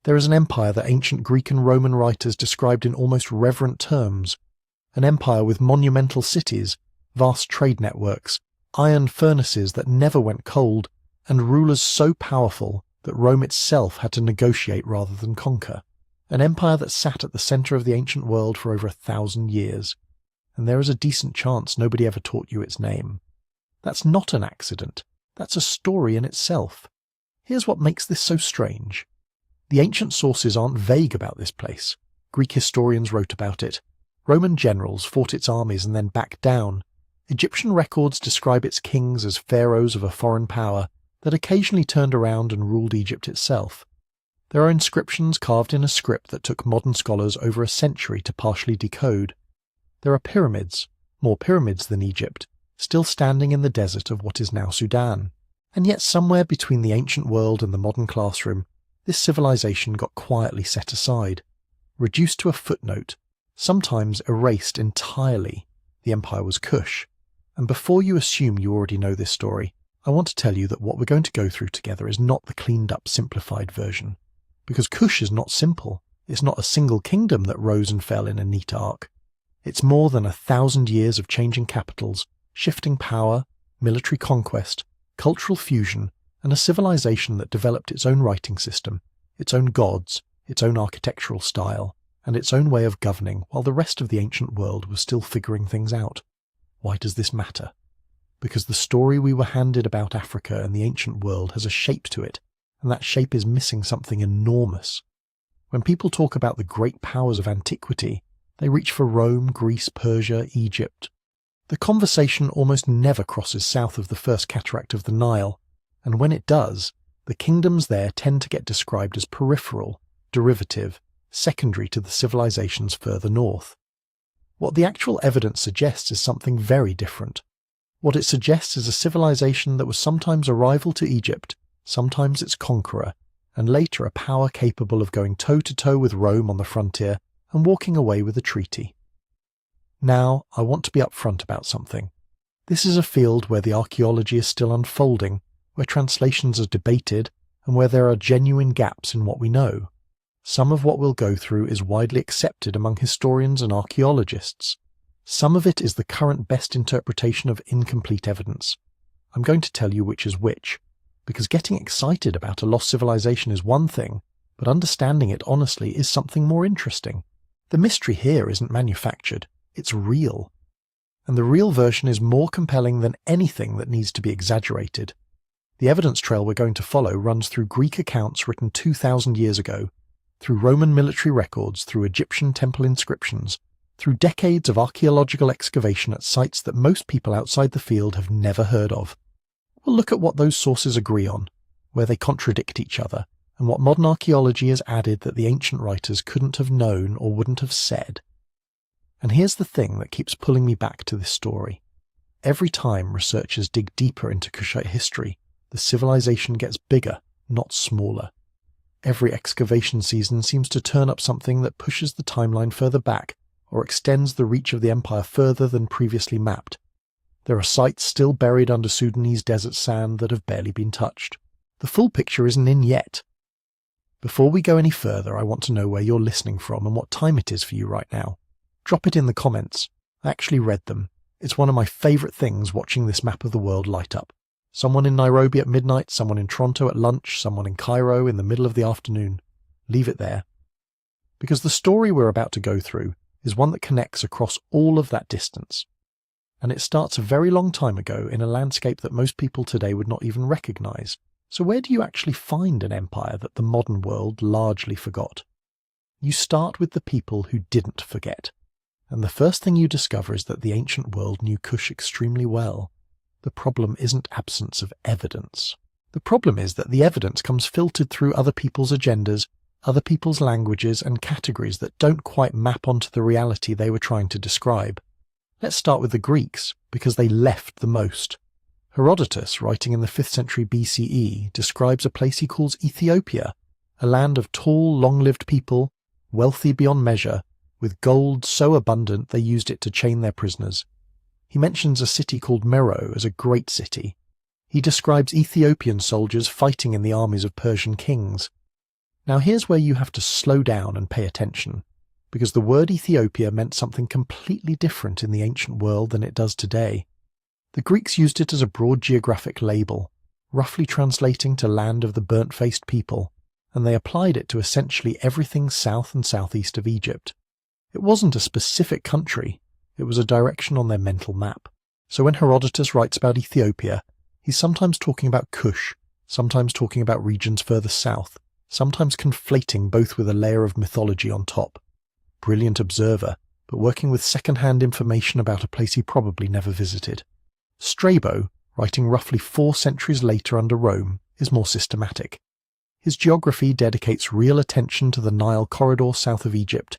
There is an empire that ancient Greek and Roman writers described in almost reverent terms, an empire with monumental cities, vast trade networks, iron furnaces that never went cold, and rulers so powerful that Rome itself had to negotiate rather than conquer. An empire that sat at the centre of the ancient world for over 1,000 years, and there is a decent chance nobody ever taught you its name. That's not an accident. That's a story in itself. Here's what makes this so strange. The ancient sources aren't vague about this place. Greek historians wrote about it. Roman generals fought its armies and then backed down. Egyptian records describe its kings as pharaohs of a foreign power that occasionally turned around and ruled Egypt itself. There are inscriptions carved in a script that took modern scholars over a century to partially decode. There are pyramids, more pyramids than Egypt, still standing in the desert of what is now Sudan. And yet somewhere between the ancient world and the modern classroom, this civilization got quietly set aside, reduced to a footnote, sometimes erased entirely. The empire was Kush. And before you assume you already know this story, I want to tell you that what we're going to go through together is not the cleaned-up, simplified version. Because Kush is not simple. It's not a single kingdom that rose and fell in a neat arc. It's more than 1,000 years of changing capitals, shifting power, military conquest, cultural fusion, and a civilization that developed its own writing system, its own gods, its own architectural style, and its own way of governing while the rest of the ancient world was still figuring things out. Why does this matter? Because the story we were handed about Africa and the ancient world has a shape to it, and that shape is missing something enormous. When people talk about the great powers of antiquity, they reach for Rome, Greece, Persia, Egypt. The conversation almost never crosses south of the first cataract of the Nile, and when it does, the kingdoms there tend to get described as peripheral, derivative, secondary to the civilizations further north. What the actual evidence suggests is something very different. What it suggests is a civilization that was sometimes a rival to Egypt, sometimes its conqueror, and later a power capable of going toe-to-toe with Rome on the frontier and walking away with a treaty. Now, I want to be upfront about something. This is a field where the archaeology is still unfolding, where translations are debated, and where there are genuine gaps in what we know. Some of what we'll go through is widely accepted among historians and archaeologists. Some of it is the current best interpretation of incomplete evidence. I'm going to tell you which is which, because getting excited about a lost civilization is one thing, but understanding it honestly is something more interesting. The mystery here isn't manufactured, it's real. And the real version is more compelling than anything that needs to be exaggerated. The evidence trail we're going to follow runs through Greek accounts written 2,000 years ago, through Roman military records, through Egyptian temple inscriptions, through decades of archaeological excavation at sites that most people outside the field have never heard of. We'll look at what those sources agree on, where they contradict each other, and what modern archaeology has added that the ancient writers couldn't have known or wouldn't have said. And here's the thing that keeps pulling me back to this story. Every time researchers dig deeper into Kushite history, the civilization gets bigger, not smaller. Every excavation season seems to turn up something that pushes the timeline further back or extends the reach of the empire further than previously mapped. There are sites still buried under Sudanese desert sand that have barely been touched. The full picture isn't in yet. Before we go any further, I want to know where you're listening from and what time it is for you right now. Drop it in the comments. I actually read them. It's one of my favourite things watching this map of the world light up. Someone in Nairobi at midnight, someone in Toronto at lunch, someone in Cairo in the middle of the afternoon. Leave it there. Because the story we're about to go through is one that connects across all of that distance. And it starts a very long time ago in a landscape that most people today would not even recognise. So where do you actually find an empire that the modern world largely forgot? You start with the people who didn't forget. And the first thing you discover is that the ancient world knew Kush extremely well. The problem isn't absence of evidence. The problem is that the evidence comes filtered through other people's agendas, other people's languages and categories that don't quite map onto the reality they were trying to describe. Let's start with the Greeks, because they left the most. Herodotus, writing in the 5th century BCE, describes a place he calls Ethiopia, a land of tall, long-lived people, wealthy beyond measure, with gold so abundant they used it to chain their prisoners. He mentions a city called Meroë as a great city. He describes Ethiopian soldiers fighting in the armies of Persian kings. Now here's where you have to slow down and pay attention, because the word Ethiopia meant something completely different in the ancient world than it does today. The Greeks used it as a broad geographic label, roughly translating to land of the burnt-faced people, and they applied it to essentially everything south and southeast of Egypt. It wasn't a specific country, it was a direction on their mental map. So when Herodotus writes about Ethiopia, he's sometimes talking about Kush, sometimes talking about regions further south, sometimes conflating both with a layer of mythology on top. Brilliant observer, but working with second-hand information about a place he probably never visited. Strabo, writing roughly 4 centuries later under Rome, is more systematic. His geography dedicates real attention to the Nile corridor south of Egypt,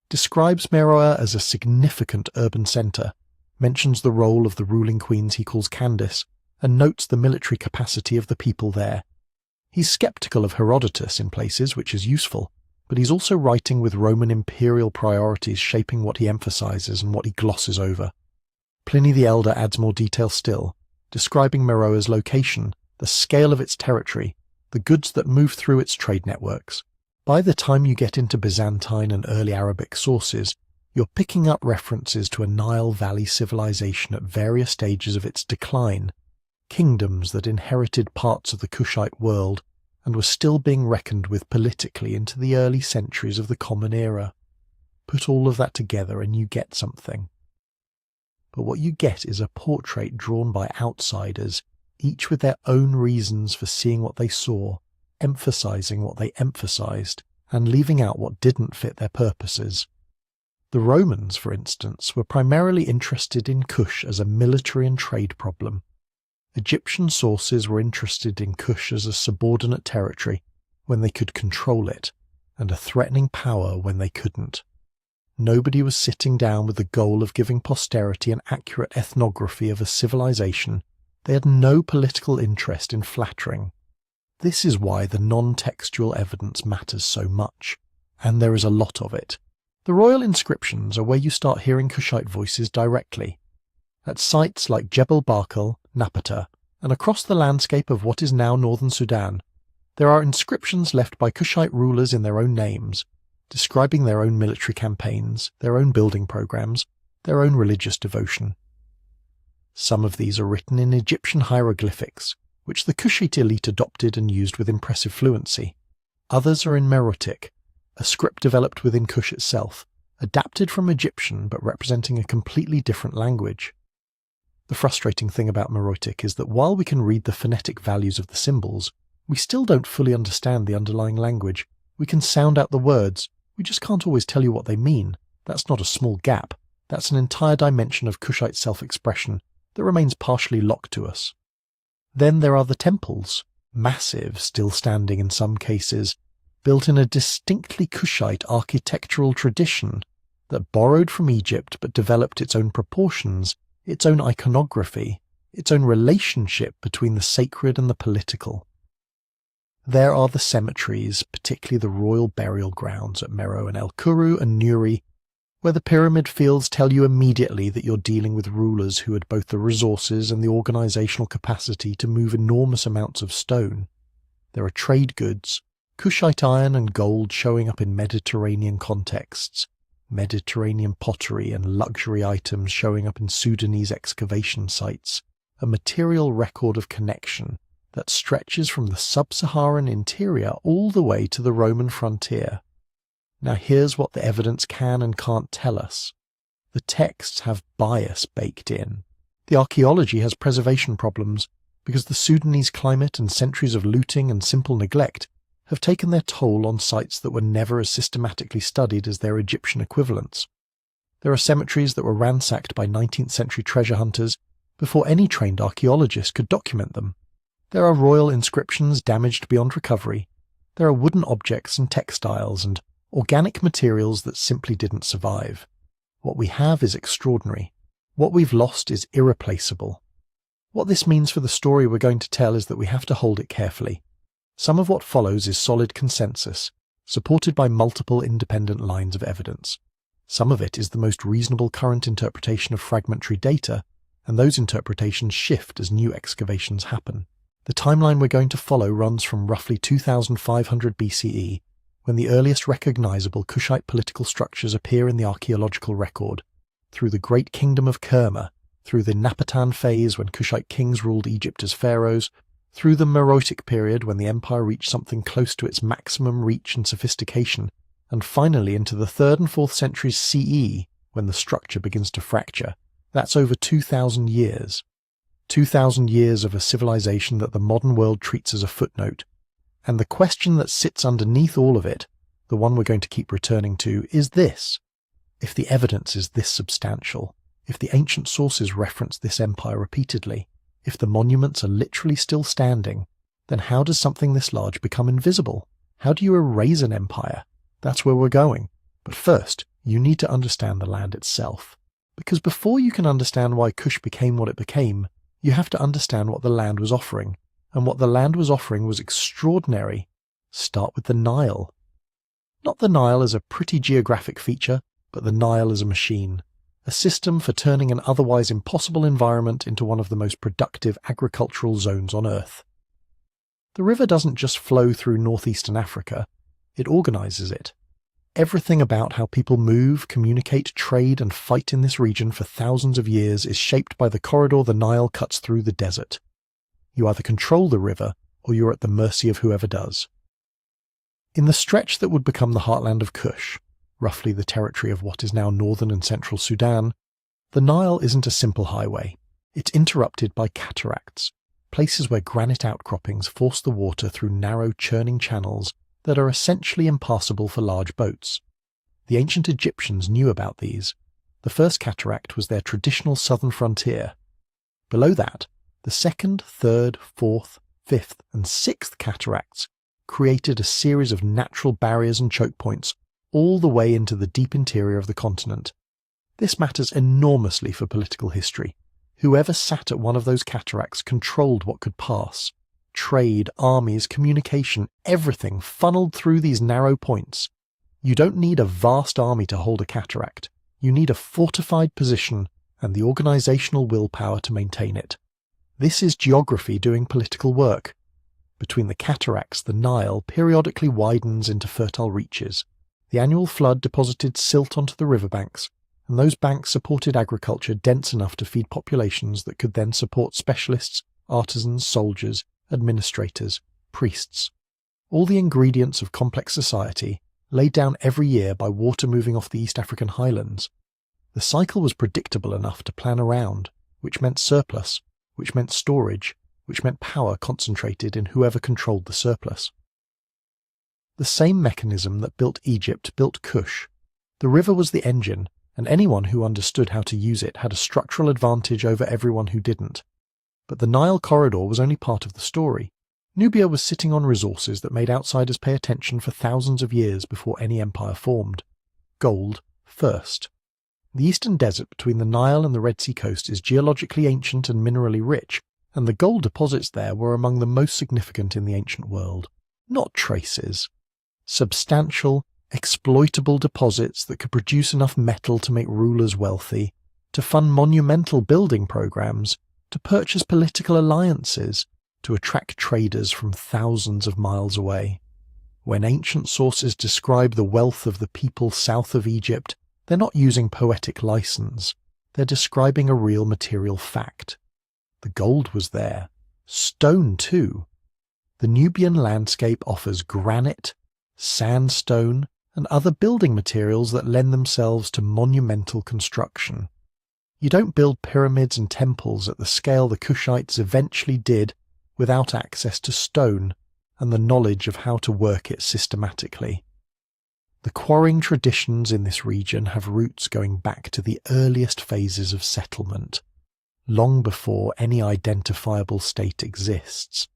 describes Meroë as a significant urban centre, mentions the role of the ruling queens he calls Candace, and notes the military capacity of the people there. He's sceptical of Herodotus in places, which is useful, but he's also writing with Roman imperial priorities shaping what he emphasises and what he glosses over. Pliny the Elder adds more detail still, describing Meroë's location, the scale of its territory, the goods that move through its trade networks. By the time you get into Byzantine and early Arabic sources, you're picking up references to a Nile Valley civilization at various stages of its decline, kingdoms that inherited parts of the Kushite world and were still being reckoned with politically into the early centuries of the Common Era. Put all of that together and you get something. But what you get is a portrait drawn by outsiders, each with their own reasons for seeing what they saw, emphasizing what they emphasized, and leaving out what didn't fit their purposes. The Romans, for instance, were primarily interested in Kush as a military and trade problem. Egyptian sources were interested in Kush as a subordinate territory when they could control it, and a threatening power when they couldn't. Nobody was sitting down with the goal of giving posterity an accurate ethnography of a civilization they had no political interest in flattering. This is why the non-textual evidence matters so much, and there is a lot of it. The royal inscriptions are where you start hearing Kushite voices directly. At sites like Jebel Barkal, Napata, and across the landscape of what is now northern Sudan, there are inscriptions left by Kushite rulers in their own names, describing their own military campaigns, their own building programs, their own religious devotion. Some of these are written in Egyptian hieroglyphics, which the Kushite elite adopted and used with impressive fluency. Others are in Meroitic, a script developed within Kush itself, adapted from Egyptian but representing a completely different language. The frustrating thing about Meroitic is that while we can read the phonetic values of the symbols, we still don't fully understand the underlying language. We can sound out the words, we just can't always tell you what they mean. That's not a small gap, that's an entire dimension of Kushite self-expression that remains partially locked to us. Then there are the temples, massive, still standing in some cases, built in a distinctly Kushite architectural tradition that borrowed from Egypt but developed its own proportions, its own iconography, its own relationship between the sacred and the political. There are the cemeteries, particularly the royal burial grounds at Meroë and El Kuru and Nuri, where the pyramid fields tell you immediately that you're dealing with rulers who had both the resources and the organizational capacity to move enormous amounts of stone. There are trade goods, Kushite iron and gold showing up in Mediterranean contexts, Mediterranean pottery and luxury items showing up in Sudanese excavation sites, a material record of connection that stretches from the sub-Saharan interior all the way to the Roman frontier. Now here's what the evidence can and can't tell us. The texts have bias baked in. The archaeology has preservation problems because the Sudanese climate and centuries of looting and simple neglect have taken their toll on sites that were never as systematically studied as their Egyptian equivalents. There are cemeteries that were ransacked by 19th century treasure hunters before any trained archaeologist could document them. There are royal inscriptions damaged beyond recovery. There are wooden objects and textiles and organic materials that simply didn't survive. What we have is extraordinary. What we've lost is irreplaceable. What this means for the story we're going to tell is that we have to hold it carefully. Some of what follows is solid consensus, supported by multiple independent lines of evidence. Some of it is the most reasonable current interpretation of fragmentary data, and those interpretations shift as new excavations happen. The timeline we're going to follow runs from roughly 2500 BCE when the earliest recognizable Kushite political structures appear in the archaeological record, through the Great Kingdom of Kerma, through the Napatan phase when Kushite kings ruled Egypt as pharaohs, through the Meroitic period when the empire reached something close to its maximum reach and sophistication, and finally into the 3rd and 4th centuries CE when the structure begins to fracture. That's over 2,000 years. 2,000 years of a civilization that the modern world treats as a footnote. And the question that sits underneath all of it, the one we're going to keep returning to, is this. If the evidence is this substantial, if the ancient sources reference this empire repeatedly, if the monuments are literally still standing, then how does something this large become invisible? How do you erase an empire? That's where we're going. But first, you need to understand the land itself. Because before you can understand why Kush became what it became, you have to understand what the land was offering. And what the land was offering was extraordinary. Start with the Nile. Not the Nile as a pretty geographic feature, but the Nile as a machine. A system for turning an otherwise impossible environment into one of the most productive agricultural zones on Earth. The river doesn't just flow through northeastern Africa, it organizes it. Everything about how people move, communicate, trade, and fight in this region for thousands of years is shaped by the corridor the Nile cuts through the desert. You either control the river, or you're at the mercy of whoever does. In the stretch that would become the heartland of Kush, roughly the territory of what is now northern and central Sudan, the Nile isn't a simple highway. It's interrupted by cataracts, places where granite outcroppings force the water through narrow churning channels that are essentially impassable for large boats. The ancient Egyptians knew about these. The first cataract was their traditional southern frontier. Below that, the 2nd, 3rd, 4th, 5th, and 6th cataracts created a series of natural barriers and choke points all the way into the deep interior of the continent. This matters enormously for political history. Whoever sat at one of those cataracts controlled what could pass. Trade, armies, communication, everything funneled through these narrow points. You don't need a vast army to hold a cataract. You need a fortified position and the organizational willpower to maintain it. This is geography doing political work. Between the cataracts, the Nile periodically widens into fertile reaches. The annual flood deposited silt onto the riverbanks, and those banks supported agriculture dense enough to feed populations that could then support specialists, artisans, soldiers, administrators, priests. All the ingredients of complex society laid down every year by water moving off the East African highlands. The cycle was predictable enough to plan around, which meant surplus, which meant storage, which meant power concentrated in whoever controlled the surplus. The same mechanism that built Egypt built Kush. The river was the engine, and anyone who understood how to use it had a structural advantage over everyone who didn't. But the Nile corridor was only part of the story. Nubia was sitting on resources that made outsiders pay attention for thousands of years before any empire formed. Gold first. The eastern desert between the Nile and the Red Sea coast is geologically ancient and minerally rich, and the gold deposits there were among the most significant in the ancient world. Not traces. Substantial, exploitable deposits that could produce enough metal to make rulers wealthy, to fund monumental building programs, to purchase political alliances, to attract traders from thousands of miles away. When ancient sources describe the wealth of the people south of Egypt, they're not using poetic license. They're describing a real material fact. The gold was there. Stone, too. The Nubian landscape offers granite, sandstone, and other building materials that lend themselves to monumental construction. You don't build pyramids and temples at the scale the Kushites eventually did without access to stone and the knowledge of how to work it systematically. The quarrying traditions in this region have roots going back to the earliest phases of settlement, long before any identifiable state exists.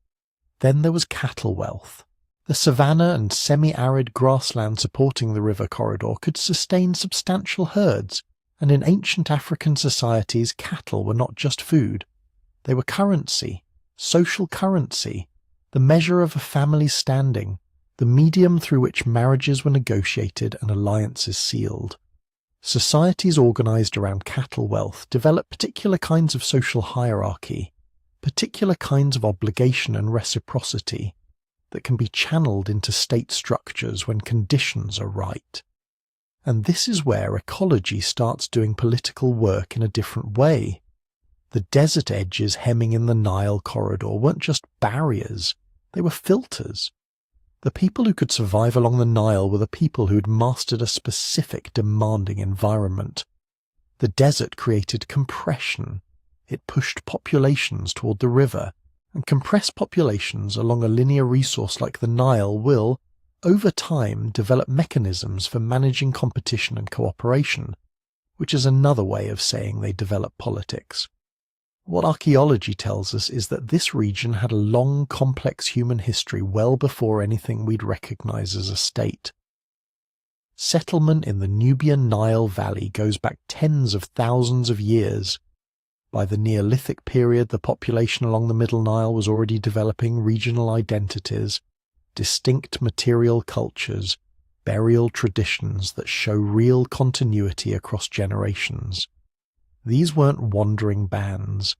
Then there was cattle wealth. The savanna and semi-arid grassland supporting the river corridor could sustain substantial herds, and in ancient African societies cattle were not just food. They were currency, social currency, the measure of a family's standing, the medium through which marriages were negotiated and alliances sealed. Societies organized around cattle wealth developed particular kinds of social hierarchy, particular kinds of obligation and reciprocity. that can be channeled into state structures when conditions are right. And this is where ecology starts doing political work in a different way. The desert edges hemming in the Nile corridor weren't just barriers, they were filters. The people who could survive along the Nile were the people who had mastered a specific demanding environment. The desert created compression. It pushed populations toward the river, and compressed populations along a linear resource like the Nile will, over time, develop mechanisms for managing competition and cooperation, which is another way of saying they develop politics. What archaeology tells us is that this region had a long, complex human history well before anything we'd recognize as a state. Settlement in the Nubian Nile Valley goes back tens of thousands of years. By the Neolithic period, the population along the Middle Nile was already developing regional identities, distinct material cultures, burial traditions that show real continuity across generations. These weren't wandering bands.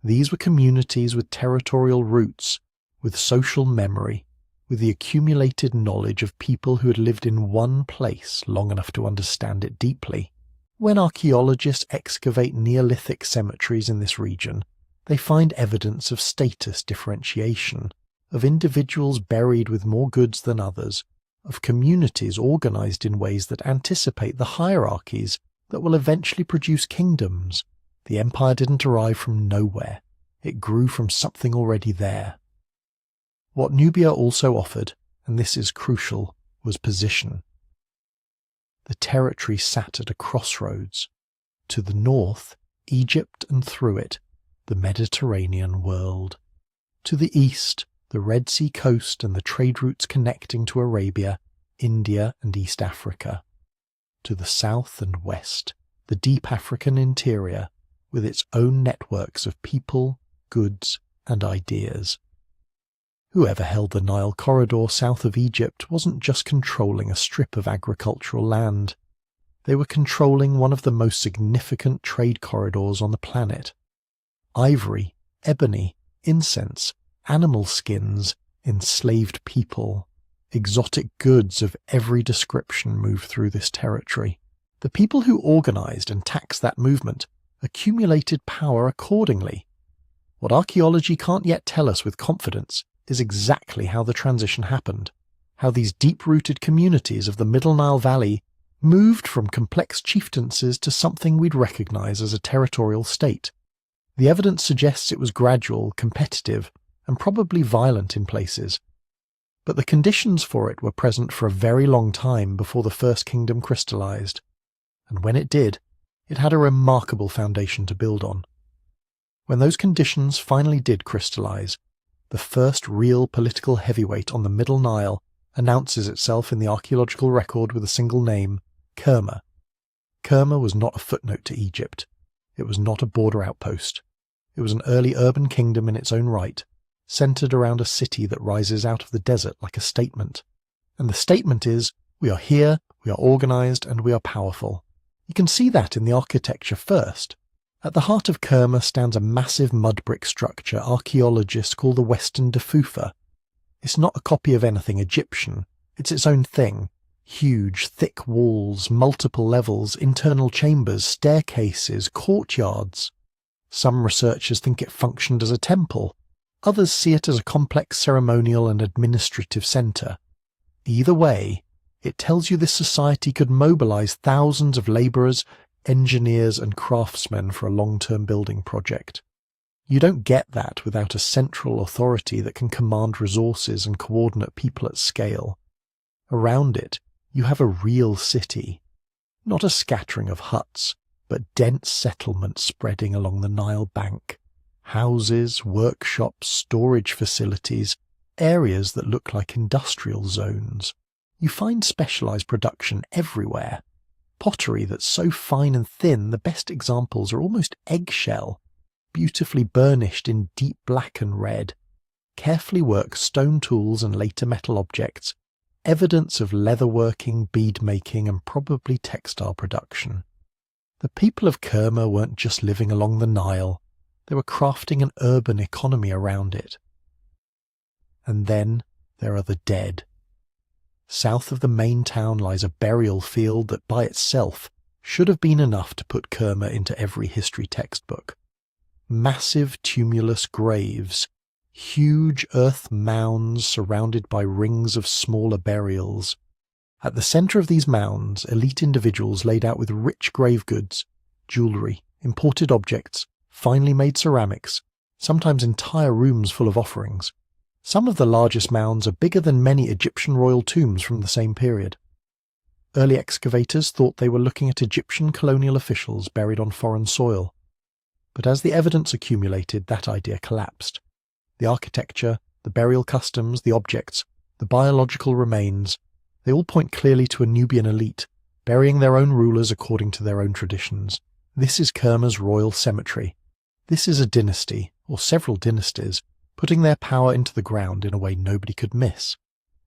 These were communities with territorial roots, with social memory, with the accumulated knowledge of people who had lived in one place long enough to understand it deeply. When archaeologists excavate Neolithic cemeteries in this region, they find evidence of status differentiation, of individuals buried with more goods than others, of communities organized in ways that anticipate the hierarchies that will eventually produce kingdoms. The empire didn't arrive from nowhere. It grew from something already there. What Nubia also offered, and this is crucial, was position. The territory sat at a crossroads. To the north, Egypt, and through it, the Mediterranean world. To the east, the Red Sea coast and the trade routes connecting to Arabia, India, and East Africa. To the south and west, the deep African interior, with its own networks of people, goods, and ideas. Whoever held the Nile corridor south of Egypt wasn't just controlling a strip of agricultural land. They were controlling one of the most significant trade corridors on the planet. Ivory, ebony, incense, animal skins, enslaved people, exotic goods of every description moved through this territory. The people who organized and taxed that movement accumulated power accordingly. What archaeology can't yet tell us with confidence is exactly how the transition happened, how these deep-rooted communities of the Middle Nile Valley moved from complex chieftaincies to something we'd recognize as a territorial state. The evidence suggests it was gradual, competitive, and probably violent in places. But the conditions for it were present for a very long time before the First Kingdom crystallized, and when it did, it had a remarkable foundation to build on. When those conditions finally did crystallize, the first real political heavyweight on the Middle Nile announces itself in the archaeological record with a single name, Kerma. Kerma was not a footnote to Egypt. It was not a border outpost. It was an early urban kingdom in its own right, centered around a city that rises out of the desert like a statement. And the statement is, we are here, we are organized, and we are powerful. You can see that in the architecture first. At the heart of Kerma stands a massive mud brick structure archaeologists call the Western Defufa. It's not a copy of anything Egyptian. It's its own thing. Huge, thick walls, multiple levels, internal chambers, staircases, courtyards. Some researchers think it functioned as a temple. Others see it as a complex ceremonial and administrative centre. Either way, it tells you this society could mobilize thousands of labourers, engineers and craftsmen for a long-term building project. You don't get that without a central authority that can command resources and coordinate people at scale. Around it, you have a real city. Not a scattering of huts, but dense settlements spreading along the Nile bank. Houses, workshops, storage facilities, areas that look like industrial zones. You find specialized production everywhere. Pottery that's so fine and thin, the best examples are almost eggshell, beautifully burnished in deep black and red. Carefully worked stone tools and later metal objects, evidence of leatherworking, bead-making, and probably textile production. The people of Kerma weren't just living along the Nile, they were crafting an urban economy around it. And then, there are the dead. South of the main town lies a burial field that by itself should have been enough to put Kerma into every history textbook. Massive tumulus graves, huge earth mounds surrounded by rings of smaller burials. At the centre of these mounds, elite individuals laid out with rich grave goods, jewellery, imported objects, finely made ceramics, sometimes entire rooms full of offerings. Some of the largest mounds are bigger than many Egyptian royal tombs from the same period. Early excavators thought they were looking at Egyptian colonial officials buried on foreign soil. But as the evidence accumulated, that idea collapsed. The architecture, the burial customs, the objects, the biological remains, they all point clearly to a Nubian elite, burying their own rulers according to their own traditions. This is Kerma's royal cemetery. This is a dynasty, or several dynasties, putting their power into the ground in a way nobody could miss.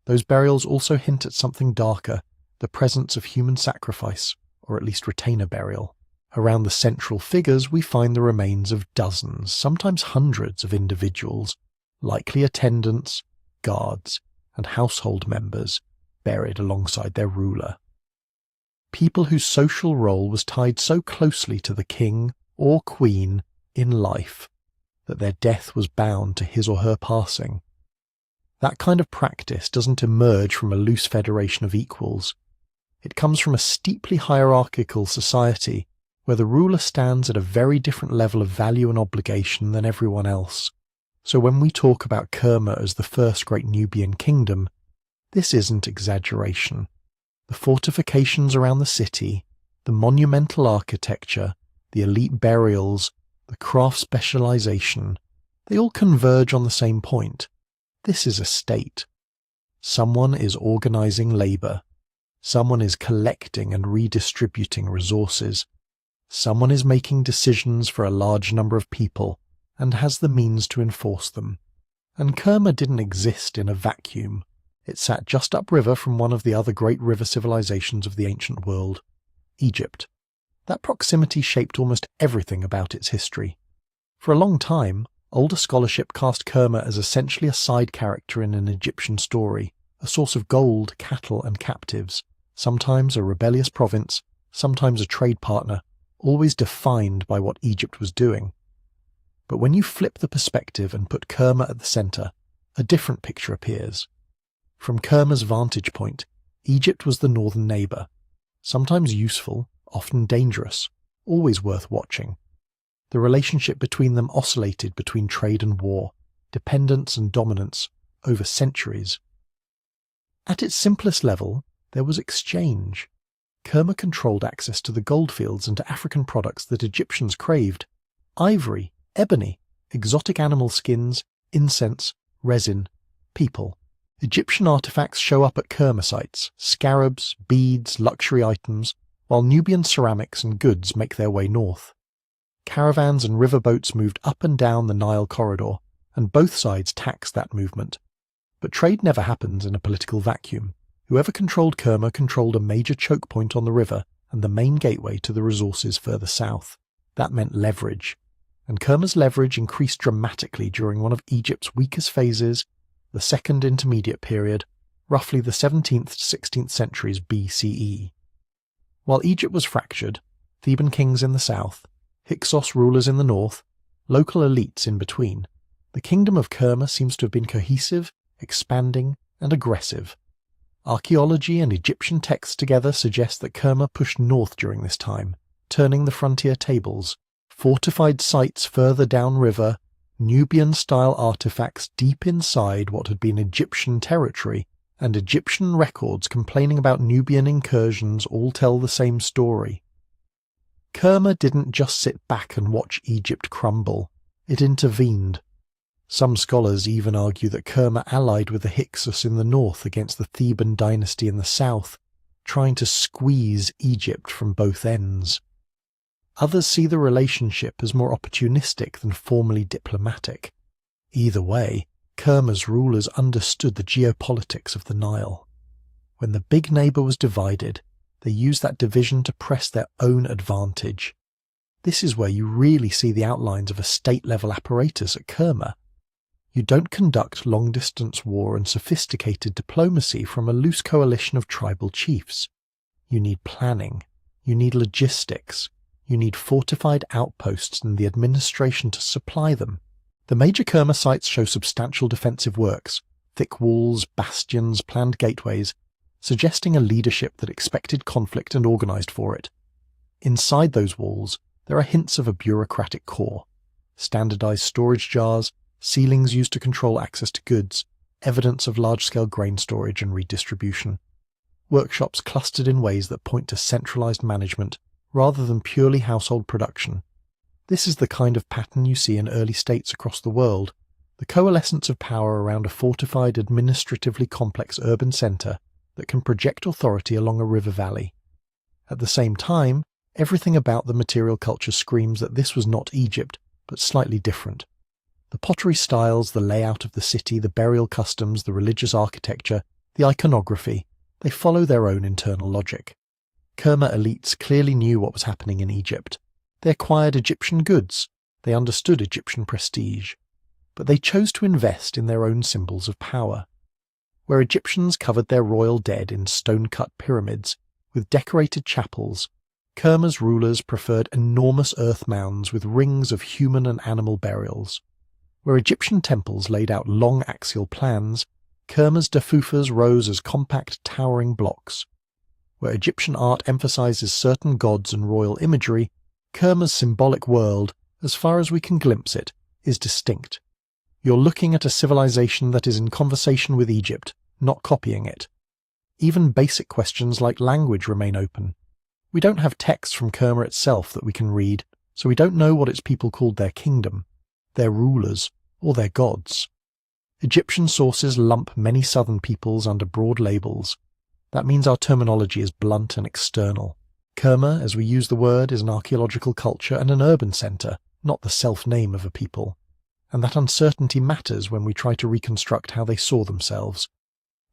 Those burials also hint at something darker, the presence of human sacrifice, or at least retainer burial. Around the central figures we find the remains of dozens, sometimes hundreds of individuals, likely attendants, guards, and household members, buried alongside their ruler. People whose social role was tied so closely to the king or queen in life that their death was bound to his or her passing. That kind of practice doesn't emerge from a loose federation of equals. It comes from a steeply hierarchical society where the ruler stands at a very different level of value and obligation than everyone else. So when we talk about Kerma as the first great Nubian kingdom, this isn't exaggeration. The fortifications around the city, the monumental architecture, the elite burials, the craft specialization, they all converge on the same point. This is a state. Someone is organizing labor. Someone is collecting and redistributing resources. Someone is making decisions for a large number of people and has the means to enforce them. And Kerma didn't exist in a vacuum. It sat just upriver from one of the other great river civilizations of the ancient world, Egypt. That proximity shaped almost everything about its history. For a long time, older scholarship cast Kerma as essentially a side character in an Egyptian story, a source of gold, cattle, and captives, sometimes a rebellious province, sometimes a trade partner, always defined by what Egypt was doing. But when you flip the perspective and put Kerma at the centre, a different picture appears. From Kerma's vantage point, Egypt was the northern neighbour, sometimes useful, often dangerous, always worth watching. The relationship between them oscillated between trade and war, dependence and dominance, over centuries. At its simplest level, there was exchange. Kerma controlled access to the goldfields and to African products that Egyptians craved: ivory, ebony, exotic animal skins, incense, resin, people. Egyptian artifacts show up at Kerma sites: scarabs, beads, luxury items, while Nubian ceramics and goods make their way north. Caravans and riverboats moved up and down the Nile corridor, and both sides taxed that movement. But trade never happens in a political vacuum. Whoever controlled Kerma controlled a major choke point on the river and the main gateway to the resources further south. That meant leverage. And Kerma's leverage increased dramatically during one of Egypt's weakest phases, the Second Intermediate Period, roughly the 17th to 16th centuries BCE. While Egypt was fractured, Theban kings in the south, Hyksos rulers in the north, local elites in between, the kingdom of Kerma seems to have been cohesive, expanding, and aggressive. Archaeology and Egyptian texts together suggest that Kerma pushed north during this time, turning the frontier tables, fortified sites further downriver, Nubian-style artifacts deep inside what had been Egyptian territory, and Egyptian records complaining about Nubian incursions all tell the same story. Kerma didn't just sit back and watch Egypt crumble, it intervened. Some scholars even argue that Kerma allied with the Hyksos in the north against the Theban dynasty in the south, trying to squeeze Egypt from both ends. Others see the relationship as more opportunistic than formally diplomatic. Either way, Kerma's rulers understood the geopolitics of the Nile. When the big neighbour was divided, they used that division to press their own advantage. This is where you really see the outlines of a state-level apparatus at Kerma. You don't conduct long-distance war and sophisticated diplomacy from a loose coalition of tribal chiefs. You need planning. You need logistics. You need fortified outposts and the administration to supply them. The major Kerma sites show substantial defensive works, thick walls, bastions, planned gateways, suggesting a leadership that expected conflict and organised for it. Inside those walls, there are hints of a bureaucratic core. Standardised storage jars, ceilings used to control access to goods, evidence of large-scale grain storage and redistribution. Workshops clustered in ways that point to centralised management rather than purely household production. This is the kind of pattern you see in early states across the world, the coalescence of power around a fortified, administratively complex urban centre that can project authority along a river valley. At the same time, everything about the material culture screams that this was not Egypt, but slightly different. The pottery styles, the layout of the city, the burial customs, the religious architecture, the iconography, they follow their own internal logic. Kerma elites clearly knew what was happening in Egypt. They acquired Egyptian goods, they understood Egyptian prestige, but they chose to invest in their own symbols of power. Where Egyptians covered their royal dead in stone-cut pyramids with decorated chapels, Kerma's rulers preferred enormous earth mounds with rings of human and animal burials. Where Egyptian temples laid out long axial plans, Kerma's dafufas rose as compact towering blocks. Where Egyptian art emphasizes certain gods and royal imagery, Kerma's symbolic world, as far as we can glimpse it, is distinct. You're looking at a civilization that is in conversation with Egypt, not copying it. Even basic questions like language remain open. We don't have texts from Kerma itself that we can read, so we don't know what its people called their kingdom, their rulers, or their gods. Egyptian sources lump many southern peoples under broad labels. That means our terminology is blunt and external. Kerma, as we use the word, is an archaeological culture and an urban centre, not the self-name of a people. And that uncertainty matters when we try to reconstruct how they saw themselves.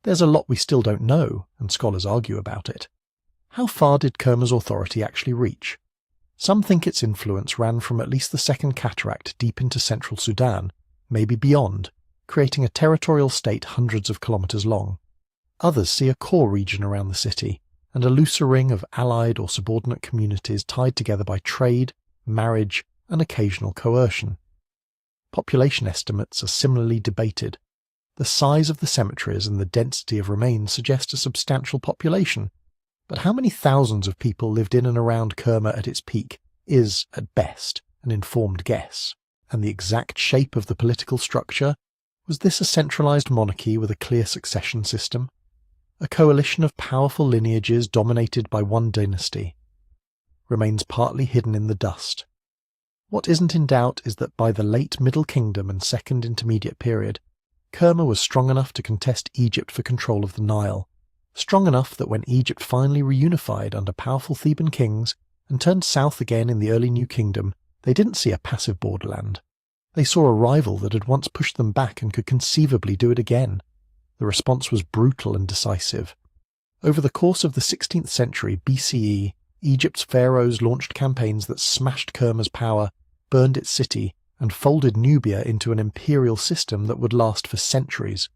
There's a lot we still don't know, and scholars argue about it. How far did Kerma's authority actually reach? Some think its influence ran from at least the Second Cataract deep into central Sudan, maybe beyond, creating a territorial state hundreds of kilometres long. Others see a core region around the city, and a looser ring of allied or subordinate communities tied together by trade, marriage, and occasional coercion. Population estimates are similarly debated. The size of the cemeteries and the density of remains suggest a substantial population, but how many thousands of people lived in and around Kerma at its peak is, at best, an informed guess. And the exact shape of the political structure? Was this a centralised monarchy with a clear succession system? A coalition of powerful lineages dominated by one dynasty? Remains partly hidden in the dust. What isn't in doubt is that by the late Middle Kingdom and Second Intermediate period, Kerma was strong enough to contest Egypt for control of the Nile, strong enough that when Egypt finally reunified under powerful Theban kings and turned south again in the early New Kingdom, they didn't see a passive borderland. They saw a rival that had once pushed them back and could conceivably do it again. The response was brutal and decisive. Over the course of the 16th century BCE, Egypt's pharaohs launched campaigns that smashed Kerma's power, burned its city, and folded Nubia into an imperial system that would last for centuries.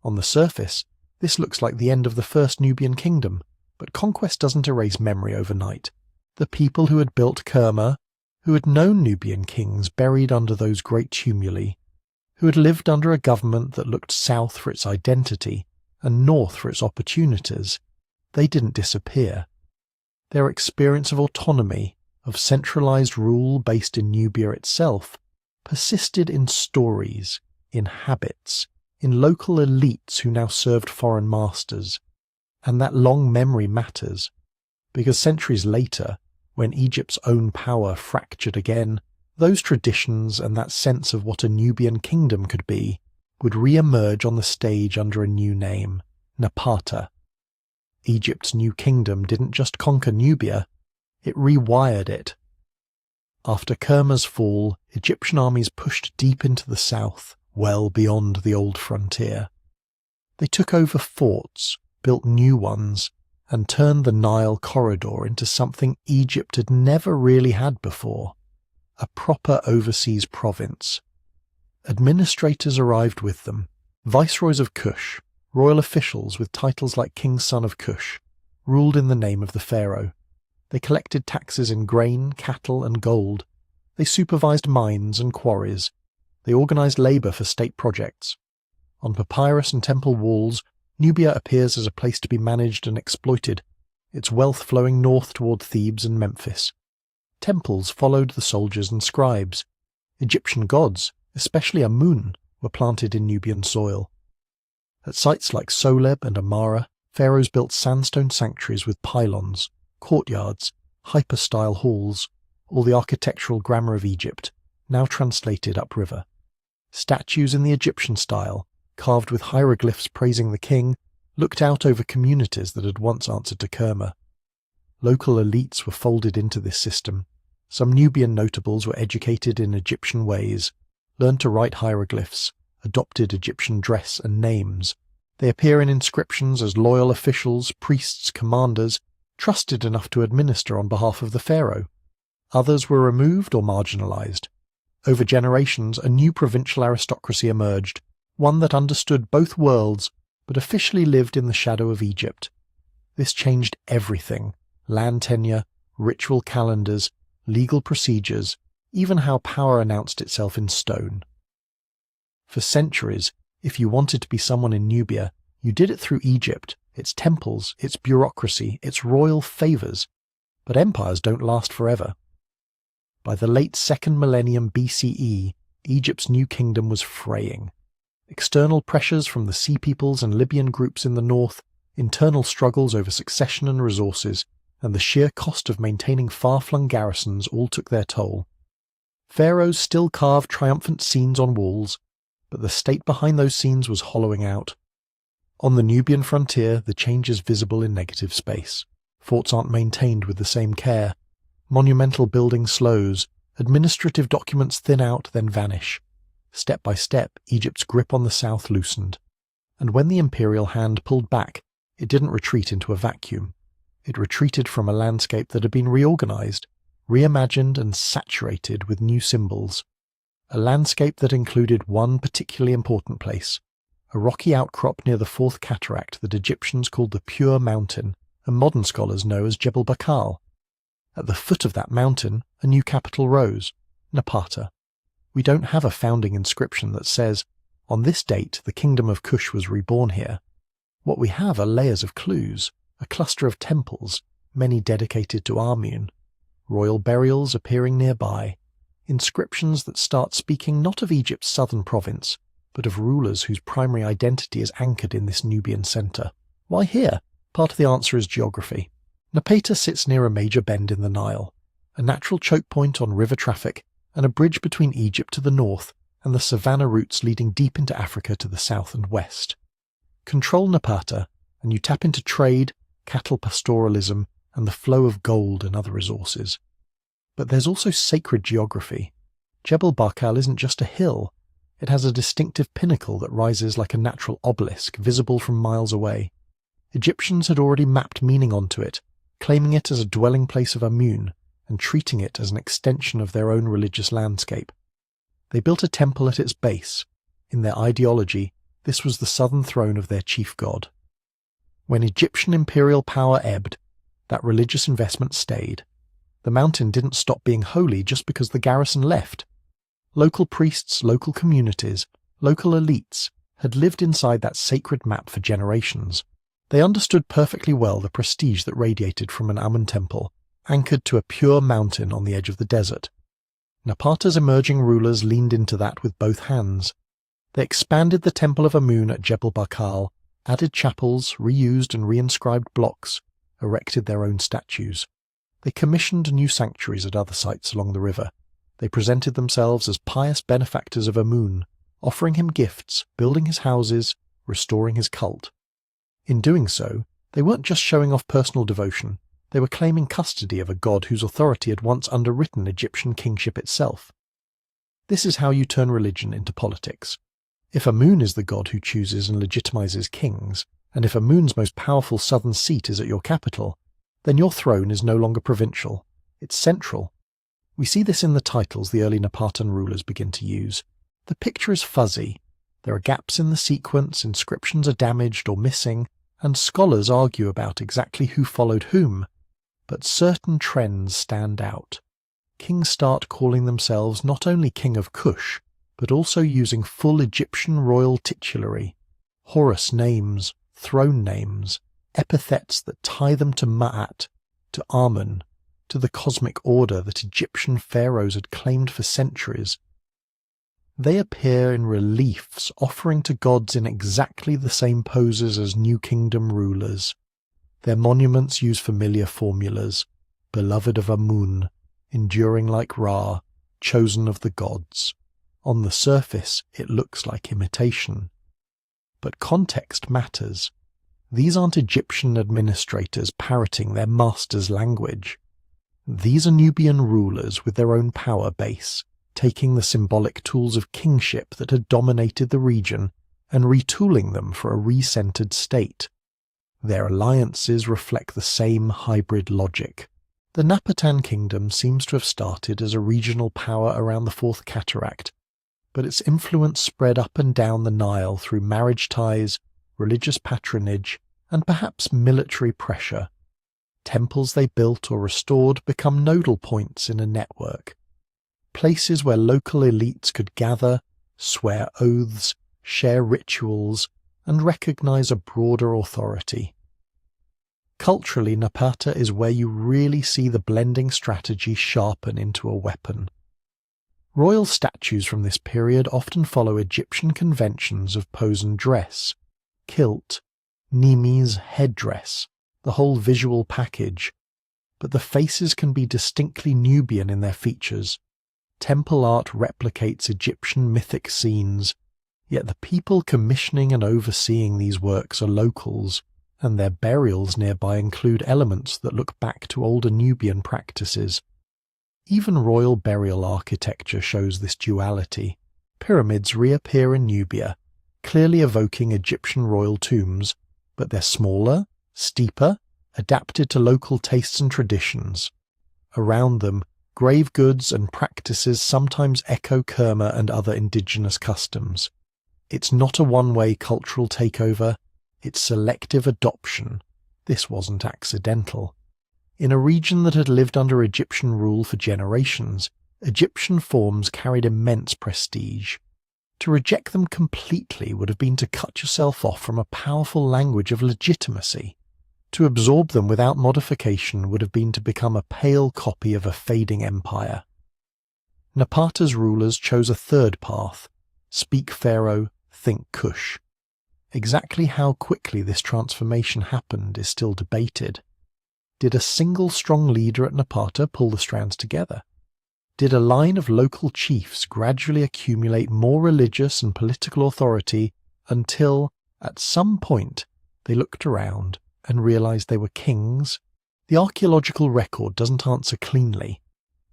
On the surface, this looks like the end of the first Nubian kingdom, but conquest doesn't erase memory overnight. The people who had built Kerma, who had known Nubian kings buried under those great tumuli, who had lived under a government that looked south for its identity and north for its opportunities, they didn't disappear. Their experience of autonomy, of centralized rule based in Nubia itself, persisted in stories, in habits, in local elites who now served foreign masters. And that long memory matters, because centuries later, when Egypt's own power fractured again, those traditions and that sense of what a Nubian kingdom could be would re-emerge on the stage under a new name, Napata. Egypt's new kingdom didn't just conquer Nubia, it rewired it. After Kerma's fall, Egyptian armies pushed deep into the south, well beyond the old frontier. They took over forts, built new ones, and turned the Nile corridor into something Egypt had never really had before, a proper overseas province. Administrators arrived with them, viceroys of Kush, royal officials with titles like King's Son of Kush, ruled in the name of the pharaoh. They collected taxes in grain, cattle, and gold. They supervised mines and quarries. They organized labor for state projects. On papyrus and temple walls, Nubia appears as a place to be managed and exploited, its wealth flowing north toward Thebes and Memphis. Temples followed the soldiers and scribes. Egyptian gods, especially Amun, were planted in Nubian soil. At sites like Soleb and Amara, pharaohs built sandstone sanctuaries with pylons, courtyards, hyper-style halls, all the architectural grammar of Egypt, now translated upriver. Statues in the Egyptian style, carved with hieroglyphs praising the king, looked out over communities that had once answered to Kerma. Local elites were folded into this system. Some Nubian notables were educated in Egyptian ways, learned to write hieroglyphs, adopted Egyptian dress and names. They appear in inscriptions as loyal officials, priests, commanders, trusted enough to administer on behalf of the pharaoh. Others were removed or marginalized. Over generations, a new provincial aristocracy emerged, one that understood both worlds, but officially lived in the shadow of Egypt. This changed everything: land tenure, ritual calendars, legal procedures, even how power announced itself in stone. For centuries, if you wanted to be someone in Nubia, you did it through Egypt, its temples, its bureaucracy, its royal favours. But empires don't last forever. By the late 2nd millennium BCE, Egypt's new kingdom was fraying. External pressures from the Sea Peoples and Libyan groups in the north, internal struggles over succession and resources, and the sheer cost of maintaining far-flung garrisons all took their toll. Pharaohs still carved triumphant scenes on walls, but the state behind those scenes was hollowing out. On the Nubian frontier, the change is visible in negative space. Forts aren't maintained with the same care. Monumental building slows. Administrative documents thin out, then vanish. Step by step, Egypt's grip on the south loosened. And when the imperial hand pulled back, it didn't retreat into a vacuum. It retreated from a landscape that had been reorganized, reimagined and saturated with new symbols. A landscape that included one particularly important place, a rocky outcrop near the Fourth Cataract that Egyptians called the Pure Mountain, and modern scholars know as Jebel Bakal. At the foot of that mountain, a new capital rose, Napata. We don't have a founding inscription that says, on this date the kingdom of Kush was reborn here. What we have are layers of clues, a cluster of temples, many dedicated to Amun, royal burials appearing nearby, inscriptions that start speaking not of Egypt's southern province, but of rulers whose primary identity is anchored in this Nubian centre. Why here? Part of the answer is geography. Napata sits near a major bend in the Nile, a natural choke point on river traffic, and a bridge between Egypt to the north and the savanna routes leading deep into Africa to the south and west. Control Napata, and you tap into trade, cattle pastoralism, and the flow of gold and other resources. But there's also sacred geography. Jebel Barkal isn't just a hill. It has a distinctive pinnacle that rises like a natural obelisk visible from miles away. Egyptians had already mapped meaning onto it, claiming it as a dwelling place of Amun and treating it as an extension of their own religious landscape. They built a temple at its base. In their ideology, this was the southern throne of their chief god. When Egyptian imperial power ebbed, that religious investment stayed. The mountain didn't stop being holy just because the garrison left. Local priests, local communities, local elites had lived inside that sacred map for generations. They understood perfectly well the prestige that radiated from an Amun temple, anchored to a pure mountain on the edge of the desert. Napata's emerging rulers leaned into that with both hands. They expanded the temple of Amun at Jebel Barkal, added chapels, reused and reinscribed blocks, erected their own statues. They commissioned new sanctuaries at other sites along the river. They presented themselves as pious benefactors of Amun, offering him gifts, building his houses, restoring his cult. In doing so, they weren't just showing off personal devotion, they were claiming custody of a god whose authority had once underwritten Egyptian kingship itself. This is how you turn religion into politics. If Amun is the god who chooses and legitimizes kings, and if Amun's most powerful southern seat is at your capital, then your throne is no longer provincial, it's central. We see this in the titles the early Napatan rulers begin to use. The picture is fuzzy. There are gaps in the sequence, inscriptions are damaged or missing, and scholars argue about exactly who followed whom. But certain trends stand out. Kings start calling themselves not only King of Kush, but also using full Egyptian royal titulary, Horus names, throne names, epithets that tie them to Ma'at, to Amun, to the cosmic order that Egyptian pharaohs had claimed for centuries. They appear in reliefs offering to gods in exactly the same poses as New Kingdom rulers. Their monuments use familiar formulas: beloved of Amun, enduring like Ra, chosen of the gods. On the surface, it looks like imitation. But context matters. These aren't Egyptian administrators parroting their master's language. These are Nubian rulers with their own power base, taking the symbolic tools of kingship that had dominated the region and retooling them for a re-centered state. Their alliances reflect the same hybrid logic. The Napatan kingdom seems to have started as a regional power around the Fourth Cataract, but its influence spread up and down the Nile through marriage ties, religious patronage, and perhaps military pressure. Temples they built or restored become nodal points in a network, places where local elites could gather, swear oaths, share rituals, and recognize a broader authority. Culturally, Napata is where you really see the blending strategy sharpen into a weapon. Royal statues from this period often follow Egyptian conventions of pose and dress, kilt, nimis, headdress, the whole visual package, but the faces can be distinctly Nubian in their features. Temple art replicates Egyptian mythic scenes, yet the people commissioning and overseeing these works are locals, and their burials nearby include elements that look back to older Nubian practices. Even royal burial architecture shows this duality. Pyramids reappear in Nubia, clearly evoking Egyptian royal tombs, but they're smaller, steeper, adapted to local tastes and traditions. Around them, grave goods and practices sometimes echo Kerma and other indigenous customs. It's not a one-way cultural takeover, it's selective adoption. This wasn't accidental. In a region that had lived under Egyptian rule for generations, Egyptian forms carried immense prestige. To reject them completely would have been to cut yourself off from a powerful language of legitimacy. To absorb them without modification would have been to become a pale copy of a fading empire. Napata's rulers chose a third path: speak pharaoh, think Kush. Exactly how quickly this transformation happened is still debated. Did a single strong leader at Napata pull the strands together? Did a line of local chiefs gradually accumulate more religious and political authority until, at some point, they looked around and realized they were kings? The archaeological record doesn't answer cleanly.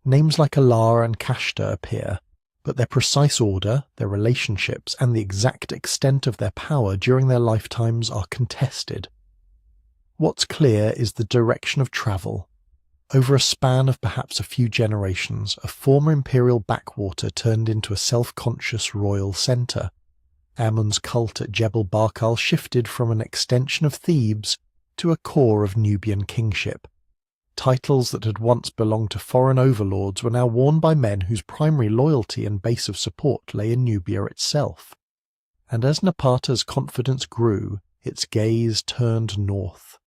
Names like Alara and Kashta appear, but their precise order, their relationships, and the exact extent of their power during their lifetimes are contested. What's clear is the direction of travel. Over a span of perhaps a few generations, a former imperial backwater turned into a self-conscious royal centre. Amun's cult at Jebel Barkal shifted from an extension of Thebes to a core of Nubian kingship. Titles that had once belonged to foreign overlords were now worn by men whose primary loyalty and base of support lay in Nubia itself. And as Napata's confidence grew, its gaze turned north.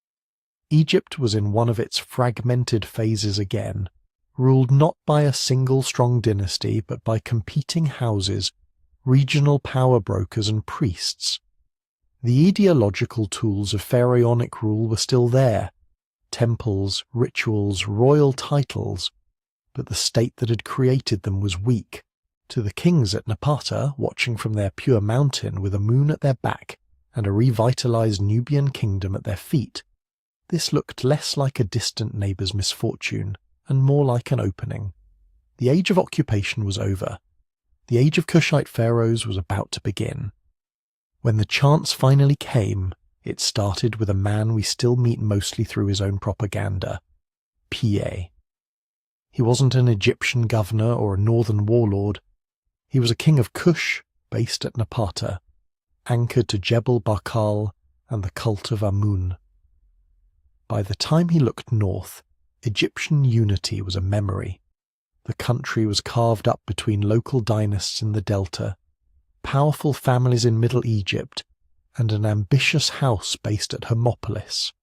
Egypt was in one of its fragmented phases again, ruled not by a single strong dynasty but by competing houses, regional power brokers and priests. The ideological tools of pharaonic rule were still there: temples, rituals, royal titles, but the state that had created them was weak. To the kings at Napata, watching from their pure mountain with a moon at their back and a revitalized Nubian kingdom at their feet, this looked less like a distant neighbour's misfortune and more like an opening. The age of occupation was over. The age of Kushite pharaohs was about to begin. When the chance finally came, it started with a man we still meet mostly through his own propaganda: Piye. He wasn't an Egyptian governor or a northern warlord. He was a king of Kush, based at Napata, anchored to Jebel Barkal and the cult of Amun. By the time he looked north, Egyptian unity was a memory. The country was carved up between local dynasts in the delta, powerful families in Middle Egypt, and an ambitious house based at Hermopolis.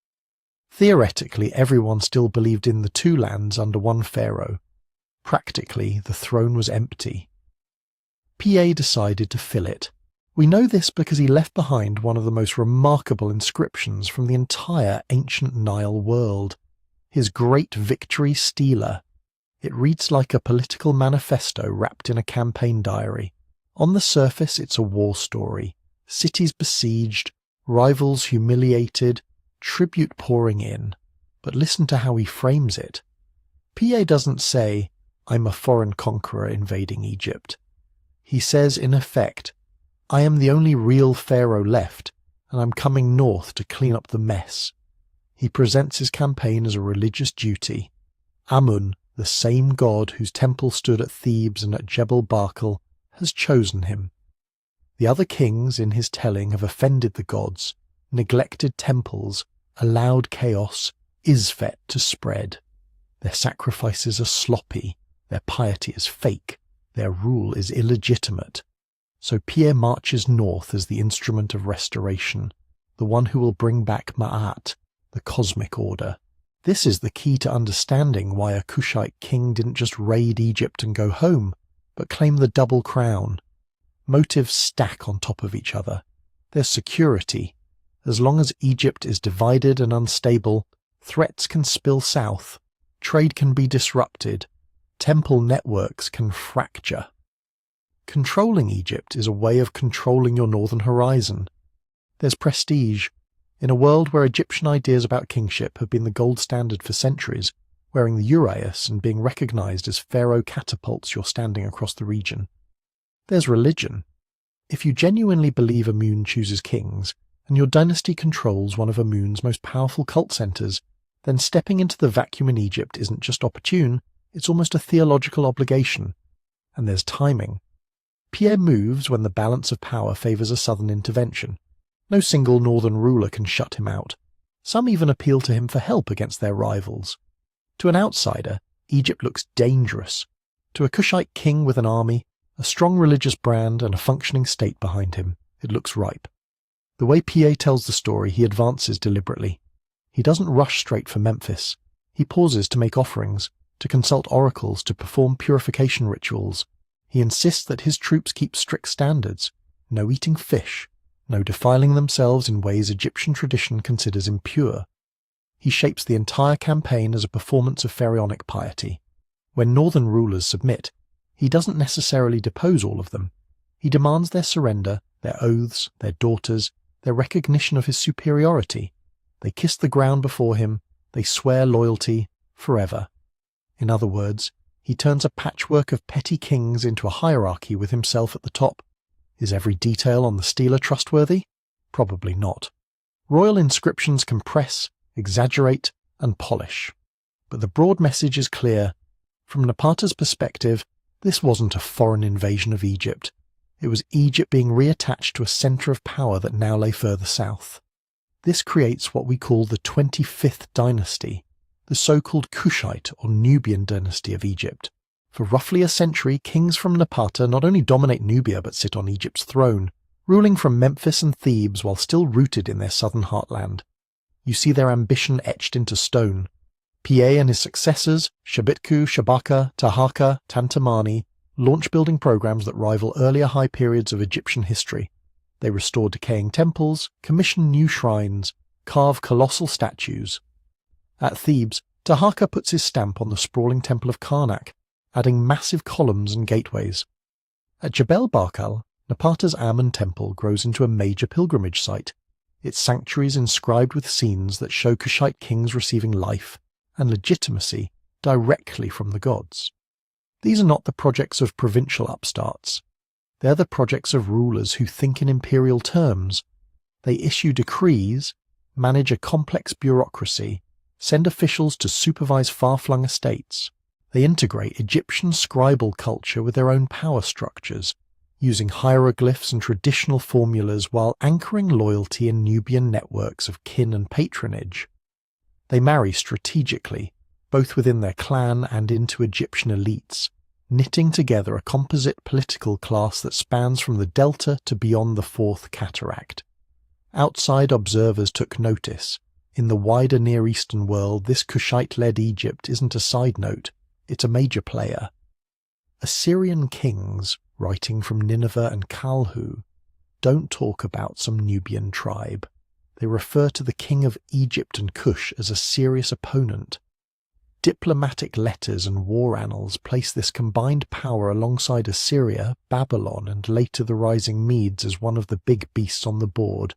Theoretically, everyone still believed in the two lands under one pharaoh. Practically, the throne was empty. Pa decided to fill it. We know this because he left behind one of the most remarkable inscriptions from the entire ancient Nile world, his Great Victory Stela. It reads like a political manifesto wrapped in a campaign diary. On the surface, it's a war story. Cities besieged, rivals humiliated, tribute pouring in. But listen to how he frames it. Pa doesn't say, "I'm a foreign conqueror invading Egypt." He says, in effect, "I am the only real pharaoh left, and I'm coming north to clean up the mess." He presents his campaign as a religious duty. Amun, the same god whose temple stood at Thebes and at Jebel Barkal, has chosen him. The other kings, in his telling, have offended the gods, neglected temples, allowed chaos, Isfet to spread. Their sacrifices are sloppy, their piety is fake, their rule is illegitimate. So Pierre marches north as the instrument of restoration, the one who will bring back Ma'at, the cosmic order. This is the key to understanding why a Kushite king didn't just raid Egypt and go home, but claim the double crown. Motives stack on top of each other. There's security. As long as Egypt is divided and unstable, threats can spill south, trade can be disrupted, temple networks can fracture. Controlling Egypt is a way of controlling your northern horizon. There's prestige. In a world where Egyptian ideas about kingship have been the gold standard for centuries, wearing the uraeus and being recognized as pharaoh catapults your standing across the region. There's religion. If you genuinely believe Amun chooses kings, and your dynasty controls one of Amun's most powerful cult centers, then stepping into the vacuum in Egypt isn't just opportune, it's almost a theological obligation. And there's timing. Pierre moves when the balance of power favors a southern intervention. No single northern ruler can shut him out. Some even appeal to him for help against their rivals. To an outsider, Egypt looks dangerous. To a Kushite king with an army, a strong religious brand, and a functioning state behind him, it looks ripe. The way Pa tells the story, he advances deliberately. He doesn't rush straight for Memphis. He pauses to make offerings, to consult oracles, to perform purification rituals. He insists that his troops keep strict standards. No eating fish. No defiling themselves in ways Egyptian tradition considers impure. He shapes the entire campaign as a performance of pharaonic piety. When northern rulers submit, he doesn't necessarily depose all of them. He demands their surrender, their oaths, their daughters, their recognition of his superiority. They kiss the ground before him, they swear loyalty, forever. In other words, he turns a patchwork of petty kings into a hierarchy with himself at the top. Is every detail on the stela trustworthy? Probably not. Royal inscriptions compress, exaggerate, and polish. But the broad message is clear. From Napata's perspective, this wasn't a foreign invasion of Egypt. It was Egypt being reattached to a centre of power that now lay further south. This creates what we call the 25th dynasty, the so-called Kushite or Nubian dynasty of Egypt. For roughly a century, kings from Napata not only dominate Nubia but sit on Egypt's throne, ruling from Memphis and Thebes while still rooted in their southern heartland. You see their ambition etched into stone. Pa and his successors, Shabitku, Shabaka, Tahaka, Tantamani, launch building programs that rival earlier high periods of Egyptian history. They restore decaying temples, commission new shrines, carve colossal statues. At Thebes, Tahaka puts his stamp on the sprawling temple of Karnak, adding massive columns and gateways. At Jebel Barkal, Napata's Amun temple grows into a major pilgrimage site, its sanctuaries inscribed with scenes that show Kushite kings receiving life and legitimacy directly from the gods. These are not the projects of provincial upstarts. They're the projects of rulers who think in imperial terms. They issue decrees, manage a complex bureaucracy, send officials to supervise far-flung estates, They integrate Egyptian scribal culture with their own power structures, using hieroglyphs and traditional formulas while anchoring loyalty in Nubian networks of kin and patronage. They marry strategically, both within their clan and into Egyptian elites, knitting together a composite political class that spans from the Delta to beyond the Fourth Cataract. Outside observers took notice. In the wider Near Eastern world, this Kushite-led Egypt isn't a side note, it's a major player. Assyrian kings, writing from Nineveh and Kalhu, don't talk about some Nubian tribe. They refer to the king of Egypt and Kush as a serious opponent. Diplomatic letters and war annals place this combined power alongside Assyria, Babylon, and later the rising Medes as one of the big beasts on the board.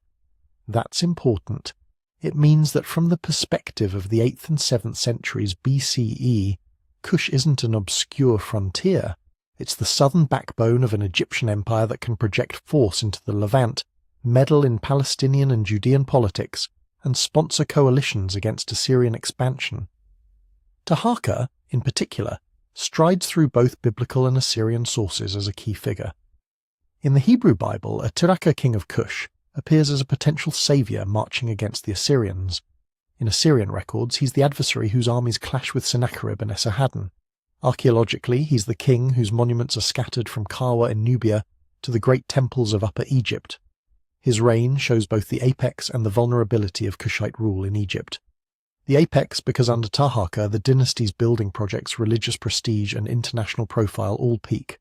That's important. It means that from the perspective of the 8th and 7th centuries BCE, Kush isn't an obscure frontier. It's the southern backbone of an Egyptian empire that can project force into the Levant, meddle in Palestinian and Judean politics, and sponsor coalitions against Assyrian expansion. Taharqa, in particular, strides through both biblical and Assyrian sources as a key figure. In the Hebrew Bible, a Tiraka king of Kush appears as a potential saviour marching against the Assyrians. In Assyrian records, he's the adversary whose armies clash with Sennacherib and Esarhaddon. Archaeologically, he's the king whose monuments are scattered from Kawa in Nubia to the great temples of Upper Egypt. His reign shows both the apex and the vulnerability of Kushite rule in Egypt. The apex because under Taharqa the dynasty's building projects, religious prestige and international profile all peak.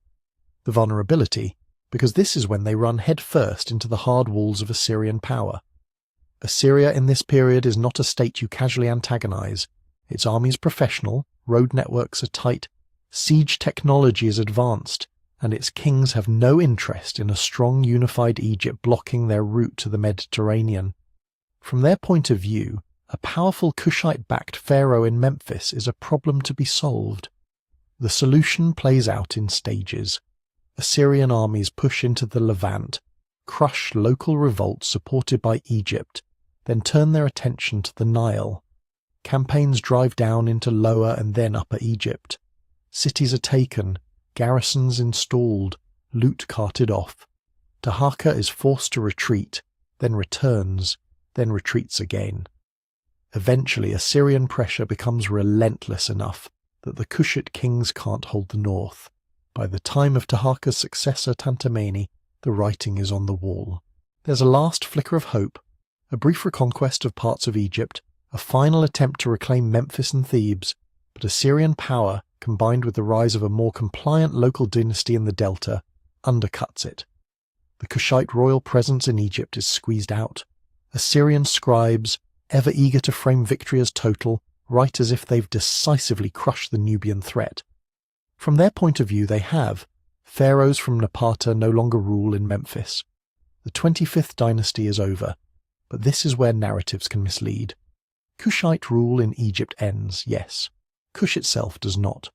The vulnerability because this is when they run head first into the hard walls of Assyrian power. Assyria in this period is not a state you casually antagonize. Its army is professional, road networks are tight, siege technology is advanced, and its kings have no interest in a strong unified Egypt blocking their route to the Mediterranean. From their point of view, a powerful Kushite-backed pharaoh in Memphis is a problem to be solved. The solution plays out in stages. Assyrian armies push into the Levant, crush local revolts supported by Egypt, then turn their attention to the Nile. Campaigns drive down into Lower and then Upper Egypt. Cities are taken, garrisons installed, loot carted off. Taharqa is forced to retreat, then returns, then retreats again. Eventually, Assyrian pressure becomes relentless enough that the Kushite kings can't hold the north. By the time of Taharqa's successor Tantameni, the writing is on the wall. There's a last flicker of hope, a brief reconquest of parts of Egypt, a final attempt to reclaim Memphis and Thebes, but Assyrian power, combined with the rise of a more compliant local dynasty in the Delta, undercuts it. The Kushite royal presence in Egypt is squeezed out. Assyrian scribes, ever eager to frame victory as total, write as if they've decisively crushed the Nubian threat. From their point of view, they have. Pharaohs from Napata no longer rule in Memphis. The 25th dynasty is over, but this is where narratives can mislead. Kushite rule in Egypt ends, yes. Kush itself does not.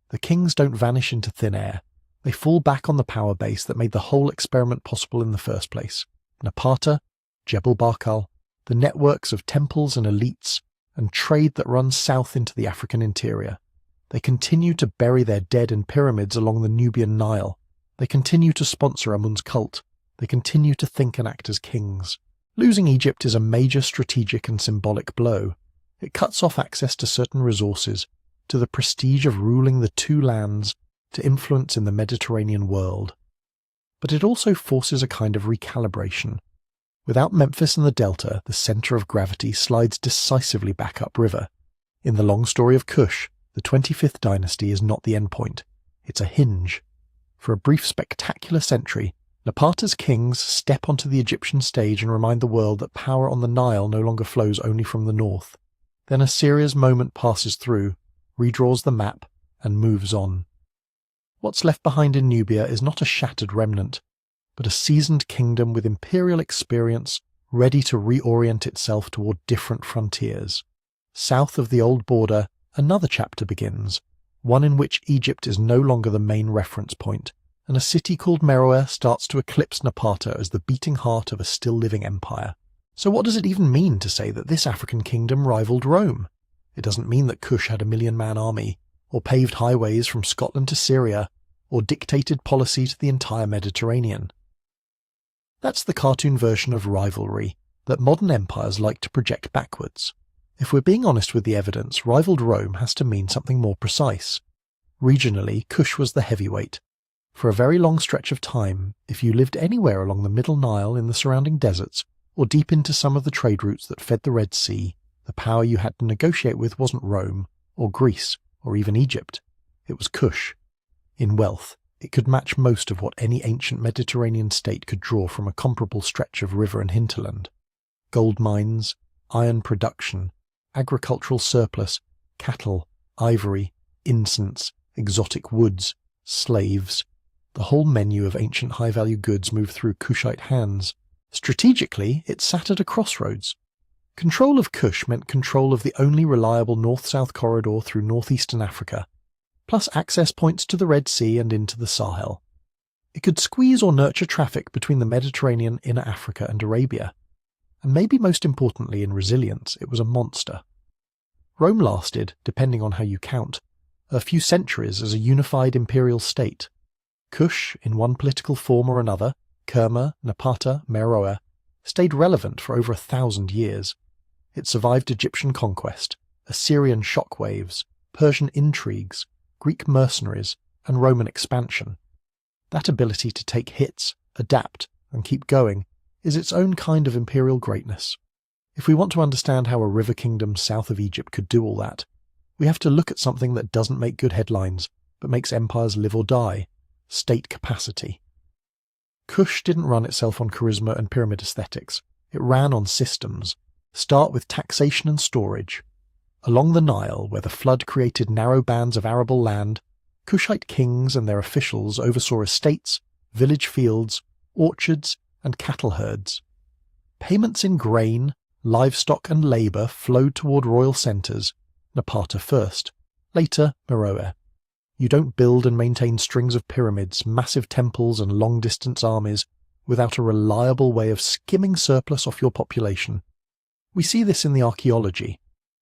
The kings don't vanish into thin air. They fall back on the power base that made the whole experiment possible in the first place. Napata, Jebel Barkal, the networks of temples and elites, and trade that runs south into the African interior. They continue to bury their dead in pyramids along the Nubian Nile. They continue to sponsor Amun's cult. They continue to think and act as kings. Losing Egypt is a major strategic and symbolic blow. It cuts off access to certain resources, to the prestige of ruling the two lands, to influence in the Mediterranean world. But it also forces a kind of recalibration. Without Memphis and the Delta, the centre of gravity slides decisively back upriver. In the long story of Kush, the 25th dynasty is not the endpoint. It's a hinge. For a brief spectacular century, Napata's kings step onto the Egyptian stage and remind the world that power on the Nile no longer flows only from the north. Then Assyria's moment passes through, redraws the map, and moves on. What's left behind in Nubia is not a shattered remnant, but a seasoned kingdom with imperial experience ready to reorient itself toward different frontiers. South of the old border, another chapter begins, one in which Egypt is no longer the main reference point, and a city called Meroë starts to eclipse Napata as the beating heart of a still-living empire. So what does it even mean to say that this African kingdom rivaled Rome? It doesn't mean that Kush had a 1,000,000-man army. or paved highways from Scotland to Syria, or dictated policy to the entire Mediterranean. That's the cartoon version of rivalry that modern empires like to project backwards. If we're being honest with the evidence, rivaled Rome has to mean something more precise. Regionally, Kush was the heavyweight. For a very long stretch of time, if you lived anywhere along the Middle Nile in the surrounding deserts, or deep into some of the trade routes that fed the Red Sea, the power you had to negotiate with wasn't Rome, or Greece, or even Egypt. It was Kush. In wealth, it could match most of what any ancient Mediterranean state could draw from a comparable stretch of river and hinterland. Gold mines, iron production, agricultural surplus, cattle, ivory, incense, exotic woods, slaves. The whole menu of ancient high-value goods moved through Kushite hands. Strategically, it sat at a crossroads. Control of Kush meant control of the only reliable north-south corridor through northeastern Africa, plus access points to the Red Sea and into the Sahel. It could squeeze or nurture traffic between the Mediterranean, Inner Africa and Arabia. And maybe most importantly in resilience, it was a monster. Rome lasted, depending on how you count, a few centuries as a unified imperial state. Kush, in one political form or another, Kerma, Napata, Meroë, stayed relevant for over 1,000 years. It survived Egyptian conquest, Assyrian shockwaves, Persian intrigues, Greek mercenaries, and Roman expansion. That ability to take hits, adapt, and keep going is its own kind of imperial greatness. If we want to understand how a river kingdom south of Egypt could do all that, we have to look at something that doesn't make good headlines, but makes empires live or die: state capacity. Kush didn't run itself on charisma and pyramid aesthetics. It ran on systems. Start with taxation and storage. Along the Nile, where the flood created narrow bands of arable land, Kushite kings and their officials oversaw estates, village fields, orchards, and cattle herds. Payments in grain, livestock and labour flowed toward royal centres, Napata first, later Meroë. You don't build and maintain strings of pyramids, massive temples and long-distance armies without a reliable way of skimming surplus off your population. We see this in the archaeology.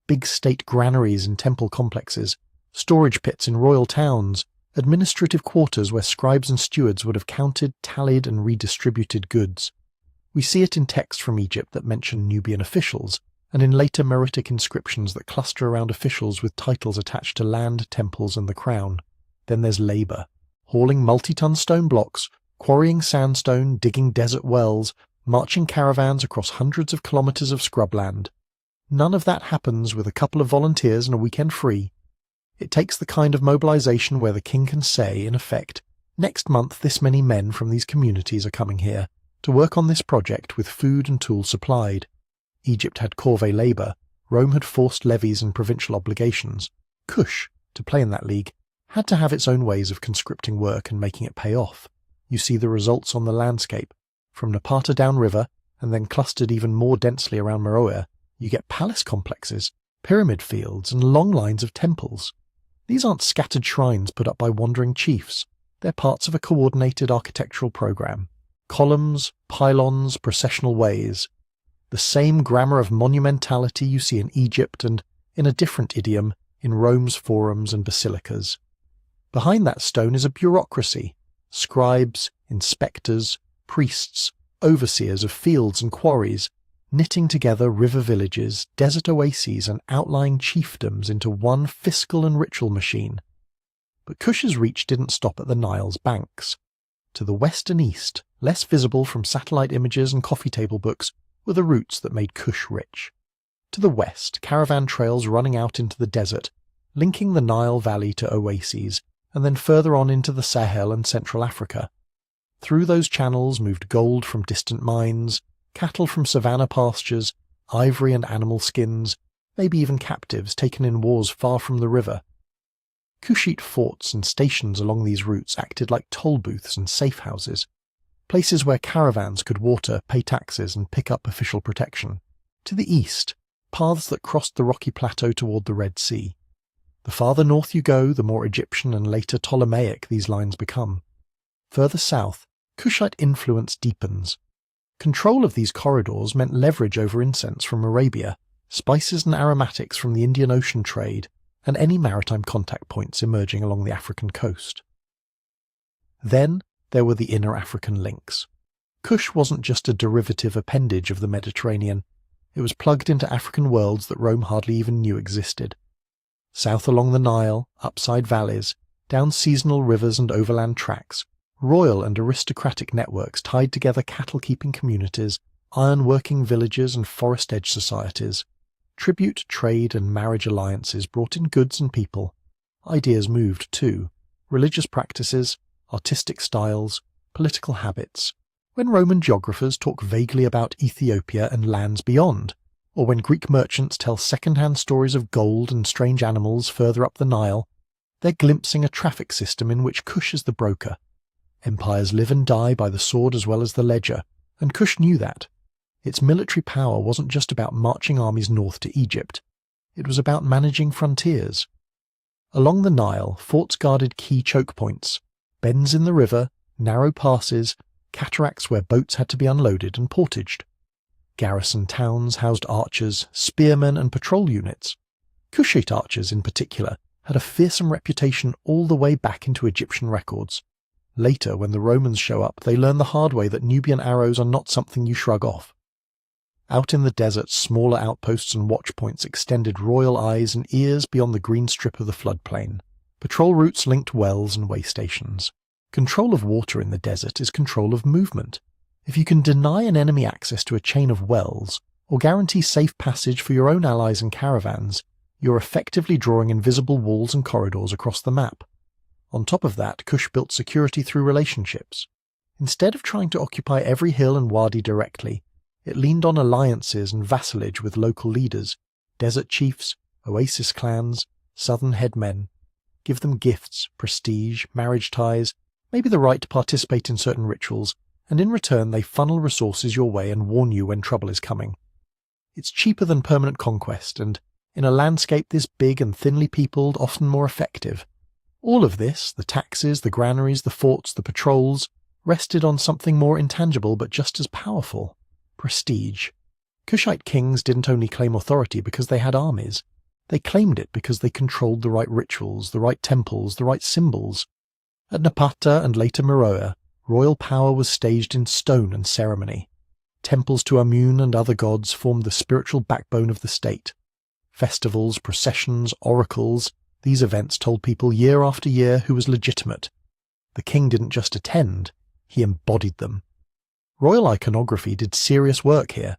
Big state granaries in temple complexes, storage pits in royal towns, administrative quarters where scribes and stewards would have counted, tallied and redistributed goods. We see it in texts from Egypt that mention Nubian officials, and in later Meroitic inscriptions that cluster around officials with titles attached to land, temples and the crown. Then there's labour, hauling multi-ton stone blocks, quarrying sandstone, digging desert wells, marching caravans across hundreds of kilometres of scrubland. None of that happens with a couple of volunteers and a weekend free. It takes the kind of mobilisation where the king can say, in effect, next month this many men from these communities are coming here to work on this project with food and tools supplied. Egypt had corvée labour, Rome had forced levies and provincial obligations. Kush, to play in that league, had to have its own ways of conscripting work and making it pay off. You see the results on the landscape. From Napata downriver, and then clustered even more densely around Meroë, you get palace complexes, pyramid fields, and long lines of temples. These aren't scattered shrines put up by wandering chiefs. They're parts of a coordinated architectural program. Columns, pylons, processional ways. The same grammar of monumentality you see in Egypt and, in a different idiom, in Rome's forums and basilicas. Behind that stone is a bureaucracy. Scribes, inspectors, priests, overseers of fields and quarries, knitting together river villages, desert oases and outlying chiefdoms into one fiscal and ritual machine. But Kush's reach didn't stop at the Nile's banks. To the west and east, less visible from satellite images and coffee table books, were the routes that made Kush rich. To the west, caravan trails running out into the desert, linking the Nile Valley to oases, and then further on into the Sahel and Central Africa. Through those channels moved gold from distant mines, cattle from savanna pastures, ivory and animal skins, maybe even captives taken in wars far from the river. Kushite forts and stations along these routes acted like toll booths and safe houses, places where caravans could water, pay taxes and pick up official protection. To the east, paths that crossed the rocky plateau toward the Red Sea. The farther north you go, the more Egyptian and later Ptolemaic these lines become. Further south, Kushite influence deepens. Control of these corridors meant leverage over incense from Arabia, spices and aromatics from the Indian Ocean trade, and any maritime contact points emerging along the African coast. Then there were the inner African links. Kush wasn't just a derivative appendage of the Mediterranean, it was plugged into African worlds that Rome hardly even knew existed. South along the Nile, upside valleys, down seasonal rivers and overland tracks, royal and aristocratic networks tied together cattle-keeping communities, iron-working villages and forest-edge societies. Tribute, trade and marriage alliances brought in goods and people. Ideas moved too. Religious practices, artistic styles, political habits. When Roman geographers talk vaguely about Ethiopia and lands beyond, or when Greek merchants tell second-hand stories of gold and strange animals further up the Nile, they're glimpsing a traffic system in which Kush is the broker. Empires live and die by the sword as well as the ledger, and Kush knew that. Its military power wasn't just about marching armies north to Egypt. It was about managing frontiers. Along the Nile, forts guarded key choke points, bends in the river, narrow passes, cataracts where boats had to be unloaded and portaged. Garrison towns housed archers, spearmen and patrol units. Kushite archers, in particular, had a fearsome reputation all the way back into Egyptian records. Later, when the Romans show up, they learn the hard way that Nubian arrows are not something you shrug off. Out in the desert, smaller outposts and watchpoints extended royal eyes and ears beyond the green strip of the floodplain. Patrol routes linked wells and way stations. Control of water in the desert is control of movement. If you can deny an enemy access to a chain of wells, or guarantee safe passage for your own allies and caravans, you're effectively drawing invisible walls and corridors across the map. On top of that, Kush built security through relationships. Instead of trying to occupy every hill and wadi directly, it leaned on alliances and vassalage with local leaders, desert chiefs, oasis clans, southern headmen. Give them gifts, prestige, marriage ties, maybe the right to participate in certain rituals, and in return they funnel resources your way and warn you when trouble is coming. It's cheaper than permanent conquest, and in a landscape this big and thinly peopled, often more effective. All of this, the taxes, the granaries, the forts, the patrols, rested on something more intangible but just as powerful: prestige. Kushite kings didn't only claim authority because they had armies. They claimed it because they controlled the right rituals, the right temples, the right symbols. At Napata and later Meroë, royal power was staged in stone and ceremony. Temples to Amun and other gods formed the spiritual backbone of the state. Festivals, processions, oracles, these events told people year after year who was legitimate. The king didn't just attend, he embodied them. Royal iconography did serious work here.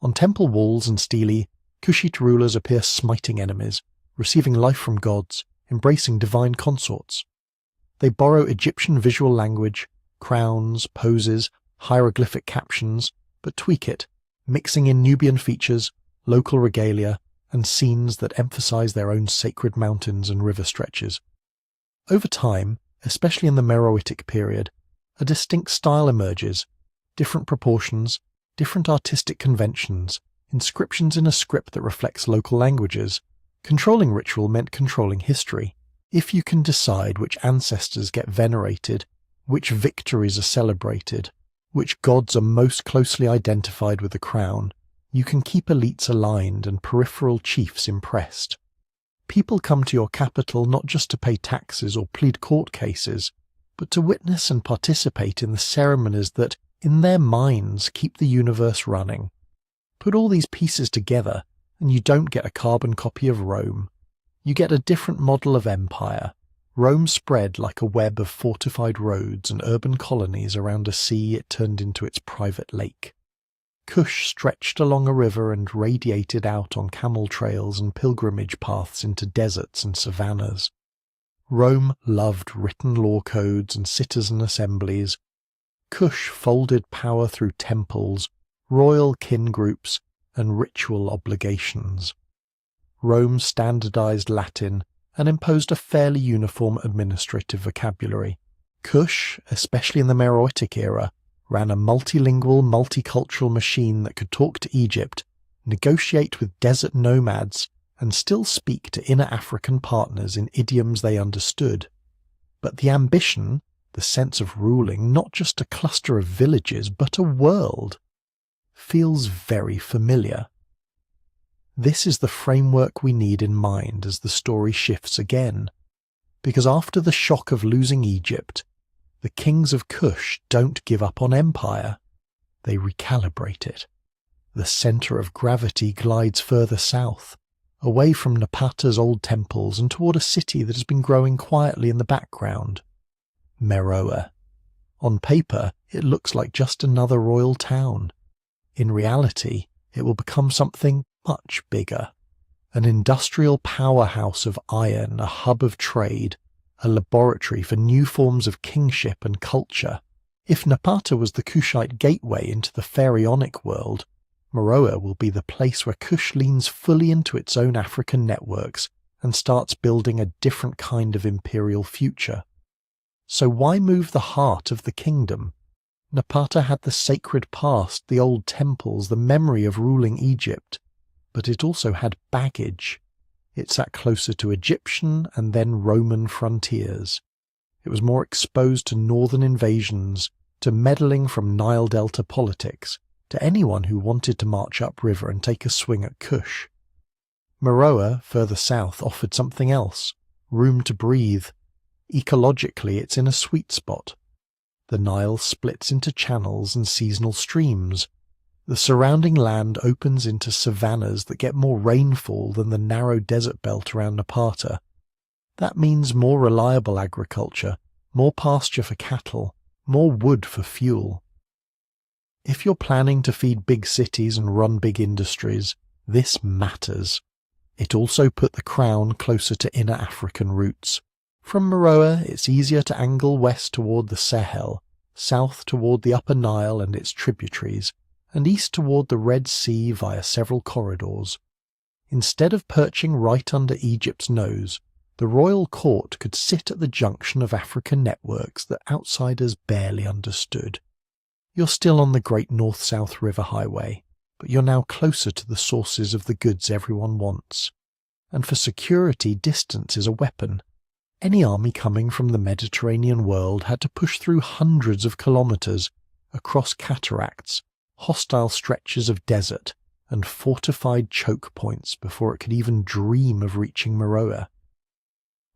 On temple walls and stelae, Kushite rulers appear smiting enemies, receiving life from gods, embracing divine consorts. They borrow Egyptian visual language, crowns, poses, hieroglyphic captions, but tweak it, mixing in Nubian features, local regalia, and scenes that emphasize their own sacred mountains and river stretches. Over time, especially in the Meroitic period, a distinct style emerges: different proportions, different artistic conventions, inscriptions in a script that reflects local languages. Controlling ritual meant controlling history. If you can decide which ancestors get venerated, which victories are celebrated, which gods are most closely identified with the crown, you can keep elites aligned and peripheral chiefs impressed. People come to your capital not just to pay taxes or plead court cases, but to witness and participate in the ceremonies that, in their minds, keep the universe running. Put all these pieces together, and you don't get a carbon copy of Rome. You get a different model of empire. Rome spread like a web of fortified roads and urban colonies around a sea it turned into its private lake. Kush stretched along a river and radiated out on camel trails and pilgrimage paths into deserts and savannas. Rome loved written law codes and citizen assemblies. Kush folded power through temples, royal kin groups, and ritual obligations. Rome standardized Latin and imposed a fairly uniform administrative vocabulary. Kush, especially in the Meroitic era, ran a multilingual, multicultural machine that could talk to Egypt, negotiate with desert nomads, and still speak to inner African partners in idioms they understood. But the ambition, the sense of ruling not just a cluster of villages but a world, feels very familiar. This is the framework we need in mind as the story shifts again, because after the shock of losing Egypt, the kings of Kush don't give up on empire, they recalibrate it. The centre of gravity glides further south, away from Napata's old temples and toward a city that has been growing quietly in the background, Meroë. On paper, it looks like just another royal town. In reality, it will become something much bigger. An industrial powerhouse of iron, a hub of trade, a laboratory for new forms of kingship and culture. If Napata was the Kushite gateway into the pharaonic world, Meroë will be the place where Kush leans fully into its own African networks and starts building a different kind of imperial future. So why move the heart of the kingdom? Napata had the sacred past, the old temples, the memory of ruling Egypt, but it also had baggage. It sat closer to Egyptian and then Roman frontiers. It was more exposed to northern invasions, to meddling from Nile Delta politics, to anyone who wanted to march upriver and take a swing at Kush. Meroë, further south, offered something else, room to breathe. Ecologically, it's in a sweet spot. The Nile splits into channels and seasonal streams. The surrounding land opens into savannas that get more rainfall than the narrow desert belt around Napata. That means more reliable agriculture, more pasture for cattle, more wood for fuel. If you're planning to feed big cities and run big industries, this matters. It also put the crown closer to inner African roots. From Meroë, it's easier to angle west toward the Sahel, south toward the Upper Nile and its tributaries, and east toward the Red Sea via several corridors. Instead of perching right under Egypt's nose, the royal court could sit at the junction of African networks that outsiders barely understood. You're still on the Great North-South River Highway, but you're now closer to the sources of the goods everyone wants. And for security, distance is a weapon. Any army coming from the Mediterranean world had to push through hundreds of kilometres, across cataracts, hostile stretches of desert, and fortified choke points before it could even dream of reaching Meroë.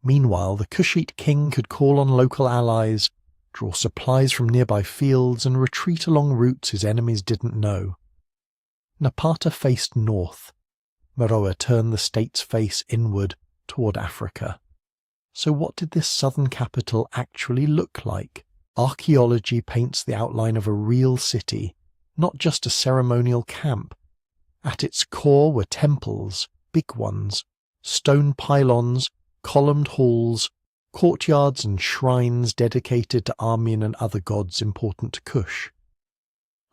Meanwhile, the Kushite king could call on local allies, draw supplies from nearby fields, and retreat along routes his enemies didn't know. Napata faced north. Meroë turned the state's face inward toward Africa. So what did this southern capital actually look like? Archaeology paints the outline of a real city, not just a ceremonial camp. At its core were temples, big ones, stone pylons, columned halls, courtyards and shrines dedicated to Amen and other gods important to Kush.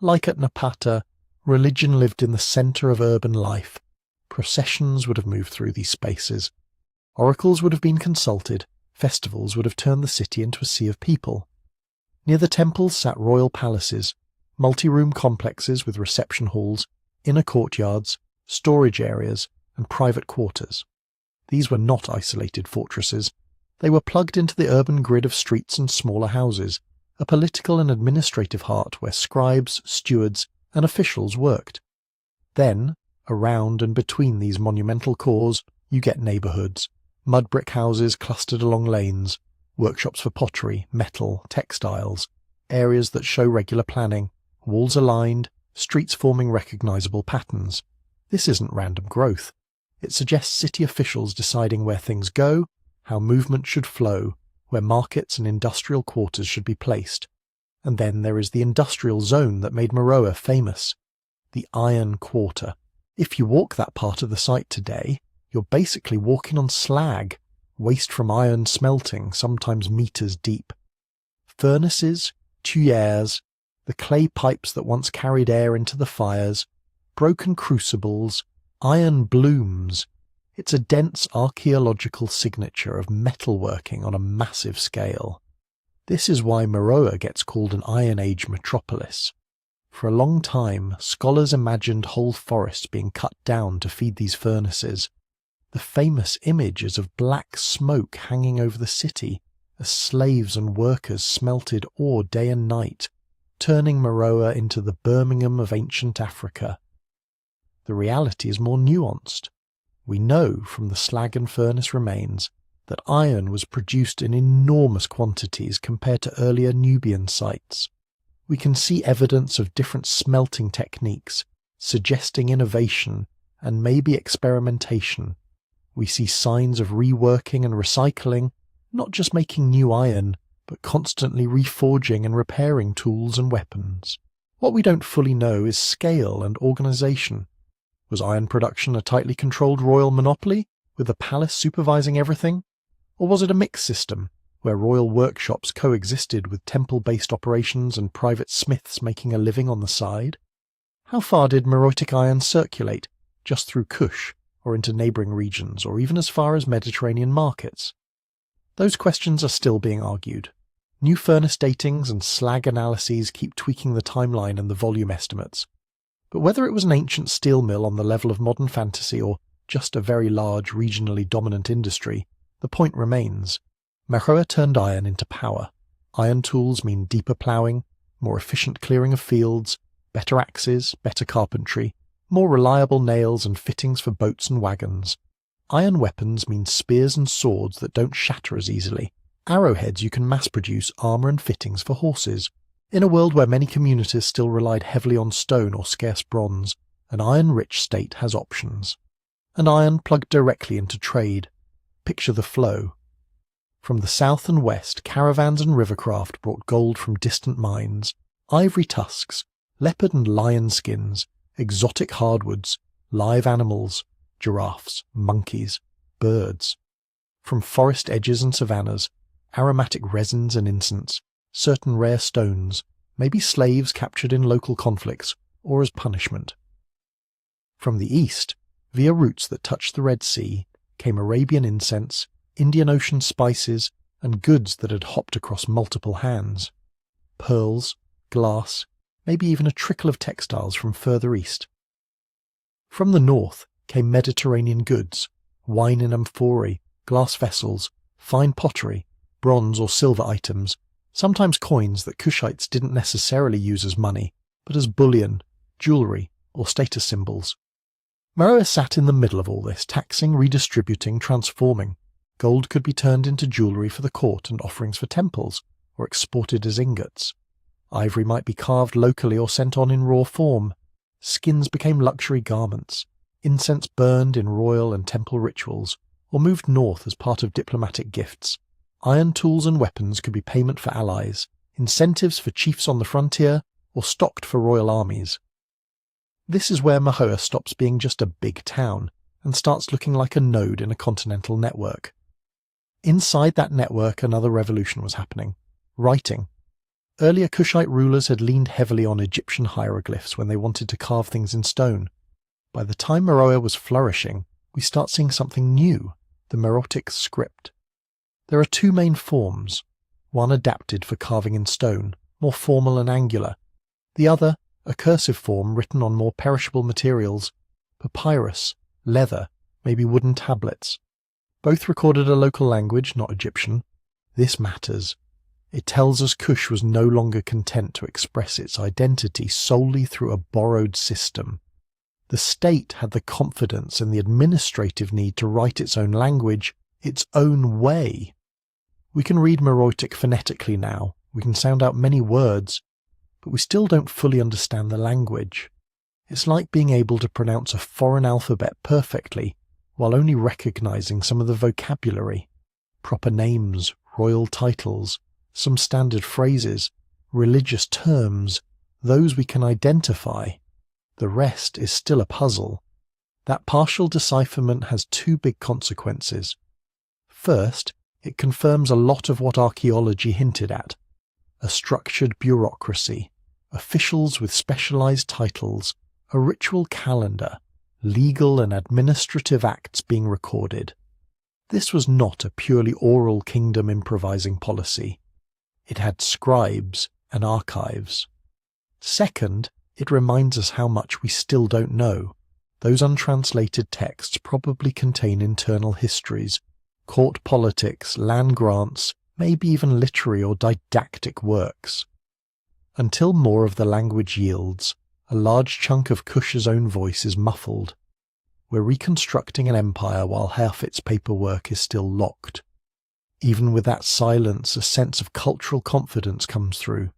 Like at Napata, religion lived in the centre of urban life. Processions would have moved through these spaces. Oracles would have been consulted, festivals would have turned the city into a sea of people. Near the temples sat royal palaces, multi-room complexes with reception halls, inner courtyards, storage areas, and private quarters. These were not isolated fortresses. They were plugged into the urban grid of streets and smaller houses, a political and administrative heart where scribes, stewards, and officials worked. Then, around and between these monumental cores, you get neighbourhoods, mud brick houses clustered along lanes, workshops for pottery, metal, textiles, areas that show regular planning, walls aligned, streets forming recognisable patterns. This isn't random growth. It suggests city officials deciding where things go, how movement should flow, where markets and industrial quarters should be placed. And then there is the industrial zone that made Meroë famous, the Iron Quarter. If you walk that part of the site today, you're basically walking on slag, waste from iron smelting, sometimes meters deep. Furnaces, tuyères, the clay pipes that once carried air into the fires, broken crucibles, iron blooms. It's a dense archaeological signature of metalworking on a massive scale. This is why Meroë gets called an Iron Age metropolis. For a long time, scholars imagined whole forests being cut down to feed these furnaces. The famous image is of black smoke hanging over the city as slaves and workers smelted ore day and night, turning Meroë into the Birmingham of ancient Africa. the reality is more nuanced. We know from the slag and furnace remains that iron was produced in enormous quantities compared to earlier Nubian sites. We can see evidence of different smelting techniques, suggesting innovation and maybe experimentation. We see signs of reworking and recycling, not just making new iron, but constantly reforging and repairing tools and weapons. What we don't fully know is scale and organisation. Was iron production a tightly controlled royal monopoly, with the palace supervising everything? Or was it a mixed system, where royal workshops coexisted with temple-based operations and private smiths making a living on the side? How far did Meroitic iron circulate, just through Kush, or into neighbouring regions, or even as far as Mediterranean markets? Those questions are still being argued. New furnace datings and slag analyses keep tweaking the timeline and the volume estimates. But whether it was an ancient steel mill on the level of modern fantasy or just a very large, regionally dominant industry, the point remains. Meroë turned iron into power. Iron tools mean deeper ploughing, more efficient clearing of fields, better axes, better carpentry, more reliable nails and fittings for boats and wagons. Iron weapons mean spears and swords that don't shatter as easily. Arrowheads you can mass-produce armour and fittings for horses. In a world where many communities still relied heavily on stone or scarce bronze, an iron-rich state has options. And iron plugged directly into trade. Picture the flow. From the south and west, caravans and rivercraft brought gold from distant mines, ivory tusks, leopard and lion skins, exotic hardwoods, live animals, giraffes, monkeys, birds. From forest edges and savannas, aromatic resins and incense, certain rare stones, maybe slaves captured in local conflicts or as punishment. From the east, via routes that touched the Red Sea, came Arabian incense, Indian Ocean spices, and goods that had hopped across multiple hands. Pearls, glass, maybe even a trickle of textiles from further east. From the north came Mediterranean goods, wine in amphorae, glass vessels, fine pottery, bronze or silver items, sometimes coins that Kushites didn't necessarily use as money, but as bullion, jewellery, or status symbols. Meroë sat in the middle of all this, taxing, redistributing, transforming. Gold could be turned into jewellery for the court and offerings for temples, or exported as ingots. Ivory might be carved locally or sent on in raw form. Skins became luxury garments. Incense burned in royal and temple rituals, or moved north as part of diplomatic gifts. Iron tools and weapons could be payment for allies, incentives for chiefs on the frontier, or stocked for royal armies. This is where Meroë stops being just a big town and starts looking like a node in a continental network. Inside that network, another revolution was happening. Writing. Earlier Kushite rulers had leaned heavily on Egyptian hieroglyphs when they wanted to carve things in stone. By the time Meroë was flourishing, we start seeing something new, the Meroitic script. There are two main forms, one adapted for carving in stone, more formal and angular. The other, a cursive form written on more perishable materials, papyrus, leather, maybe wooden tablets. Both recorded a local language, not Egyptian. This matters. It tells us Kush was no longer content to express its identity solely through a borrowed system. The state had the confidence and the administrative need to write its own language, its own way. We can read Meroitic phonetically now, we can sound out many words, but we still don't fully understand the language. It's like being able to pronounce a foreign alphabet perfectly, while only recognizing some of the vocabulary, proper names, royal titles, some standard phrases, religious terms, those we can identify. The rest is still a puzzle. That partial decipherment has two big consequences. First, it confirms a lot of what archaeology hinted at. A structured bureaucracy, officials with specialized titles, a ritual calendar, legal and administrative acts being recorded. This was not a purely oral kingdom improvising policy. It had scribes and archives. Second, it reminds us how much we still don't know. Those untranslated texts probably contain internal histories, court politics, land grants, maybe even literary or didactic works. Until more of the language yields, a large chunk of Kush's own voice is muffled. We're reconstructing an empire while half its paperwork is still locked. Even with that silence, a sense of cultural confidence comes through.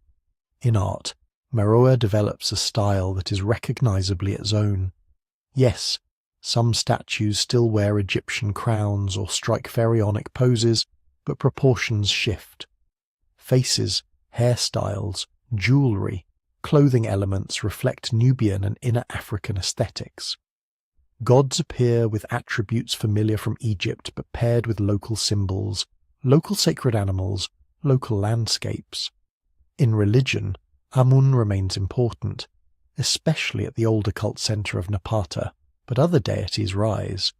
In art, Meroë develops a style that is recognizably its own. Yes, some statues still wear Egyptian crowns or strike pharaonic poses, but proportions shift. Faces, hairstyles, jewellery, clothing elements reflect Nubian and inner African aesthetics. Gods appear with attributes familiar from Egypt but paired with local symbols, local sacred animals, local landscapes. In religion, Amun remains important, especially at the old occult centre of Napata, but other deities rise.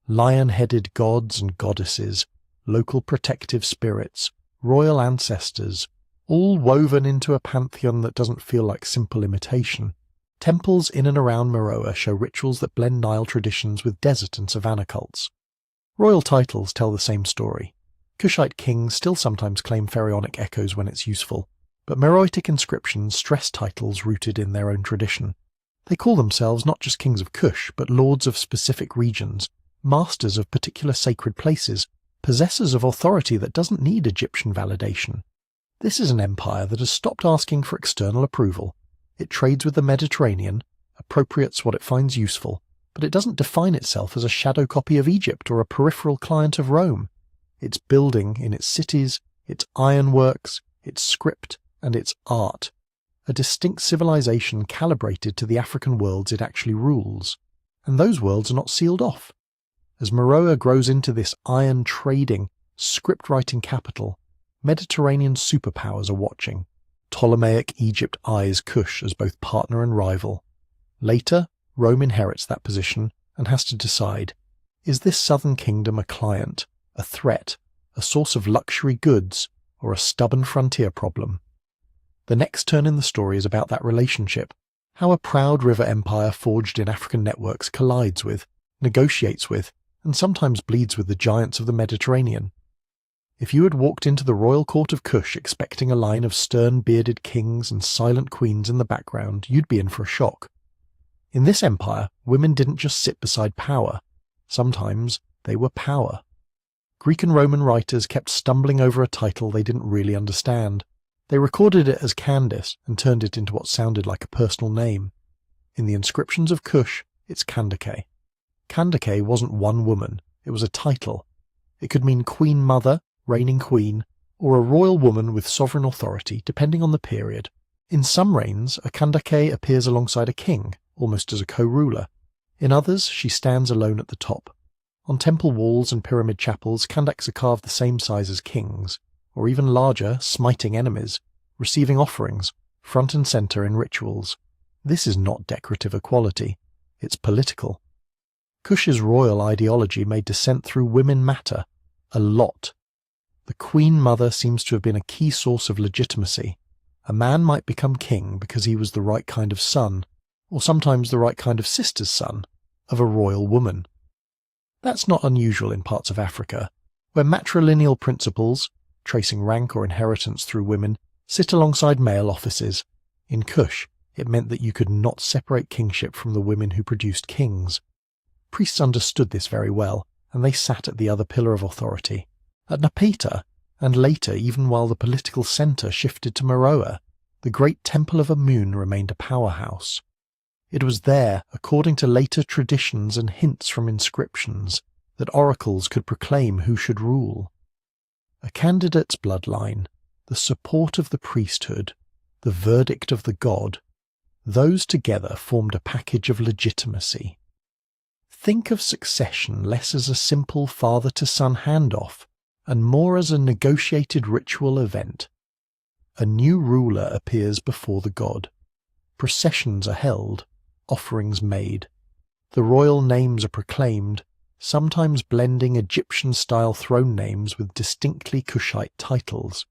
Lion-headed gods and goddesses, local protective spirits, royal ancestors, all woven into a pantheon that doesn't feel like simple imitation. Temples in and around Meroë show rituals that blend Nile traditions with desert and savanna cults. Royal titles tell the same story. Kushite kings still sometimes claim pharaonic echoes when it's useful, but Meroitic inscriptions stress titles rooted in their own tradition. They call themselves not just kings of Kush, but lords of specific regions, masters of particular sacred places, possessors of authority that doesn't need Egyptian validation. This is an empire that has stopped asking for external approval. It trades with the Mediterranean, appropriates what it finds useful, but it doesn't define itself as a shadow copy of Egypt or a peripheral client of Rome. It's building in its cities, its ironworks, its script, and its art, a distinct civilization calibrated to the African worlds it actually rules. And those worlds are not sealed off. As Meroë grows into this iron-trading, script-writing capital, Mediterranean superpowers are watching. Ptolemaic Egypt eyes Kush as both partner and rival. Later, Rome inherits that position and has to decide, is this southern kingdom a client, a threat, a source of luxury goods, or a stubborn frontier problem? The next turn in the story is about that relationship, how a proud river empire forged in African networks collides with, negotiates with, and sometimes bleeds with the giants of the Mediterranean. If you had walked into the royal court of Kush expecting a line of stern-bearded kings and silent queens in the background, you'd be in for a shock. In this empire, women didn't just sit beside power. Sometimes they were power. Greek and Roman writers kept stumbling over a title they didn't really understand. They recorded it as Candace and turned it into what sounded like a personal name. In the inscriptions of Kush, it's Kandake. Kandake wasn't one woman, it was a title. It could mean Queen Mother, reigning queen, or a royal woman with sovereign authority, depending on the period. In some reigns, a Kandake appears alongside a king, almost as a co-ruler. In others, she stands alone at the top. On temple walls and pyramid chapels, Kandaks are carved the same size as kings, or even larger, smiting enemies, receiving offerings, front and centre in rituals. This is not decorative equality, it's political. Kush's royal ideology made descent through women matter, a lot. The Queen Mother seems to have been a key source of legitimacy. A man might become king because he was the right kind of son, or sometimes the right kind of sister's son, of a royal woman. That's not unusual in parts of Africa, where matrilineal principles, tracing rank or inheritance through women, sit alongside male offices. In Kush, it meant that you could not separate kingship from the women who produced kings. Priests understood this very well, and they sat at the other pillar of authority. At Napata, and later even while the political centre shifted to Meroë, the great temple of Amun remained a powerhouse. It was there, according to later traditions and hints from inscriptions, that oracles could proclaim who should rule. A candidate's bloodline, the support of the priesthood, the verdict of the god, those together formed a package of legitimacy. Think of succession less as a simple father-to-son handoff, and more as a negotiated ritual event. A new ruler appears before the god. Processions are held, offerings made. The royal names are proclaimed, sometimes blending Egyptian-style throne names with distinctly Kushite titles.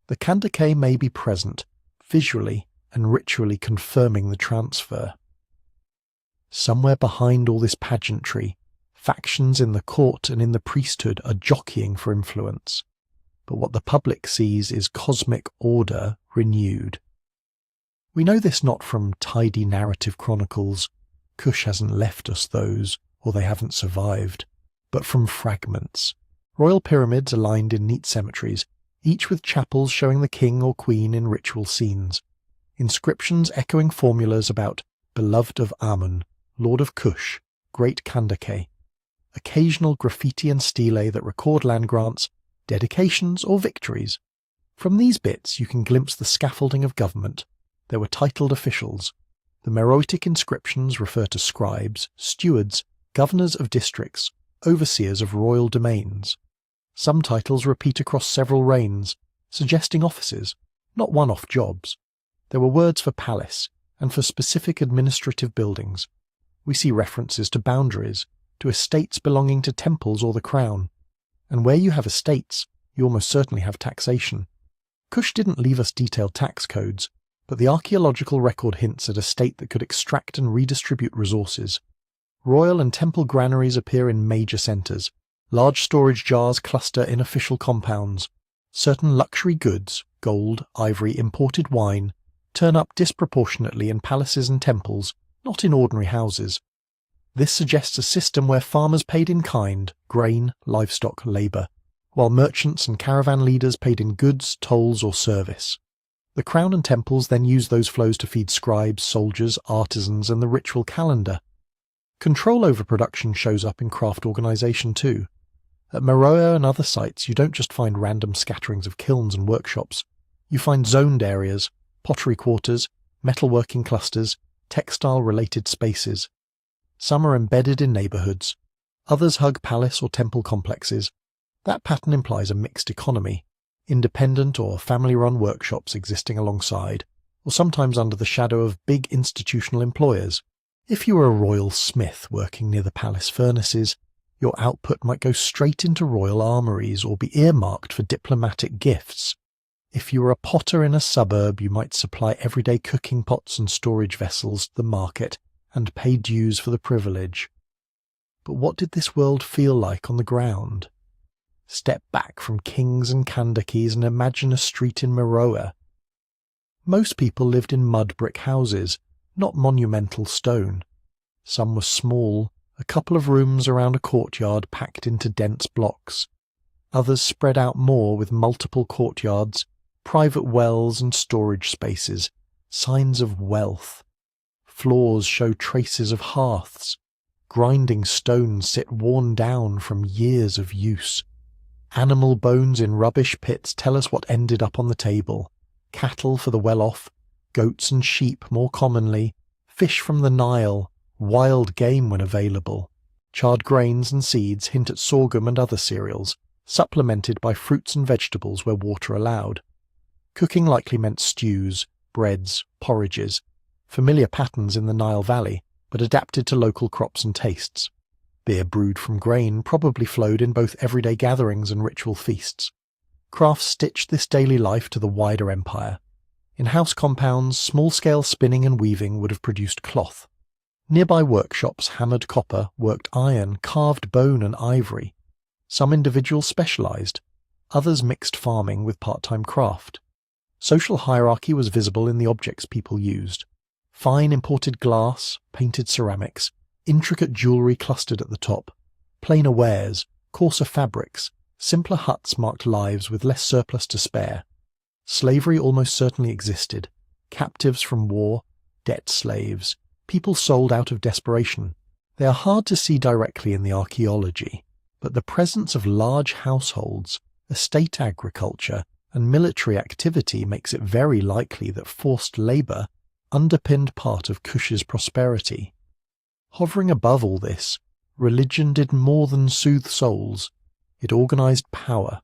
The Kandake may be present, visually and ritually confirming the transfer. Somewhere behind all this pageantry, factions in the court and in the priesthood are jockeying for influence, but what the public sees is cosmic order renewed. We know this not from tidy narrative chronicles, Kush hasn't left us those, or they haven't survived, but from fragments. Royal pyramids aligned in neat cemeteries, each with chapels showing the king or queen in ritual scenes. Inscriptions echoing formulas about beloved of Amun, lord of Kush, great Kandake. Occasional graffiti and stele that record land grants, dedications or victories. From these bits you can glimpse the scaffolding of government. There were titled officials. The Meroitic inscriptions refer to scribes, stewards, governors of districts, overseers of royal domains. Some titles repeat across several reigns, suggesting offices, not one-off jobs. There were words for palace, and for specific administrative buildings. We see references to boundaries, to estates belonging to temples or the crown. And where you have estates, you almost certainly have taxation. Kush didn't leave us detailed tax codes, but the archaeological record hints at a state that could extract and redistribute resources. Royal and temple granaries appear in major centres. Large storage jars cluster in official compounds. Certain luxury goods, gold, ivory, imported wine, turn up disproportionately in palaces and temples, not in ordinary houses. This suggests a system where farmers paid in kind, grain, livestock, labour, while merchants and caravan leaders paid in goods, tolls or service. The crown and temples then used those flows to feed scribes, soldiers, artisans and the ritual calendar. Control over production shows up in craft organisation too. At Meroë and other sites you don't just find random scatterings of kilns and workshops. You find zoned areas, pottery quarters, metalworking clusters, textile-related spaces. Some are embedded in neighbourhoods. Others hug palace or temple complexes. That pattern implies a mixed economy. Independent or family-run workshops existing alongside, or sometimes under the shadow of big institutional employers. If you were a royal smith working near the palace furnaces, your output might go straight into royal armories or be earmarked for diplomatic gifts. If you were a potter in a suburb, you might supply everyday cooking pots and storage vessels to the market and pay dues for the privilege. But what did this world feel like on the ground? Step back from kings and Kandakes and imagine a street in Meroë. Most people lived in mud brick houses, not monumental stone. Some were small, a couple of rooms around a courtyard packed into dense blocks. Others spread out more with multiple courtyards, private wells and storage spaces, signs of wealth. Floors show traces of hearths. Grinding stones sit worn down from years of use. Animal bones in rubbish pits tell us what ended up on the table. Cattle for the well-off, goats and sheep more commonly, fish from the Nile, wild game when available. Charred grains and seeds hint at sorghum and other cereals, supplemented by fruits and vegetables where water allowed. Cooking likely meant stews, breads, porridges, familiar patterns in the Nile Valley, but adapted to local crops and tastes. Beer brewed from grain probably flowed in both everyday gatherings and ritual feasts. Crafts stitched this daily life to the wider empire. In house compounds, small-scale spinning and weaving would have produced cloth. Nearby workshops hammered copper, worked iron, carved bone and ivory. Some individuals specialised, others mixed farming with part-time craft. Social hierarchy was visible in the objects people used. Fine imported glass, painted ceramics, intricate jewellery clustered at the top, plainer wares, coarser fabrics, simpler huts marked lives with less surplus to spare. Slavery almost certainly existed. Captives from war, debt slaves, people sold out of desperation. They are hard to see directly in the archaeology, but the presence of large households, estate agriculture, and military activity makes it very likely that forced labour underpinned part of Kush's prosperity. Hovering above all this, religion did more than soothe souls. It organised power.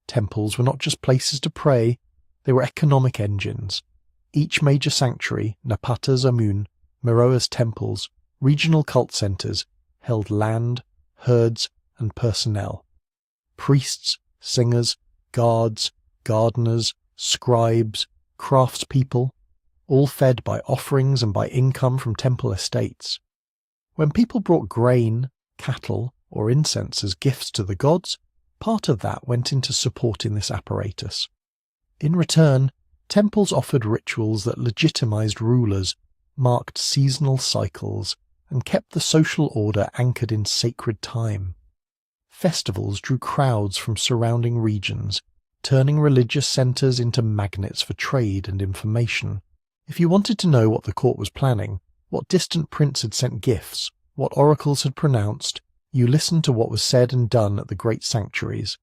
Temples were not just places to pray, they were economic engines. Each major sanctuary, Napata's Amun, Meroë's temples, regional cult centres, held land, herds and personnel. Priests, singers, guards, gardeners, scribes, craftspeople, all fed by offerings and by income from temple estates. When people brought grain, cattle, or incense as gifts to the gods, part of that went into supporting this apparatus. In return, Temples offered rituals that legitimized rulers, marked seasonal cycles, and kept the social order anchored in sacred time. Festivals drew crowds from surrounding regions, turning religious centres into magnets for trade and information. If you wanted to know what the court was planning, what distant prince had sent gifts, what oracles had pronounced, you listened to what was said and done at the great sanctuaries.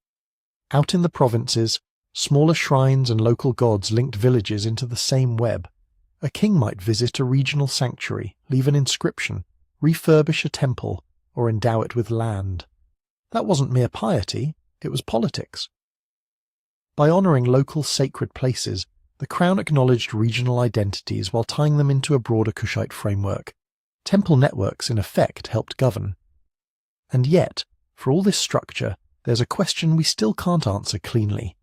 Out in the provinces, smaller shrines and local gods linked villages into the same web. A king might visit a regional sanctuary, leave an inscription, refurbish a temple, or endow it with land. That wasn't mere piety, it was politics. By honouring local sacred places, the crown acknowledged regional identities while tying them into a broader Kushite framework. Temple networks, in effect, helped govern. And yet, for all this structure, there's a question we still can't answer cleanly.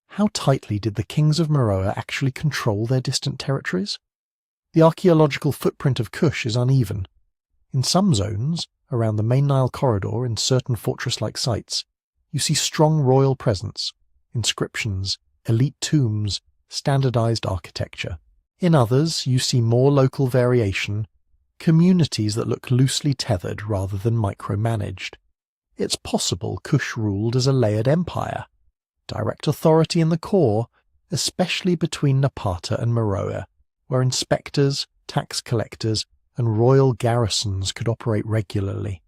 How tightly did the kings of Meroë actually control their distant territories? The archaeological footprint of Kush is uneven. In some zones, around the main Nile corridor in certain fortress-like sites, you see strong royal presence, inscriptions, elite tombs, standardized architecture. In others, you see more local variation, communities that look loosely tethered rather than micromanaged. It's possible Kush ruled as a layered empire. Direct authority in the core, especially between Napata and Meroë, where inspectors, tax collectors, and royal garrisons could operate regularly.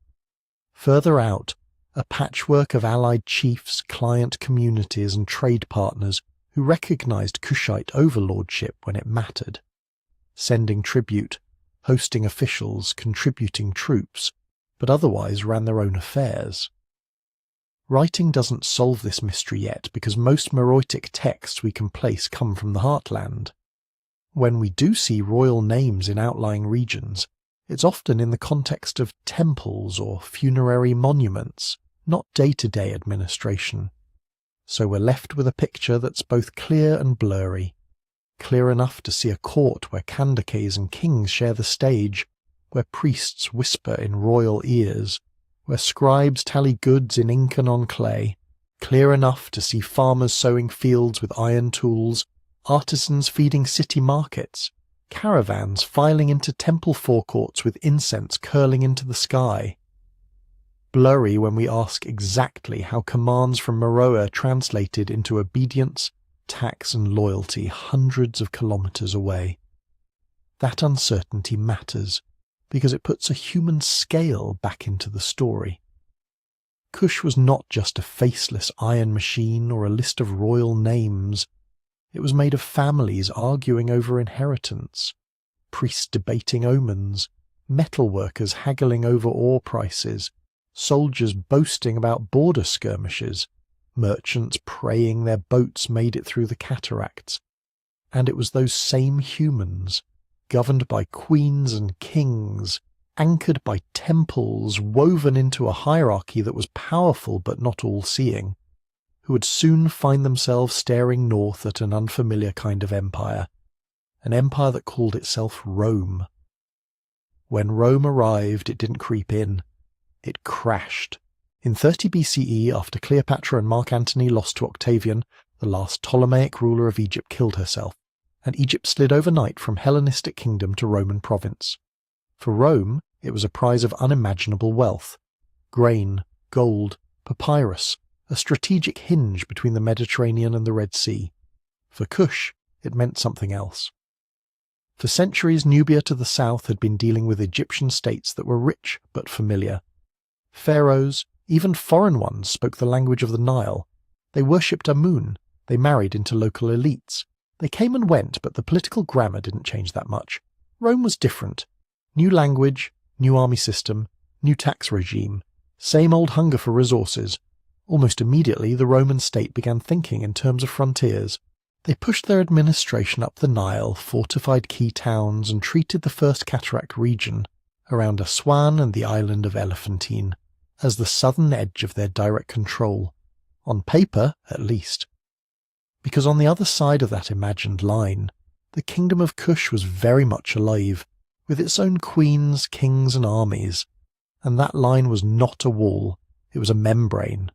Further out, a patchwork of allied chiefs, client communities, and trade partners who recognized Kushite overlordship when it mattered, sending tribute, hosting officials, contributing troops, but otherwise ran their own affairs. Writing doesn't solve this mystery yet because most Meroitic texts we can place come from the heartland. When we do see royal names in outlying regions, it's often in the context of temples or funerary monuments, not day-to-day administration. So we're left with a picture that's both clear and blurry. Clear enough to see a court where Kandakas and kings share the stage, where priests whisper in royal ears, where scribes tally goods in ink and on clay. Clear enough to see farmers sowing fields with iron tools, artisans feeding city markets, caravans filing into temple forecourts with incense curling into the sky. Blurry when we ask exactly how commands from Meroë translated into obedience, tax and loyalty hundreds of kilometres away. That uncertainty matters, because it puts a human scale back into the story. Kush was not just a faceless iron machine or a list of royal names. It was made of families arguing over inheritance, priests debating omens, metalworkers haggling over ore prices, soldiers boasting about border skirmishes, merchants praying their boats made it through the cataracts. And it was those same humans, governed by queens and kings, anchored by temples woven into a hierarchy that was powerful but not all-seeing, who would soon find themselves staring north at an unfamiliar kind of empire, an empire that called itself Rome. When Rome arrived, it didn't creep in, it crashed. In 30 BCE, after Cleopatra and Mark Antony lost to Octavian, the last Ptolemaic ruler of Egypt killed herself, and Egypt slid overnight from Hellenistic kingdom to Roman province. For Rome, it was a prize of unimaginable wealth: grain, gold, papyrus, a strategic hinge between the Mediterranean and the Red Sea. For Kush, it meant something else. For centuries, Nubia to the south had been dealing with Egyptian states that were rich but familiar. Pharaohs, even foreign ones, spoke the language of the Nile. They worshipped Amun, they married into local elites. They came and went, but the political grammar didn't change that much. Rome was different. New language, new army system, new tax regime, same old hunger for resources. Almost immediately, the Roman state began thinking in terms of frontiers. They pushed their administration up the Nile, fortified key towns, and treated the First Cataract region, around Aswan and the island of Elephantine, as the southern edge of their direct control, on paper at least. Because on the other side of that imagined line, the kingdom of Kush was very much alive, with its own queens, kings, and armies, and that line was not a wall, it was a membrane.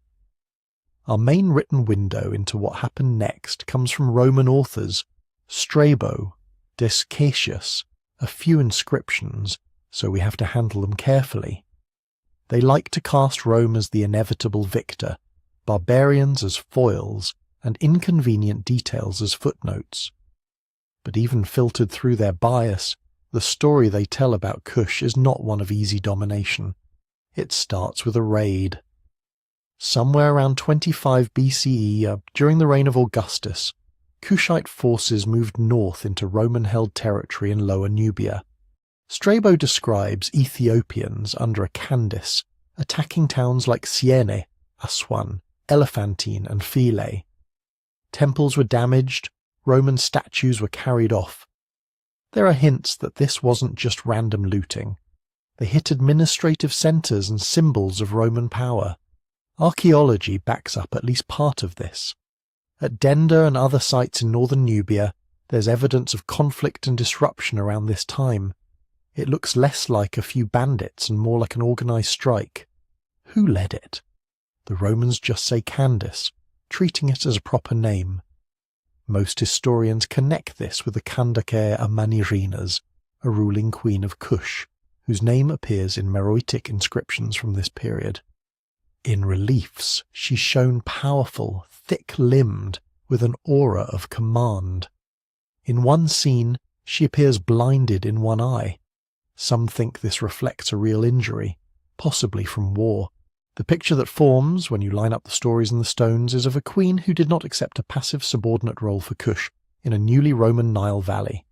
Our main written window into what happened next comes from Roman authors, Strabo, Descatius, a few inscriptions, so we have to handle them carefully. They like to cast Rome as the inevitable victor, barbarians as foils, and inconvenient details as footnotes. But even filtered through their bias, the story they tell about Kush is not one of easy domination. It starts with a raid. Somewhere around 25 BCE, during the reign of Augustus, Kushite forces moved north into Roman-held territory in Lower Nubia. Strabo describes Ethiopians under a Candace attacking towns like Syene, Aswan, Elephantine and Philae. Temples were damaged, Roman statues were carried off. There are hints that this wasn't just random looting. They hit administrative centres and symbols of Roman power. Archaeology backs up at least part of this. At Denda and other sites in northern Nubia, there's evidence of conflict and disruption around this time. It looks less like a few bandits and more like an organised strike. Who led it? The Romans just say Candace, treating it as a proper name. Most historians connect this with the Kandake Amanirinas, a ruling queen of Kush, whose name appears in Meroitic inscriptions from this period. In reliefs, she's shown powerful, thick-limbed, with an aura of command. In one scene, she appears blinded in one eye. Some think this reflects a real injury, possibly from war. The picture that forms, when you line up the stories in the stones, is of a queen who did not accept a passive subordinate role for Kush in a newly Roman Nile valley.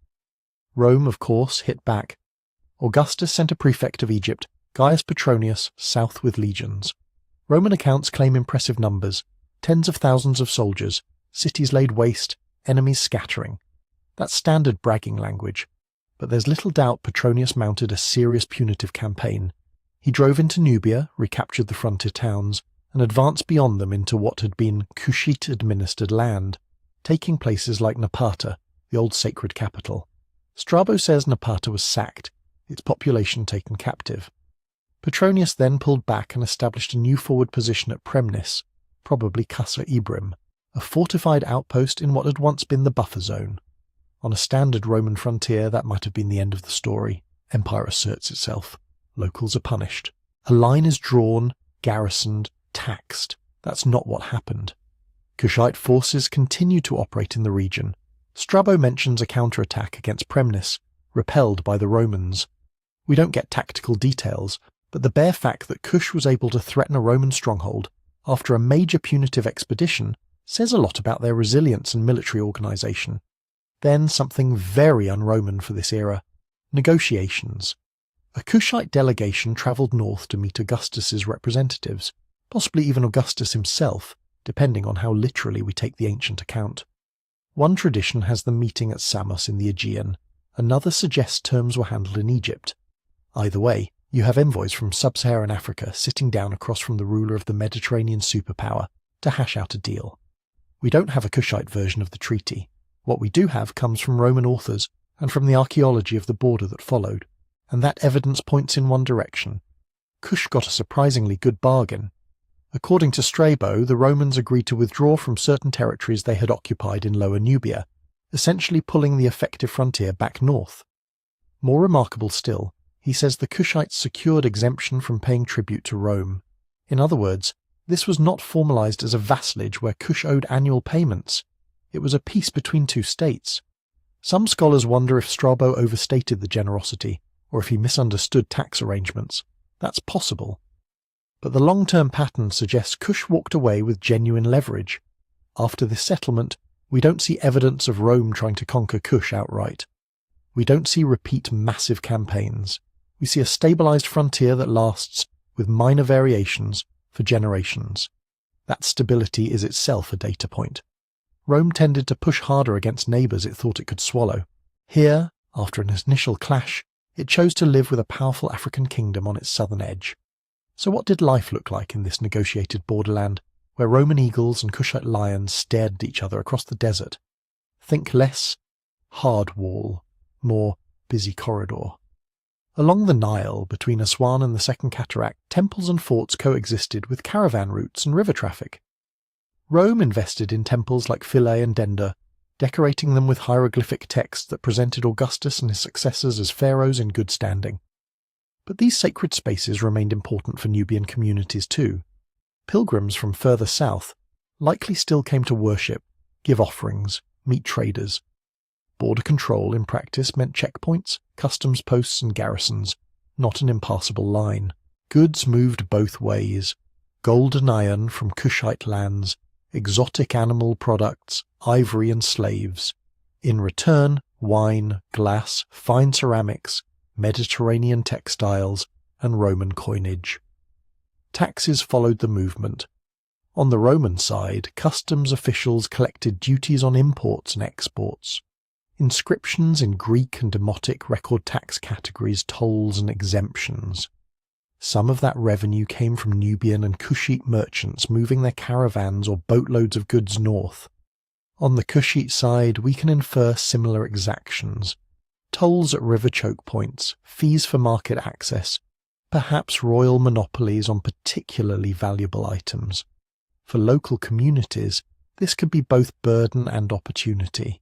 Rome, of course, hit back. Augustus sent a prefect of Egypt, Gaius Petronius, south with legions. Roman accounts claim impressive numbers, tens of thousands of soldiers, cities laid waste, enemies scattering. That's standard bragging language, but there's little doubt Petronius mounted a serious punitive campaign. He drove into Nubia, recaptured the frontier towns, and advanced beyond them into what had been Kushite-administered land, taking places like Napata, the old sacred capital. Strabo says Napata was sacked, its population taken captive. Petronius then pulled back and established a new forward position at Premnis, probably Qasr Ibrim, a fortified outpost in what had once been the buffer zone. On a standard Roman frontier, that might have been the end of the story. Empire asserts itself. Locals are punished. A line is drawn, garrisoned, taxed. That's not what happened. Kushite forces continue to operate in the region. Strabo mentions a counterattack against Premnis, repelled by the Romans. We don't get tactical details, but the bare fact that Kush was able to threaten a Roman stronghold after a major punitive expedition says a lot about their resilience and military organisation. Then something very un-Roman for this era: negotiations. A Kushite delegation travelled north to meet Augustus's representatives, possibly even Augustus himself, depending on how literally we take the ancient account. One tradition has them meeting at Samos in the Aegean, another suggests terms were handled in Egypt. Either way, you have envoys from sub-Saharan Africa sitting down across from the ruler of the Mediterranean superpower to hash out a deal. We don't have a Kushite version of the treaty. What we do have comes from Roman authors and from the archaeology of the border that followed, and that evidence points in one direction. Kush got a surprisingly good bargain. According to Strabo, the Romans agreed to withdraw from certain territories they had occupied in Lower Nubia, essentially pulling the effective frontier back north. More remarkable still, he says the Kushites secured exemption from paying tribute to Rome. In other words, this was not formalized as a vassalage where Kush owed annual payments. It was a peace between two states. Some scholars wonder if Strabo overstated the generosity, or if he misunderstood tax arrangements. That's possible. But the long-term pattern suggests Kush walked away with genuine leverage. After this settlement, we don't see evidence of Rome trying to conquer Kush outright. We don't see repeat massive campaigns. We see a stabilized frontier that lasts, with minor variations, for generations. That stability is itself a data point. Rome tended to push harder against neighbours it thought it could swallow. Here, after an initial clash, it chose to live with a powerful African kingdom on its southern edge. So what did life look like in this negotiated borderland, where Roman eagles and Kushite lions stared at each other across the desert? Think less hard wall, more busy corridor. Along the Nile, between Aswan and the Second Cataract, temples and forts coexisted with caravan routes and river traffic. Rome invested in temples like Philae and Denda, decorating them with hieroglyphic texts that presented Augustus and his successors as pharaohs in good standing. But these sacred spaces remained important for Nubian communities too. Pilgrims from further south likely still came to worship, give offerings, meet traders. Border control in practice meant checkpoints, customs posts and garrisons, not an impassable line. Goods moved both ways. Gold and iron from Kushite lands, exotic animal products, ivory and slaves. In return, wine, glass, fine ceramics, Mediterranean textiles, and Roman coinage. Taxes followed the movement. On the Roman side, customs officials collected duties on imports and exports. Inscriptions in Greek and Demotic record tax categories, tolls and exemptions. Some of that revenue came from Nubian and Kushite merchants moving their caravans or boatloads of goods north. On the Kushite side, we can infer similar exactions. Tolls at river choke points, fees for market access, perhaps royal monopolies on particularly valuable items. For local communities, this could be both burden and opportunity.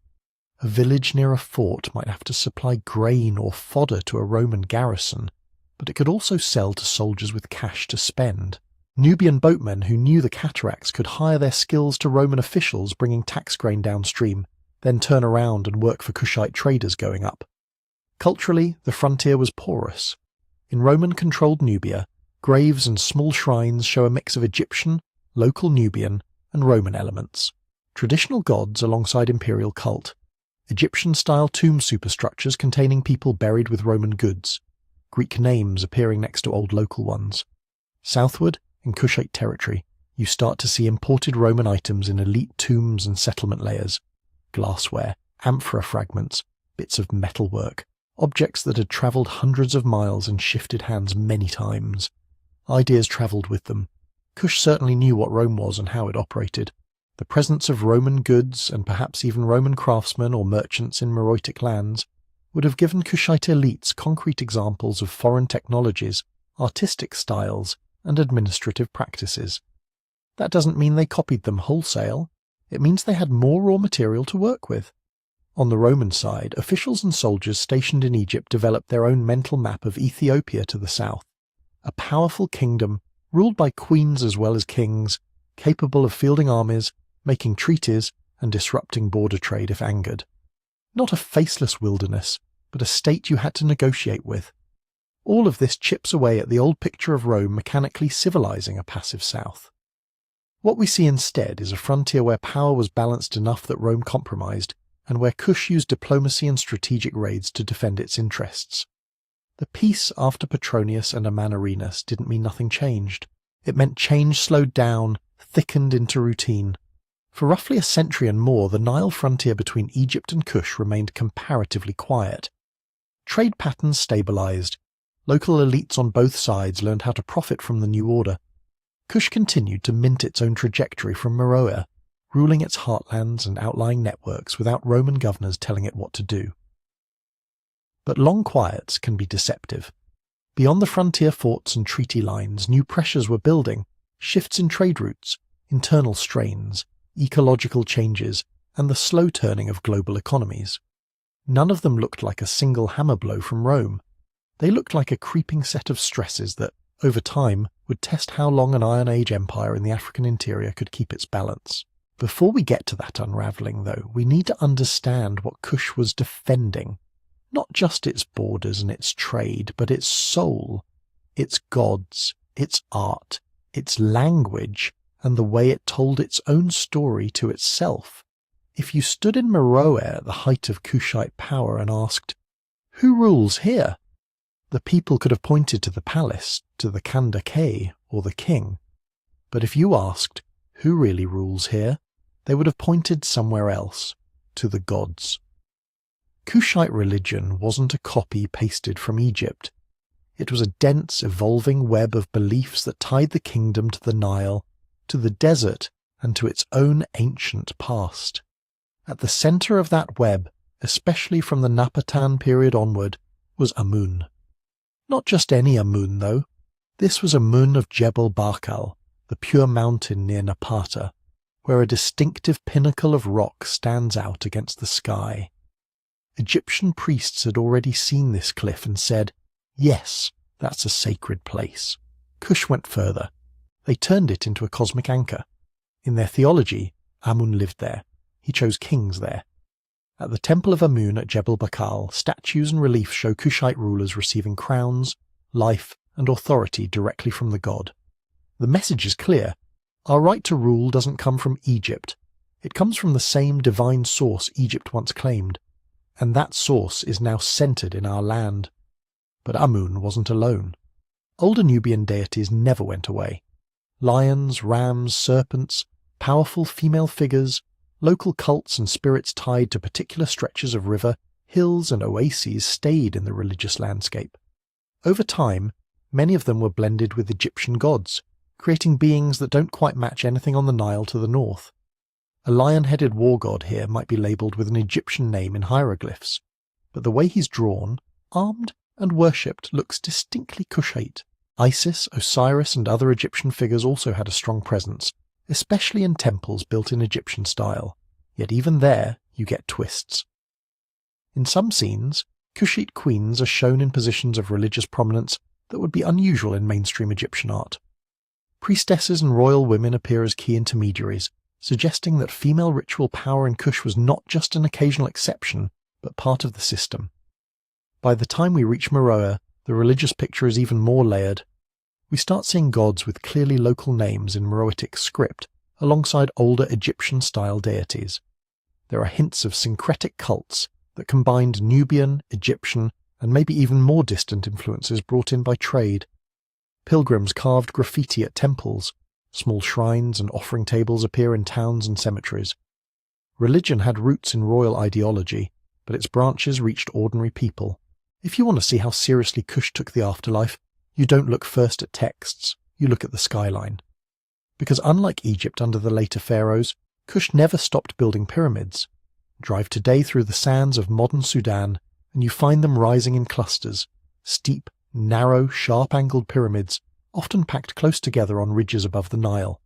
A village near a fort might have to supply grain or fodder to a Roman garrison, but it could also sell to soldiers with cash to spend. Nubian boatmen who knew the cataracts could hire their skills to Roman officials bringing tax grain downstream, then turn around and work for Kushite traders going up. Culturally, the frontier was porous. In Roman-controlled Nubia, graves and small shrines show a mix of Egyptian, local Nubian, and Roman elements. Traditional gods alongside imperial cult. Egyptian-style tomb superstructures containing people buried with Roman goods. Greek names appearing next to old local ones. Southward, in Kushite territory, you start to see imported Roman items in elite tombs and settlement layers. Glassware, amphora fragments, bits of metalwork, objects that had travelled hundreds of miles and shifted hands many times. Ideas travelled with them. Kush certainly knew what Rome was and how it operated. The presence of Roman goods, and perhaps even Roman craftsmen or merchants in Meroitic lands, would have given Kushite elites concrete examples of foreign technologies, artistic styles, and administrative practices. That doesn't mean they copied them wholesale. It means they had more raw material to work with. On the Roman side, officials and soldiers stationed in Egypt developed their own mental map of Ethiopia to the south, a powerful kingdom ruled by queens as well as kings, capable of fielding armies, making treaties, and disrupting border trade if angered. Not a faceless wilderness, but a state you had to negotiate with. All of this chips away at the old picture of Rome mechanically civilizing a passive south. What we see instead is a frontier where power was balanced enough that Rome compromised, and where Kush used diplomacy and strategic raids to defend its interests. The peace after Petronius and Amanirenas didn't mean nothing changed. It meant change slowed down, thickened into routine. For roughly a century and more, the Nile frontier between Egypt and Kush remained comparatively quiet. Trade patterns stabilized. Local elites on both sides learned how to profit from the new order. Kush continued to mint its own trajectory from Meroë, ruling its heartlands and outlying networks without Roman governors telling it what to do. But long quiets can be deceptive. Beyond the frontier forts and treaty lines, new pressures were building, shifts in trade routes, internal strains, ecological changes, and the slow turning of global economies. None of them looked like a single hammer blow from Rome. They looked like a creeping set of stresses that, over time, would test how long an Iron Age empire in the African interior could keep its balance. Before we get to that unravelling, though, we need to understand what Kush was defending. Not just its borders and its trade, but its soul, its gods, its art, its language, and the way it told its own story to itself. If you stood in Meroë at the height of Kushite power and asked, "Who rules here?" the people could have pointed to the palace, to the Khanda Kay, or the king. But if you asked, "Who really rules here?" they would have pointed somewhere else, to the gods. Kushite religion wasn't a copy pasted from Egypt. It was a dense, evolving web of beliefs that tied the kingdom to the Nile, to the desert, and to its own ancient past. At the centre of that web, especially from the Napatan period onward, was Amun. Not just any Amun, though. This was Amun of Jebel Barkal, the pure mountain near Napata, where a distinctive pinnacle of rock stands out against the sky. Egyptian priests had already seen this cliff and said, "Yes, that's a sacred place." Kush went further. They turned it into a cosmic anchor. In their theology, Amun lived there. He chose kings there. At the Temple of Amun at Jebel Bakal, statues and reliefs show Kushite rulers receiving crowns, life, and authority directly from the god. The message is clear. Our right to rule doesn't come from Egypt. It comes from the same divine source Egypt once claimed, and that source is now centered in our land. But Amun wasn't alone. Older Nubian deities never went away. Lions, rams, serpents, powerful female figures, local cults and spirits tied to particular stretches of river, hills and oases stayed in the religious landscape. Over time, many of them were blended with Egyptian gods, creating beings that don't quite match anything on the Nile to the north. A lion-headed war god here might be labelled with an Egyptian name in hieroglyphs, but the way he's drawn, armed and worshipped looks distinctly Kushite. Isis, Osiris and other Egyptian figures also had a strong presence, especially in temples built in Egyptian style, yet even there you get twists. In some scenes, Kushite queens are shown in positions of religious prominence that would be unusual in mainstream Egyptian art. Priestesses and royal women appear as key intermediaries, suggesting that female ritual power in Kush was not just an occasional exception, but part of the system. By the time we reach Meroë, the religious picture is even more layered. We start seeing gods with clearly local names in Meroitic script, alongside older Egyptian-style deities. There are hints of syncretic cults that combined Nubian, Egyptian, and maybe even more distant influences brought in by trade. Pilgrims carved graffiti at temples. Small shrines and offering tables appear in towns and cemeteries. Religion had roots in royal ideology, but its branches reached ordinary people. If you want to see how seriously Kush took the afterlife, you don't look first at texts, you look at the skyline. Because unlike Egypt under the later pharaohs, Kush never stopped building pyramids. Drive today through the sands of modern Sudan, and you find them rising in clusters, steep, narrow, sharp-angled pyramids, often packed close together on ridges above the Nile.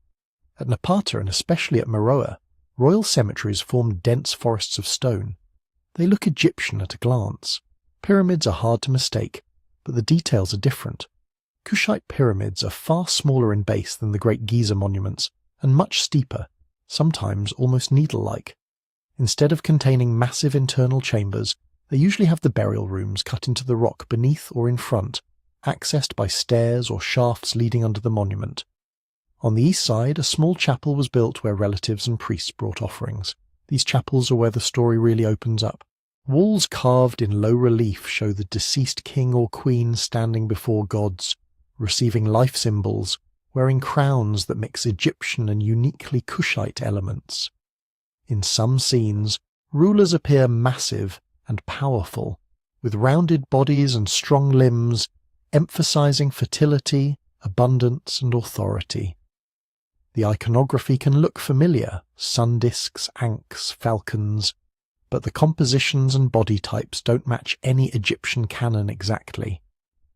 At Napata and especially at Meroë, royal cemeteries formed dense forests of stone. They look Egyptian at a glance. Pyramids are hard to mistake, but the details are different. Kushite pyramids are far smaller in base than the Great Giza monuments, and much steeper, sometimes almost needle-like. Instead of containing massive internal chambers, they usually have the burial rooms cut into the rock beneath or in front, accessed by stairs or shafts leading under the monument. On the east side, a small chapel was built where relatives and priests brought offerings. These chapels are where the story really opens up. Walls carved in low relief show the deceased king or queen standing before gods, receiving life symbols, wearing crowns that mix Egyptian and uniquely Kushite elements. In some scenes, rulers appear massive and powerful, with rounded bodies and strong limbs, emphasizing fertility, abundance, and authority. The iconography can look familiar, sun discs, ankhs, falcons, but the compositions and body types don't match any Egyptian canon exactly.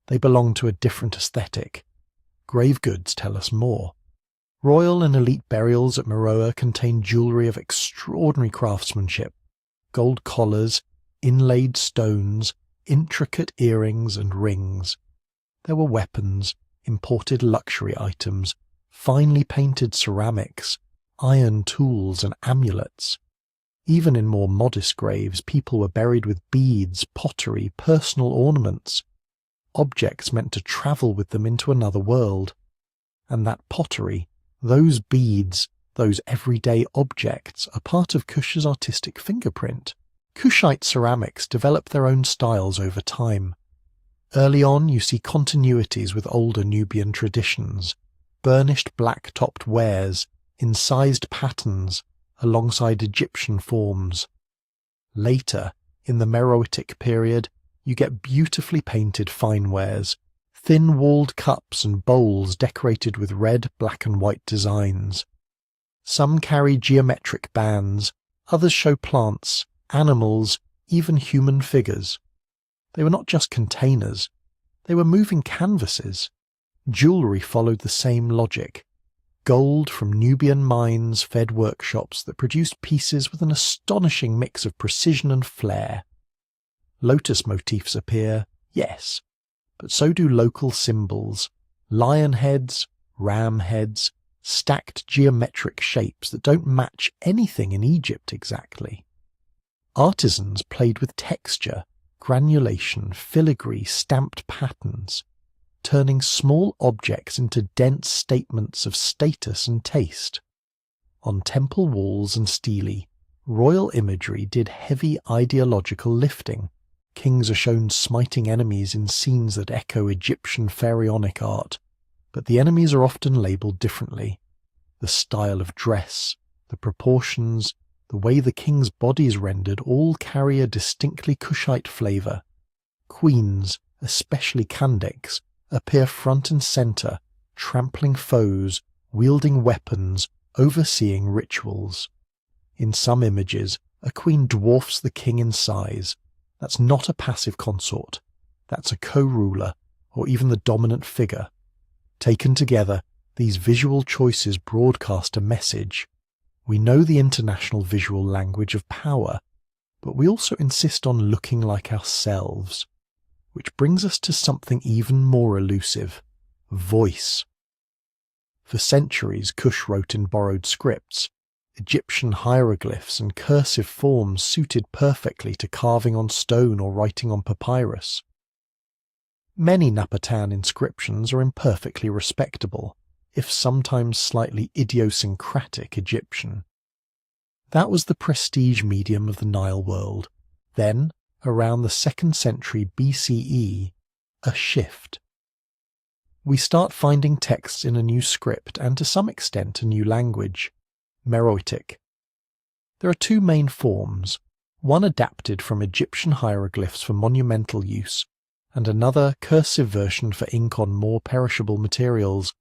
They belong to a different aesthetic. Grave goods tell us more. Royal and elite burials at Meroë contain jewellery of extraordinary craftsmanship, gold collars, inlaid stones, intricate earrings and rings. There were weapons, imported luxury items, finely painted ceramics, iron tools and amulets. Even in more modest graves, people were buried with beads, pottery, personal ornaments, objects meant to travel with them into another world. And that pottery, those beads, those everyday objects are part of Kush's artistic fingerprint. Kushite ceramics developed their own styles over time. Early on, you see continuities with older Nubian traditions, burnished black-topped wares, incised patterns, alongside Egyptian forms. Later, in the Meroitic period, you get beautifully painted fine wares, thin-walled cups and bowls decorated with red, black and white designs. Some carry geometric bands, others show plants, animals, even human figures. They were not just containers, they were moving canvases. Jewellery followed the same logic. Gold from Nubian mines fed workshops that produced pieces with an astonishing mix of precision and flair. Lotus motifs appear, yes, but so do local symbols, lion heads, ram heads, stacked geometric shapes that don't match anything in Egypt exactly. Artisans played with texture, granulation, filigree, stamped patterns, turning small objects into dense statements of status and taste. On temple walls and stelae, royal imagery did heavy ideological lifting. Kings are shown smiting enemies in scenes that echo Egyptian pharaonic art, but the enemies are often labelled differently. The style of dress, the proportions, the way the king's body is rendered all carry a distinctly Kushite flavour. Queens, especially Kandaks, appear front and centre, trampling foes, wielding weapons, overseeing rituals. In some images, a queen dwarfs the king in size. That's not a passive consort. That's a co-ruler, or even the dominant figure. Taken together, these visual choices broadcast a message. We know the international visual language of power, but we also insist on looking like ourselves. Which brings us to something even more elusive: voice. For centuries, Kush wrote in borrowed scripts. Egyptian hieroglyphs and cursive forms suited perfectly to carving on stone or writing on papyrus. Many Napatan inscriptions are imperfectly respectable, if sometimes slightly idiosyncratic Egyptian. That was the prestige medium of the Nile world. Then, around the 2nd century BCE, a shift. We start finding texts in a new script and to some extent a new language, Meroitic. There are two main forms, one adapted from Egyptian hieroglyphs for monumental use, and another cursive version for ink on more perishable materials.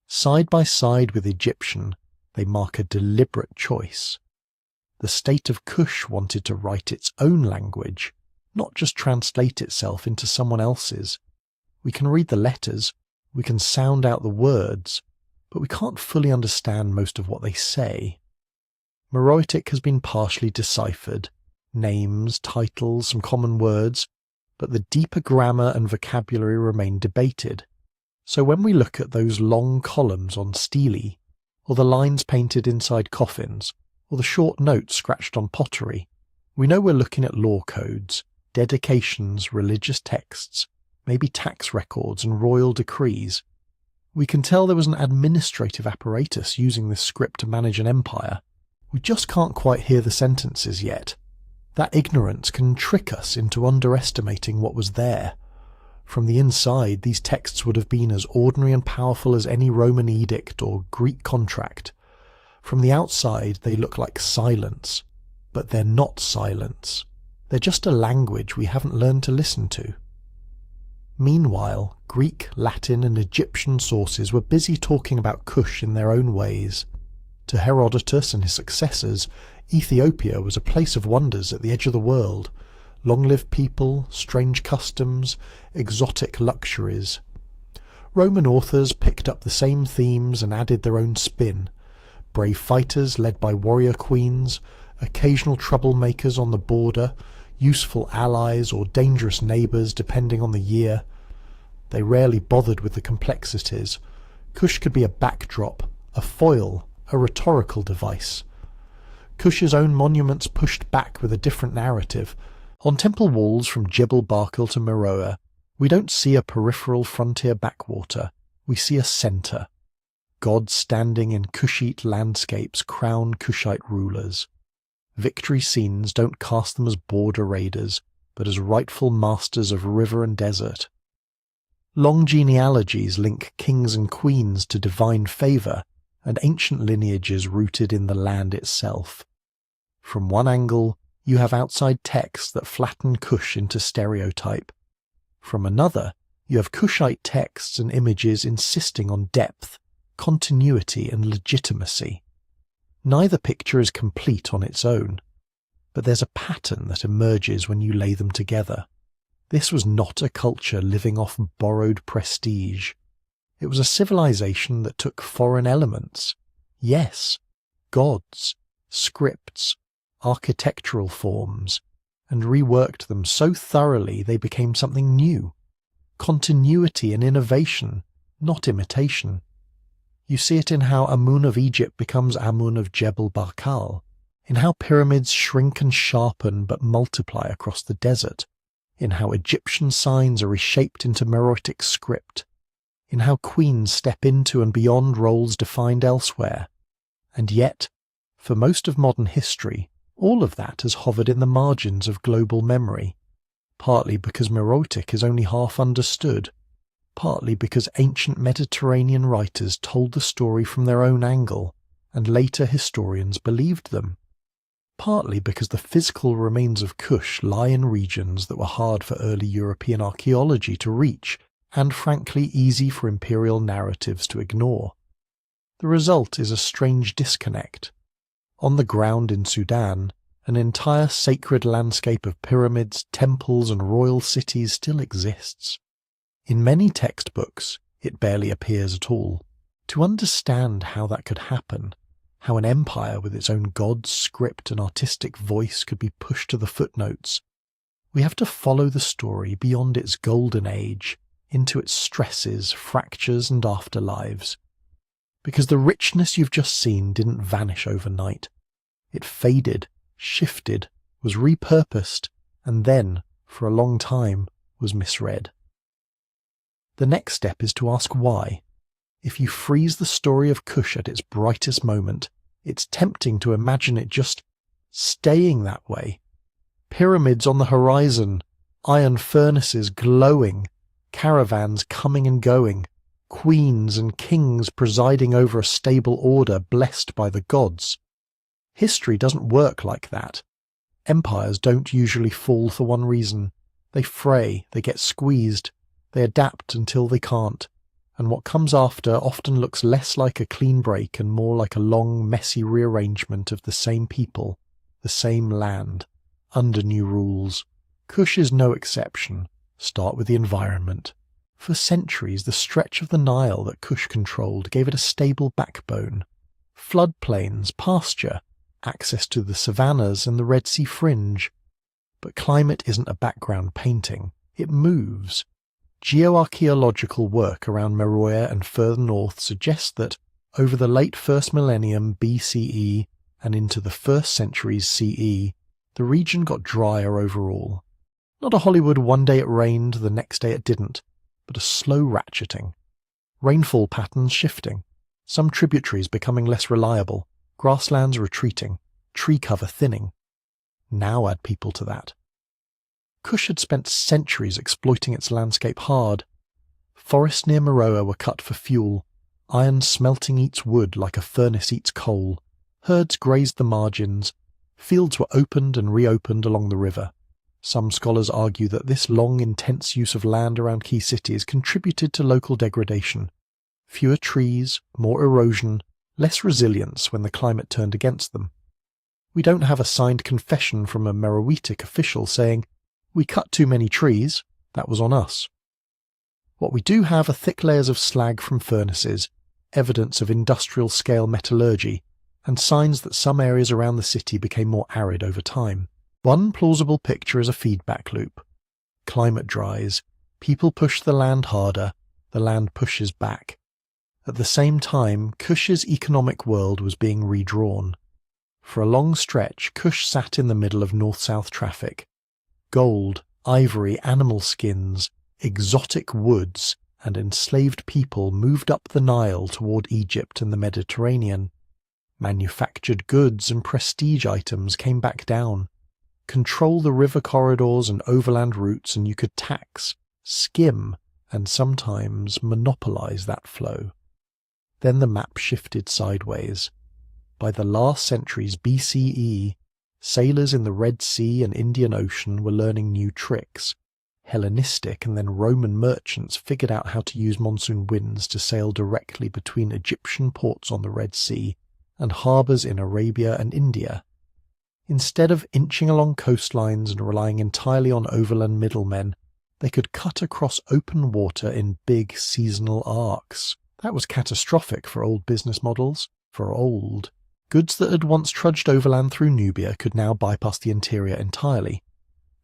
Side by side with Egyptian, they mark a deliberate choice. The state of Kush wanted to write its own language, not just translate itself into someone else's. We can read the letters, we can sound out the words, but we can't fully understand most of what they say. Meroitic has been partially deciphered, names, titles, some common words, but the deeper grammar and vocabulary remain debated. So when we look at those long columns on stelae, or the lines painted inside coffins, or the short notes scratched on pottery, we know we're looking at law codes, dedications, religious texts, maybe tax records and royal decrees. We can tell there was an administrative apparatus using this script to manage an empire. We just can't quite hear the sentences yet. That ignorance can trick us into underestimating what was there. From the inside, these texts would have been as ordinary and powerful as any Roman edict or Greek contract. From the outside, they look like silence, but they're not silence. They're just a language we haven't learned to listen to. Meanwhile, Greek, Latin and Egyptian sources were busy talking about Kush in their own ways. To Herodotus and his successors, Ethiopia was a place of wonders at the edge of the world. Long-lived people, strange customs, exotic luxuries. Roman authors picked up the same themes and added their own spin. Brave fighters led by warrior queens, occasional troublemakers on the border, useful allies or dangerous neighbours depending on the year. They rarely bothered with the complexities. Kush could be a backdrop, a foil, a rhetorical device. Kush's own monuments pushed back with a different narrative. On temple walls from Jebel Barkal to Meroë, we don't see a peripheral frontier backwater, we see a centre. Gods standing in Kushite landscapes crown Kushite rulers. Victory scenes don't cast them as border raiders, but as rightful masters of river and desert. Long genealogies link kings and queens to divine favour, and ancient lineages rooted in the land itself. From one angle, you have outside texts that flatten Kush into stereotype. From another, you have Kushite texts and images insisting on depth, continuity and legitimacy. Neither picture is complete on its own, but there's a pattern that emerges when you lay them together. This was not a culture living off borrowed prestige. It was a civilization that took foreign elements, yes, gods, scripts, architectural forms, and reworked them so thoroughly they became something new. Continuity and innovation, not imitation. You see it in how Amun of Egypt becomes Amun of Jebel Barkal, in how pyramids shrink and sharpen but multiply across the desert, in how Egyptian signs are reshaped into Meroitic script, in how queens step into and beyond roles defined elsewhere. And yet, for most of modern history, all of that has hovered in the margins of global memory, partly because Meroitic is only half understood, partly because ancient Mediterranean writers told the story from their own angle, and later historians believed them, partly because the physical remains of Kush lie in regions that were hard for early European archaeology to reach, and frankly easy for imperial narratives to ignore. The result is a strange disconnect. On the ground in Sudan, an entire sacred landscape of pyramids, temples, and royal cities still exists. In many textbooks, it barely appears at all. To understand how that could happen, how an empire with its own gods, script, and artistic voice could be pushed to the footnotes, we have to follow the story beyond its golden age, into its stresses, fractures, and afterlives. Because the richness you've just seen didn't vanish overnight. It faded, shifted, was repurposed, and then, for a long time, was misread. The next step is to ask why. If you freeze the story of Kush at its brightest moment, it's tempting to imagine it just staying that way. Pyramids on the horizon, iron furnaces glowing, caravans coming and going, queens and kings presiding over a stable order blessed by the gods. History doesn't work like that. Empires don't usually fall for one reason. They fray, they get squeezed, they adapt until they can't, and what comes after often looks less like a clean break and more like a long, messy rearrangement of the same people, the same land, under new rules. Kush is no exception. Start with the environment. For centuries, the stretch of the Nile that Kush controlled gave it a stable backbone. Floodplains, pasture, access to the savannas and the Red Sea fringe. But climate isn't a background painting. It moves. Geoarchaeological work around Meroë and further north suggests that, over the late 1st millennium BCE and into the 1st centuries CE, the region got drier overall. Not a Hollywood one day it rained, the next day it didn't, but a slow ratcheting. Rainfall patterns shifting, some tributaries becoming less reliable, grasslands retreating, tree cover thinning. Now add people to that. Kush had spent centuries exploiting its landscape hard. Forests near Meroë were cut for fuel, iron smelting eats wood like a furnace eats coal, herds grazed the margins, fields were opened and reopened along the river. Some scholars argue that this long, intense use of land around key cities contributed to local degradation. Fewer trees, more erosion, less resilience when the climate turned against them. We don't have a signed confession from a Meroitic official saying, "We cut too many trees, that was on us." What we do have are thick layers of slag from furnaces, evidence of industrial-scale metallurgy, and signs that some areas around the city became more arid over time. One plausible picture is a feedback loop. Climate dries, people push the land harder, the land pushes back. At the same time, Kush's economic world was being redrawn. For a long stretch, Kush sat in the middle of north-south traffic. Gold, ivory, animal skins, exotic woods, and enslaved people moved up the Nile toward Egypt and the Mediterranean. Manufactured goods and prestige items came back down. Control the river corridors and overland routes and you could tax, skim, and sometimes monopolize that flow. Then the map shifted sideways. By the last centuries BCE, sailors in the Red Sea and Indian Ocean were learning new tricks. Hellenistic and then Roman merchants figured out how to use monsoon winds to sail directly between Egyptian ports on the Red Sea and harbours in Arabia and India. Instead of inching along coastlines and relying entirely on overland middlemen, They could cut across open water in big seasonal arcs. That was catastrophic for old business models. Goods that had once trudged overland through Nubia could now bypass the interior entirely.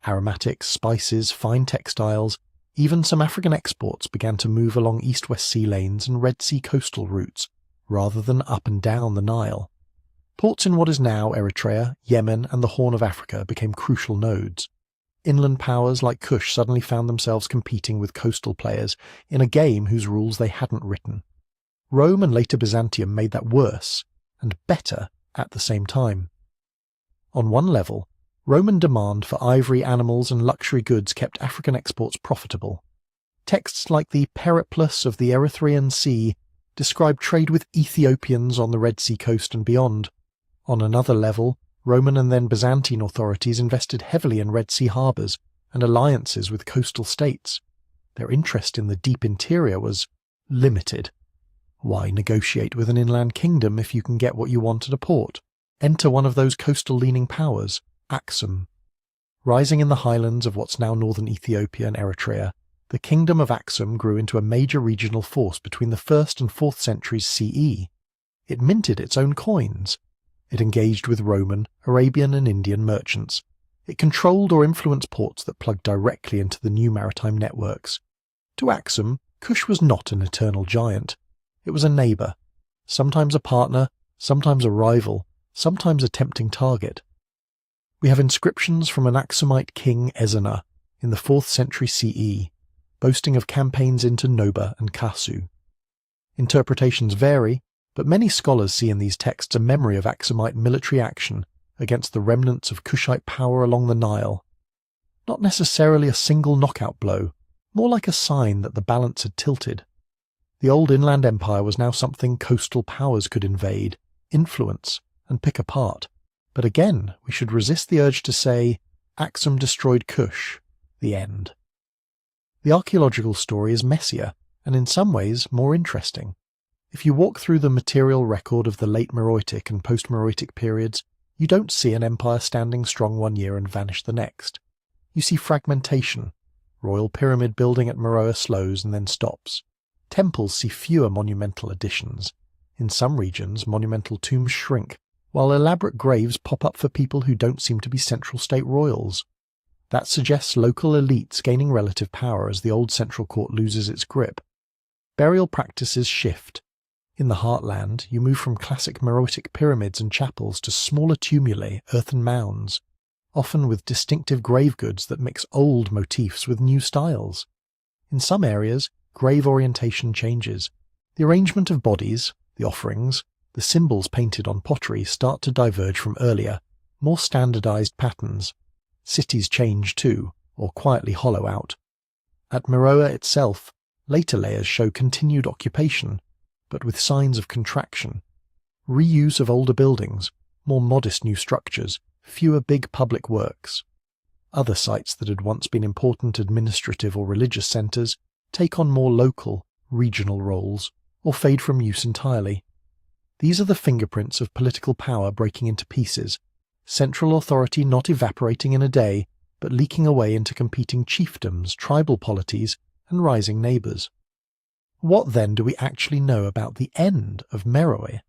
Aromatics, spices, fine textiles, even some African exports began to move along east-west sea lanes and Red Sea coastal routes, rather than up and down the Nile. Ports in what is now Eritrea, Yemen, and the Horn of Africa became crucial nodes. Inland powers like Kush suddenly found themselves competing with coastal players in a game whose rules they hadn't written. Rome and later Byzantium made that worse and better at the same time. On one level, Roman demand for ivory, animals, and luxury goods kept African exports profitable. Texts like the Periplus of the Erythraean Sea describe trade with Ethiopians on the Red Sea coast and beyond. On another level, Roman and then Byzantine authorities invested heavily in Red Sea harbours and alliances with coastal states. Their interest in the deep interior was limited. Why negotiate with an inland kingdom if you can get what you want at a port? Enter one of those coastal-leaning powers, Aksum. Rising in the highlands of what's now northern Ethiopia and Eritrea, the kingdom of Aksum grew into a major regional force between the 1st and 4th centuries CE. It minted its own coins. It engaged with Roman, Arabian and Indian merchants. It controlled or influenced ports that plugged directly into the new maritime networks. To Aksum, Kush was not an eternal giant. It was a neighbour, sometimes a partner, sometimes a rival, sometimes a tempting target. We have inscriptions from an Aksumite king Ezana in the 4th century CE, boasting of campaigns into Noba and Kasu. Interpretations vary, but many scholars see in these texts a memory of Aksumite military action against the remnants of Kushite power along the Nile. Not necessarily a single knockout blow, more like a sign that the balance had tilted. The old inland empire was now something coastal powers could invade, influence, and pick apart. But again, we should resist the urge to say, Aksum destroyed Kush, the end. The archaeological story is messier, and in some ways more interesting. If you walk through the material record of the late Meroitic and post-Meroitic periods, you don't see an empire standing strong one year and vanish the next. You see fragmentation. Royal pyramid building at Meroë slows and then stops. Temples see fewer monumental additions. In some regions, monumental tombs shrink, while elaborate graves pop up for people who don't seem to be central state royals. That suggests local elites gaining relative power as the old central court loses its grip. Burial practices shift. In the heartland, you move from classic Meroitic pyramids and chapels to smaller tumuli, earthen mounds, often with distinctive grave goods that mix old motifs with new styles. In some areas, grave orientation changes. The arrangement of bodies, the offerings, the symbols painted on pottery start to diverge from earlier, more standardized patterns. Cities change too, or quietly hollow out. At Meroë itself, later layers show continued occupation, but with signs of contraction. Reuse of older buildings, more modest new structures, fewer big public works. Other sites that had once been important administrative or religious centres take on more local, regional roles, or fade from use entirely. These are the fingerprints of political power breaking into pieces, central authority not evaporating in a day, but leaking away into competing chiefdoms, tribal polities, and rising neighbours. What then do we actually know about the end of Meroë?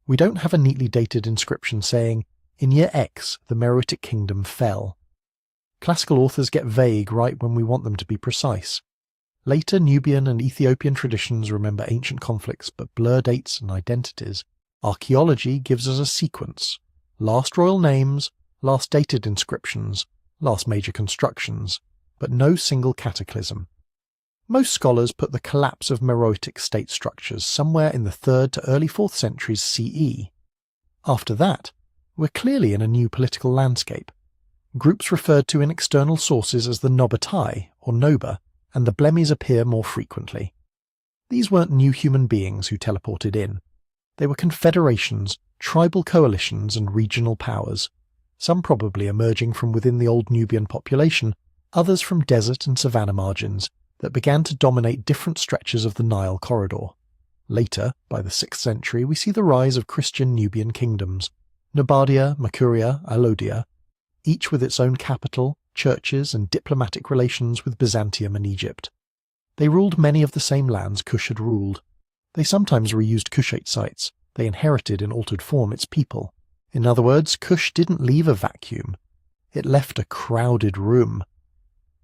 We don't have a neatly dated inscription saying, in year X the Meroitic kingdom fell. Classical authors get vague right when we want them to be precise. Later Nubian and Ethiopian traditions remember ancient conflicts but blur dates and identities. Archaeology gives us a sequence. Last royal names, last dated inscriptions, last major constructions, but no single cataclysm. Most scholars put the collapse of Meroitic state structures somewhere in the 3rd to early 4th centuries CE. After that, we're clearly in a new political landscape. Groups referred to in external sources as the Nobatai, or Noba, and the Blemmies appear more frequently. These weren't new human beings who teleported in. They were confederations, tribal coalitions and regional powers, some probably emerging from within the old Nubian population, others from desert and savanna margins, that began to dominate different stretches of the Nile corridor. Later, by the 6th century, we see the rise of Christian Nubian kingdoms, Nubadia, Makuria, Alodia, each with its own capital, churches and diplomatic relations with Byzantium and Egypt. They ruled many of the same lands Kush had ruled. They sometimes reused Kushite sites. They inherited in altered form its people. In other words, Kush didn't leave a vacuum. It left a crowded room.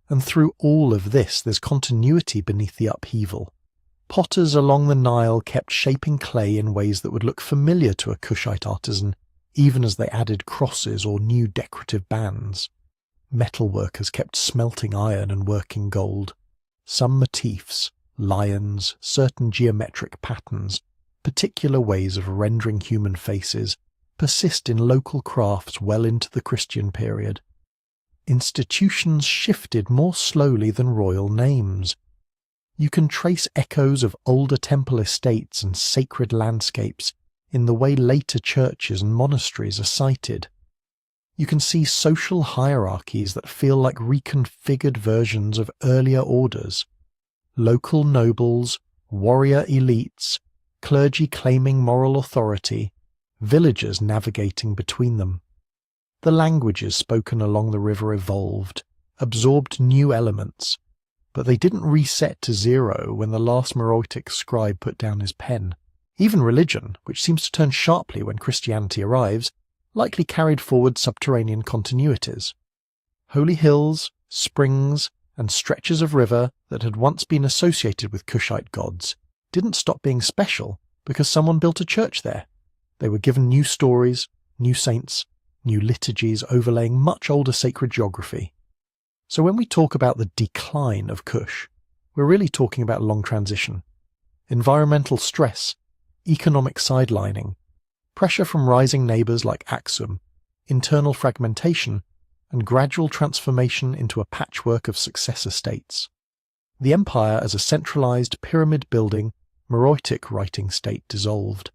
And through all of this, there's continuity beneath the upheaval. Potters along the Nile kept shaping clay in ways that would look familiar to a Kushite artisan, even as they added crosses or new decorative bands. Metalworkers kept smelting iron and working gold. Some motifs, lions, certain geometric patterns, particular ways of rendering human faces, persist in local crafts well into the Christian period. Institutions shifted more slowly than royal names. You can trace echoes of older temple estates and sacred landscapes in the way later churches and monasteries are cited. You can see social hierarchies that feel like reconfigured versions of earlier orders. Local nobles, warrior elites, clergy claiming moral authority, villagers navigating between them. The languages spoken along the river evolved, absorbed new elements, but they didn't reset to zero when the last Meroitic scribe put down his pen. Even religion, which seems to turn sharply when Christianity arrives, likely carried forward subterranean continuities. Holy hills, springs, and stretches of river that had once been associated with Kushite gods didn't stop being special because someone built a church there. They were given new stories, new saints, new liturgies overlaying much older sacred geography. So when we talk about the decline of Kush, we're really talking about a long transition. Environmental stress, economic sidelining, pressure from rising neighbours like Aksum, internal fragmentation, and gradual transformation into a patchwork of successor states. The empire as a centralised, pyramid-building, Meroitic writing state dissolved.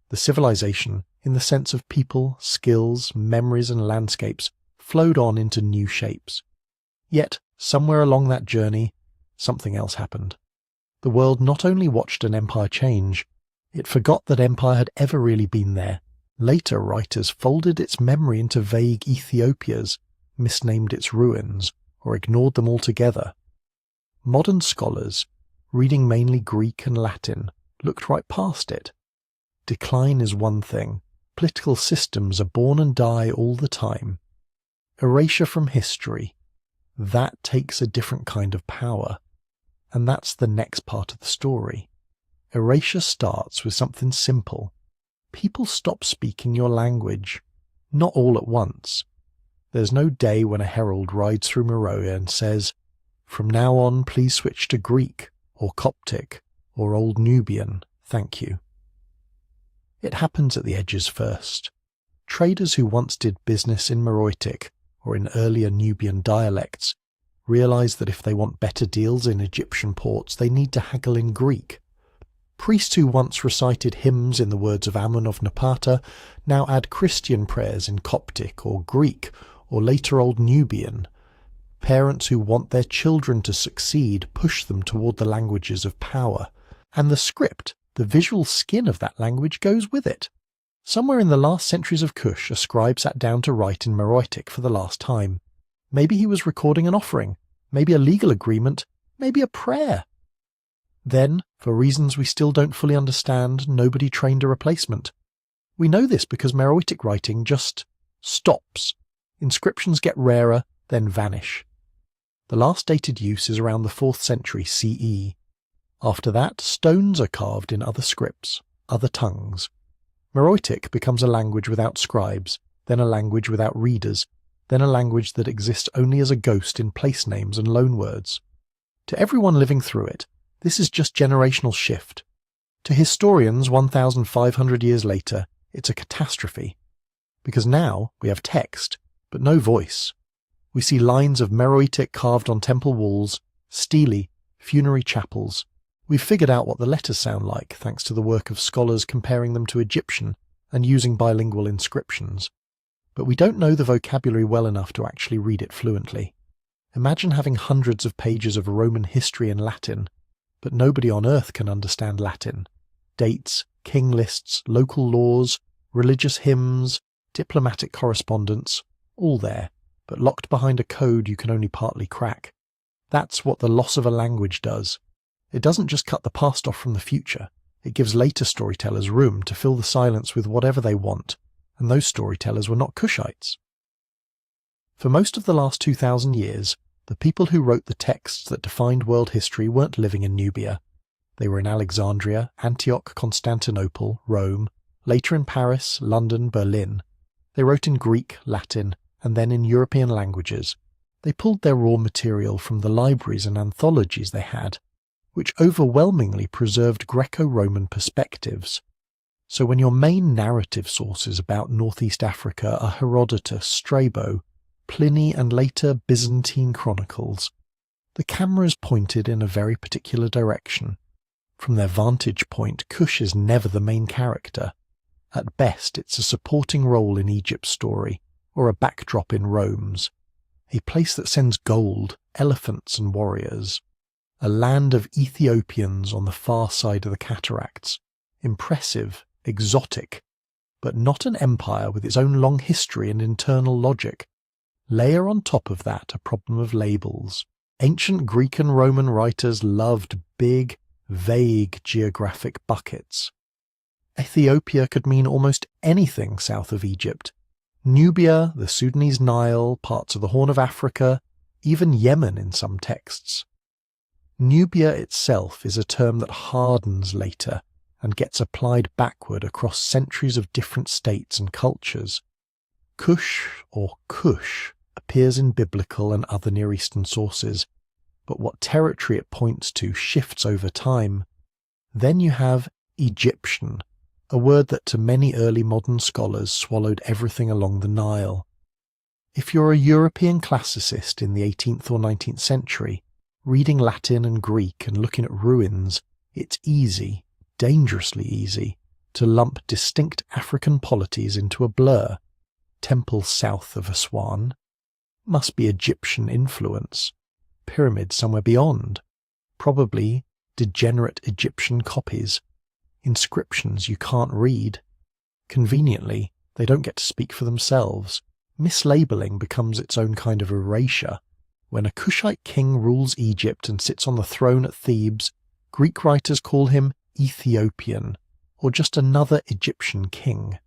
The civilization, in the sense of people, skills, memories and landscapes, flowed on into new shapes. Yet, somewhere along that journey, something else happened. The world not only watched an empire change, it forgot that empire had ever really been there. Later writers folded its memory into vague Ethiopias, misnamed its ruins, or ignored them altogether. Modern scholars, reading mainly Greek and Latin, looked right past it. Decline is one thing. Political systems are born and die all the time. Erasure from history, that takes a different kind of power. And that's the next part of the story. Erasure starts with something simple. People stop speaking your language. Not all at once. There's no day when a herald rides through Meroë and says, "From now on, please switch to Greek, or Coptic, or Old Nubian, thank you." It happens at the edges first. Traders who once did business in Meroitic, or in earlier Nubian dialects, realize that if they want better deals in Egyptian ports, they need to haggle in Greek. Priests who once recited hymns in the words of Kerma and Napata now add Christian prayers in Coptic or Greek, or later Old Nubian. Parents who want their children to succeed push them toward the languages of power. And the script, the visual skin of that language, goes with it. Somewhere in the last centuries of Kush, a scribe sat down to write in Meroitic for the last time. Maybe he was recording an offering, maybe a legal agreement, maybe a prayer. Then, for reasons we still don't fully understand, nobody trained a replacement. We know this because Meroitic writing just stops. Inscriptions get rarer, then vanish. The last dated use is around the 4th century CE. After that, stones are carved in other scripts, other tongues. Meroitic becomes a language without scribes, then a language without readers, then a language that exists only as a ghost in place names and loanwords. To everyone living through it, this is just generational shift. To historians 1,500 years later, it's a catastrophe. Because now we have text, but no voice. We see lines of Meroitic carved on temple walls, stelae, funerary chapels. We've figured out what the letters sound like thanks to the work of scholars comparing them to Egyptian and using bilingual inscriptions. But we don't know the vocabulary well enough to actually read it fluently. Imagine having hundreds of pages of Roman history in Latin, but nobody on earth can understand Latin. Dates, king lists, local laws, religious hymns, diplomatic correspondence, all there, but locked behind a code you can only partly crack. That's what the loss of a language does. It doesn't just cut the past off from the future, it gives later storytellers room to fill the silence with whatever they want, and those storytellers were not Kushites. For most of the last 2,000 years, the people who wrote the texts that defined world history weren't living in Nubia. They were in Alexandria, Antioch, Constantinople, Rome, later in Paris, London, Berlin. They wrote in Greek, Latin, and then in European languages. They pulled their raw material from the libraries and anthologies they had, which overwhelmingly preserved Greco-Roman perspectives. So when your main narrative sources about Northeast Africa are Herodotus, Strabo, Pliny, and later Byzantine chronicles, the camera is pointed in a very particular direction. From their vantage point, Kush is never the main character. At best, it's a supporting role in Egypt's story, or a backdrop in Rome's. A place that sends gold, elephants and warriors. A land of Ethiopians on the far side of the cataracts. Impressive, exotic, but not an empire with its own long history and internal logic. Layer on top of that a problem of labels. Ancient Greek and Roman writers loved big, vague geographic buckets. Ethiopia could mean almost anything south of Egypt. Nubia, the Sudanese Nile, parts of the Horn of Africa, even Yemen in some texts. Nubia itself is a term that hardens later and gets applied backward across centuries of different states and cultures. Kush, or Kush, appears in biblical and other Near Eastern sources, but what territory it points to shifts over time. Then you have Egyptian, a word that to many early modern scholars swallowed everything along the Nile. If you're a European classicist in the 18th or 19th century, reading Latin and Greek and looking at ruins, it's easy, dangerously easy, to lump distinct African polities into a blur. Temples south of Aswan must be Egyptian influence. Pyramids somewhere beyond, probably degenerate Egyptian copies. Inscriptions you can't read. Conveniently, they don't get to speak for themselves. Mislabeling becomes its own kind of erasure. When a Kushite king rules Egypt and sits on the throne at Thebes, Greek writers call him Ethiopian, or just another Egyptian king.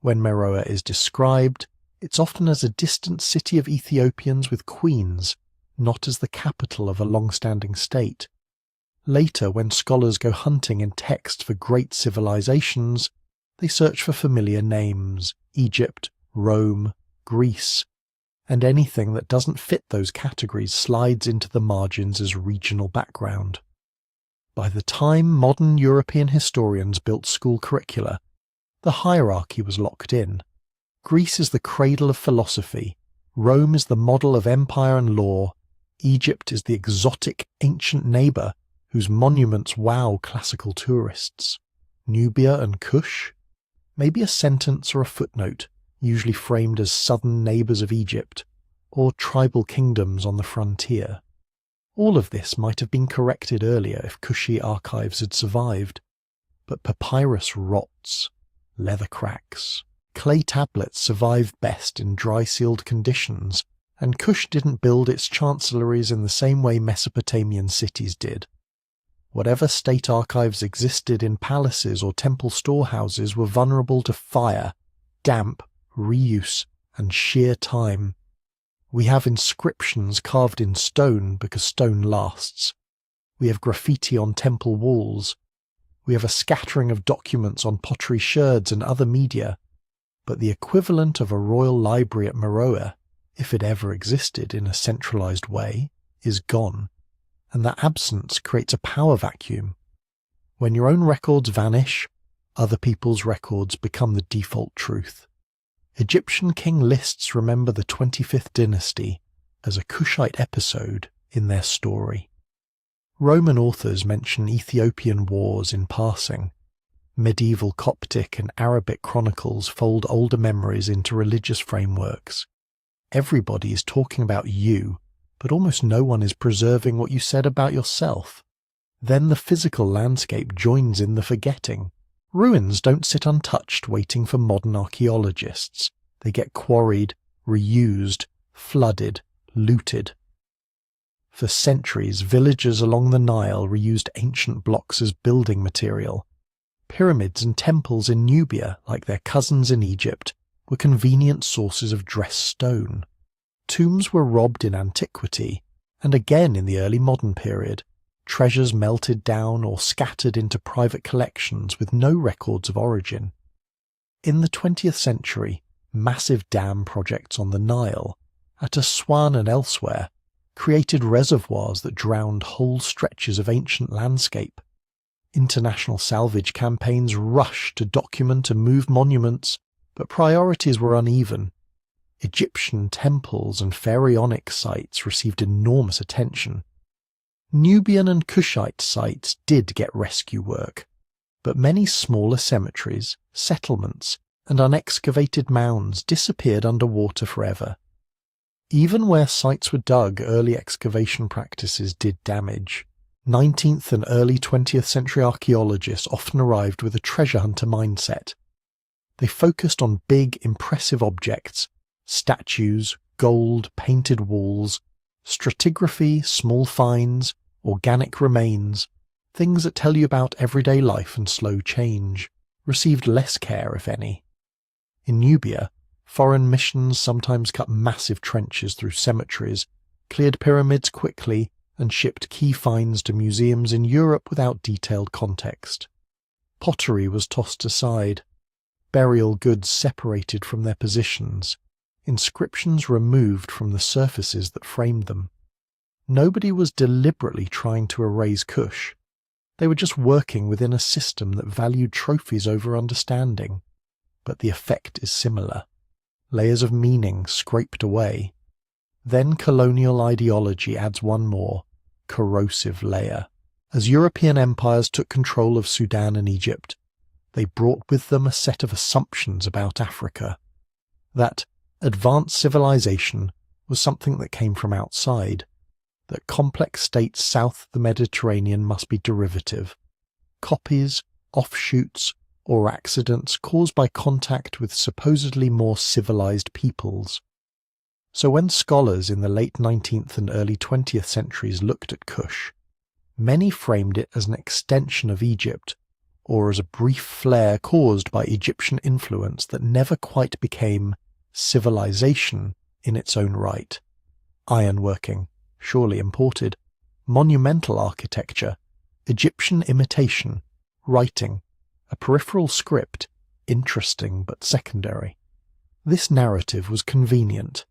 When Meroë is described, it's often as a distant city of Ethiopians with queens, not as the capital of a long-standing state. Later, when scholars go hunting in text for great civilizations, they search for familiar names: Egypt, Rome, Greece, and anything that doesn't fit those categories slides into the margins as regional background. By the time modern European historians built school curricula, the hierarchy was locked in. Greece is the cradle of philosophy, Rome is the model of empire and law, Egypt is the exotic ancient neighbour whose monuments wow classical tourists. Nubia and Kush? Maybe a sentence or a footnote, usually framed as southern neighbours of Egypt, or tribal kingdoms on the frontier. All of this might have been corrected earlier if Kushi archives had survived, but papyrus rots, leather cracks. Clay tablets survive best in dry-sealed conditions, and Kush didn't build its chancelleries in the same way Mesopotamian cities did. Whatever state archives existed in palaces or temple storehouses were vulnerable to fire, damp, reuse, and sheer time. We have inscriptions carved in stone because stone lasts. We have graffiti on temple walls. We have a scattering of documents on pottery sherds and other media. But the equivalent of a royal library at Meroë, if it ever existed in a centralized way, is gone, and that absence creates a power vacuum. When your own records vanish, other people's records become the default truth. Egyptian king lists remember the 25th dynasty as a Kushite episode in their story. Roman authors mention Ethiopian wars in passing. Medieval Coptic and Arabic chronicles fold older memories into religious frameworks. Everybody is talking about you, but almost no one is preserving what you said about yourself. Then the physical landscape joins in the forgetting. Ruins don't sit untouched waiting for modern archaeologists. They get quarried, reused, flooded, looted. For centuries, villagers along the Nile reused ancient blocks as building material. Pyramids and temples in Nubia, like their cousins in Egypt, were convenient sources of dressed stone. Tombs were robbed in antiquity, and again in the early modern period, treasures melted down or scattered into private collections with no records of origin. In the 20th century, massive dam projects on the Nile, at Aswan and elsewhere, created reservoirs that drowned whole stretches of ancient landscape. International salvage campaigns rushed to document and move monuments, but priorities were uneven. Egyptian temples and pharaonic sites received enormous attention. Nubian and Kushite sites did get rescue work, but many smaller cemeteries, settlements, and unexcavated mounds disappeared underwater forever. Even where sites were dug, early excavation practices did damage. 19th and early 20th century archaeologists often arrived with a treasure hunter mindset. They focused on big, impressive objects, statues, gold, painted walls, stratigraphy, small finds, organic remains, things that tell you about everyday life and slow change, received less care, if any. In Nubia, foreign missions sometimes cut massive trenches through cemeteries, cleared pyramids quickly, and shipped key finds to museums in Europe without detailed context. Pottery was tossed aside, burial goods separated from their positions, inscriptions removed from the surfaces that framed them. Nobody was deliberately trying to erase Kush. They were just working within a system that valued trophies over understanding. But the effect is similar. Layers of meaning scraped away. Then colonial ideology adds one more, corrosive layer. As European empires took control of Sudan and Egypt, they brought with them a set of assumptions about Africa. That advanced civilization was something that came from outside, that complex states south of the Mediterranean must be derivative, copies, offshoots, or accidents caused by contact with supposedly more civilized peoples. So when scholars in the late 19th and early 20th centuries looked at Kush, many framed it as an extension of Egypt, or as a brief flare caused by Egyptian influence that never quite became civilization in its own right. Ironworking, surely imported, monumental architecture, Egyptian imitation, writing, a peripheral script, interesting but secondary. This narrative was convenient.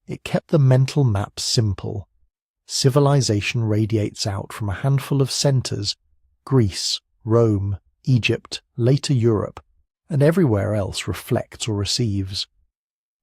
It kept the mental map simple. Civilization radiates out from a handful of centres, Greece, Rome, Egypt, later Europe, and everywhere else reflects or receives.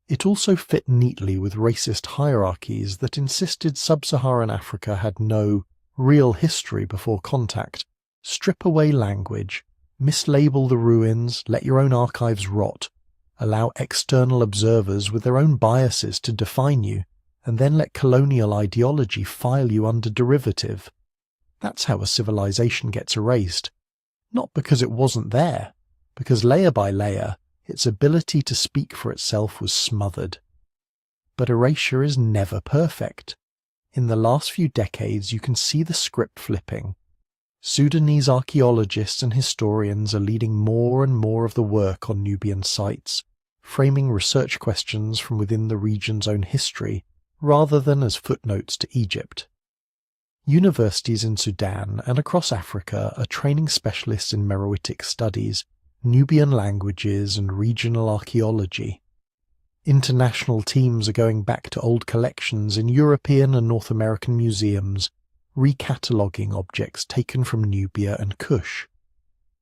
It also fit neatly with racist hierarchies that insisted sub-Saharan Africa had no real history before contact. Strip away language, mislabel the ruins, let your own archives rot, allow external observers with their own biases to define you, and then let colonial ideology file you under derivative. That's how a civilization gets erased. Not because it wasn't there, because layer by layer, its ability to speak for itself was smothered. But erasure is never perfect. In the last few decades, you can see the script flipping. Sudanese archaeologists and historians are leading more and more of the work on Nubian sites, framing research questions from within the region's own history, rather than as footnotes to Egypt. Universities in Sudan and across Africa are training specialists in Meroitic studies, Nubian languages and regional archaeology. International teams are going back to old collections in European and North American museums, recataloguing objects taken from Nubia and Kush.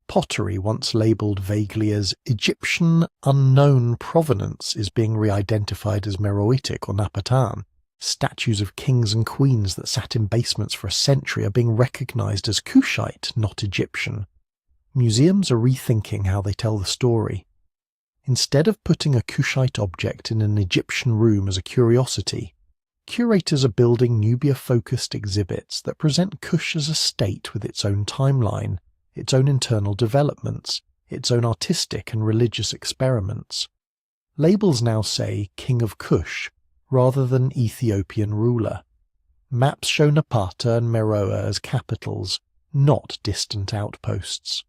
Pottery, once labelled vaguely as Egyptian unknown provenance, is being re-identified as Meroitic or Napatan. Statues of kings and queens that sat in basements for a century are being recognised as Kushite, not Egyptian. Museums are rethinking how they tell the story. Instead of putting a Kushite object in an Egyptian room as a curiosity, curators are building Nubia-focused exhibits that present Kush as a state with its own timeline, its own internal developments, its own artistic and religious experiments. Labels now say King of Kush, rather than Ethiopian ruler. Maps show Napata and Meroë as capitals, not distant outposts.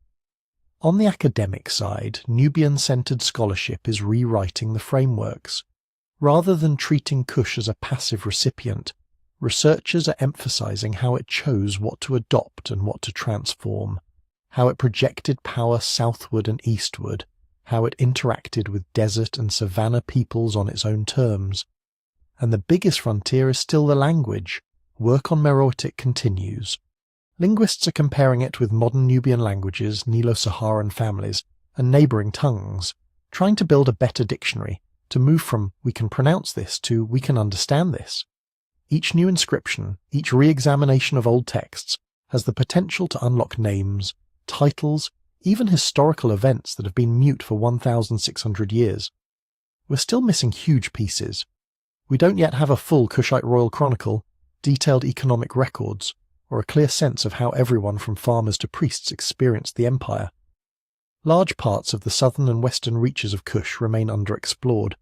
On the academic side, Nubian-centered scholarship is rewriting the frameworks. Rather than treating Kush as a passive recipient, researchers are emphasizing how it chose what to adopt and what to transform, how it projected power southward and eastward, how it interacted with desert and savanna peoples on its own terms. And the biggest frontier is still the language. Work on Meroitic continues. Linguists are comparing it with modern Nubian languages, Nilo-Saharan families, and neighbouring tongues, trying to build a better dictionary, to move from "we can pronounce this" to "we can understand this." Each new inscription, each re-examination of old texts, has the potential to unlock names, titles, even historical events that have been mute for 1,600 years. We're still missing huge pieces. We don't yet have a full Kushite royal chronicle, detailed economic records, or a clear sense of how everyone from farmers to priests experienced the empire. Large parts of the southern and western reaches of Kush remain underexplored.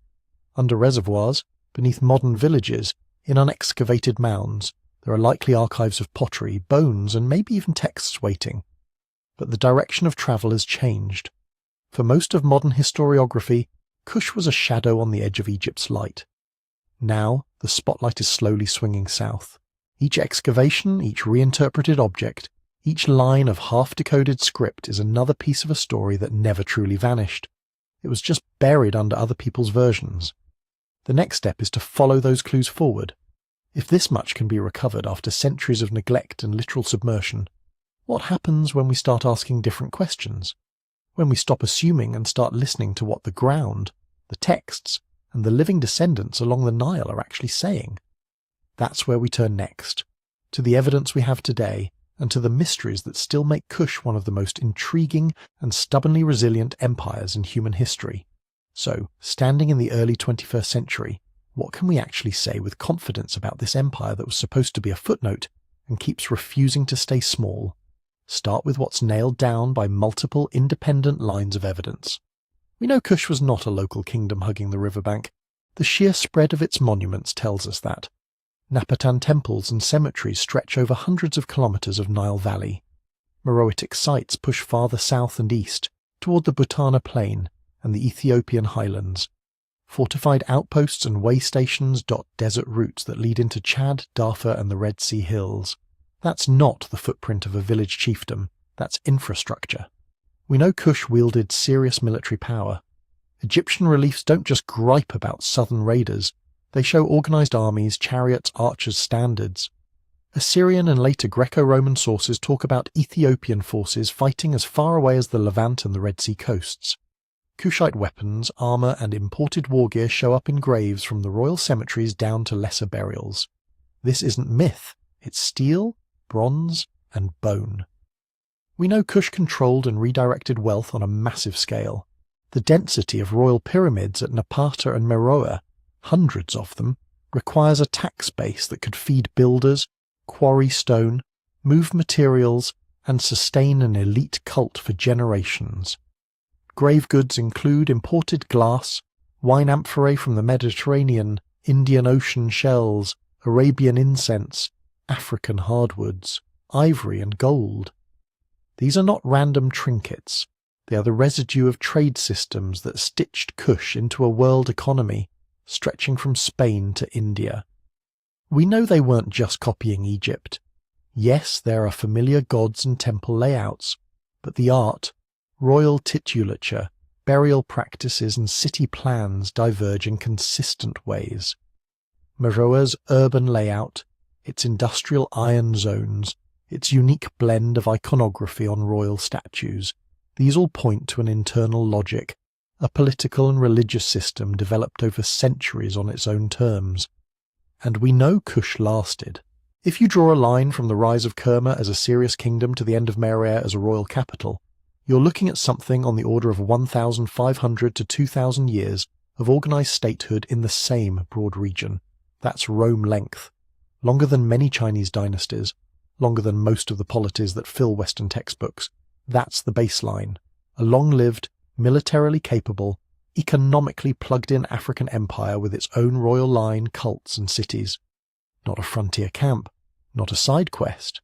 Under reservoirs, beneath modern villages, in unexcavated mounds, there are likely archives of pottery, bones, and maybe even texts waiting. But the direction of travel has changed. For most of modern historiography, Kush was a shadow on the edge of Egypt's light. Now, the spotlight is slowly swinging south. Each excavation, each reinterpreted object, each line of half-decoded script is another piece of a story that never truly vanished. It was just buried under other people's versions. The next step is to follow those clues forward. If this much can be recovered after centuries of neglect and literal submersion, what happens when we start asking different questions? When we stop assuming and start listening to what the ground, the texts, and the living descendants along the Nile are actually saying? That's where we turn next, to the evidence we have today, and to the mysteries that still make Kush one of the most intriguing and stubbornly resilient empires in human history. So, standing in the early 21st century, what can we actually say with confidence about this empire that was supposed to be a footnote and keeps refusing to stay small? Start with what's nailed down by multiple independent lines of evidence. We know Kush was not a local kingdom hugging the riverbank. The sheer spread of its monuments tells us that. Napatan temples and cemeteries stretch over hundreds of kilometres of Nile Valley. Meroitic sites push farther south and east, toward the Butana Plain and the Ethiopian highlands. Fortified outposts and way stations dot desert routes that lead into Chad, Darfur and the Red Sea Hills. That's not the footprint of a village chiefdom, that's infrastructure. We know Kush wielded serious military power. Egyptian reliefs don't just gripe about southern raiders, they show organised armies, chariots, archers, standards. Assyrian and later Greco-Roman sources talk about Ethiopian forces fighting as far away as the Levant and the Red Sea coasts. Kushite weapons, armour and imported war gear show up in graves from the royal cemeteries down to lesser burials. This isn't myth, it's steel, bronze and bone. We know Kush controlled and redirected wealth on a massive scale. The density of royal pyramids at Napata and Meroë, hundreds of them, requires a tax base that could feed builders, quarry stone, move materials, and sustain an elite cult for generations. Grave goods include imported glass, wine amphorae from the Mediterranean, Indian Ocean shells, Arabian incense, African hardwoods, ivory and gold. These are not random trinkets. They are the residue of trade systems that stitched Kush into a world economy, stretching from Spain to India. We know they weren't just copying Egypt. Yes, there are familiar gods and temple layouts, but the art, royal titulature, burial practices and city plans diverge in consistent ways. Meroë's urban layout, its industrial iron zones, its unique blend of iconography on royal statues, these all point to an internal logic, a political and religious system developed over centuries on its own terms. And we know Kush lasted. If you draw a line from the rise of Kerma as a serious kingdom to the end of Meroë as a royal capital, you're looking at something on the order of 1,500 to 2,000 years of organised statehood in the same broad region. That's Rome length. Longer than many Chinese dynasties, longer than most of the polities that fill Western textbooks. That's the baseline. A long-lived, militarily capable, economically plugged-in African empire with its own royal line, cults and cities. Not a frontier camp, not a side quest.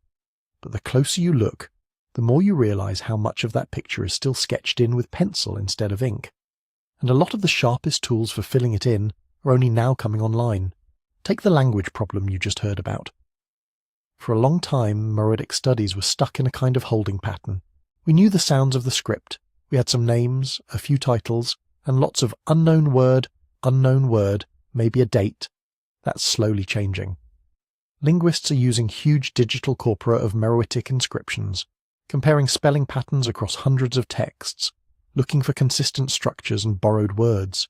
But the closer you look, the more you realise how much of that picture is still sketched in with pencil instead of ink. And a lot of the sharpest tools for filling it in are only now coming online. Take the language problem you just heard about. For a long time, Meroitic studies were stuck in a kind of holding pattern. We knew the sounds of the script, we had some names, a few titles, and lots of unknown word, maybe a date. That's slowly changing. Linguists are using huge digital corpora of Meroitic inscriptions, comparing spelling patterns across hundreds of texts, looking for consistent structures and borrowed words.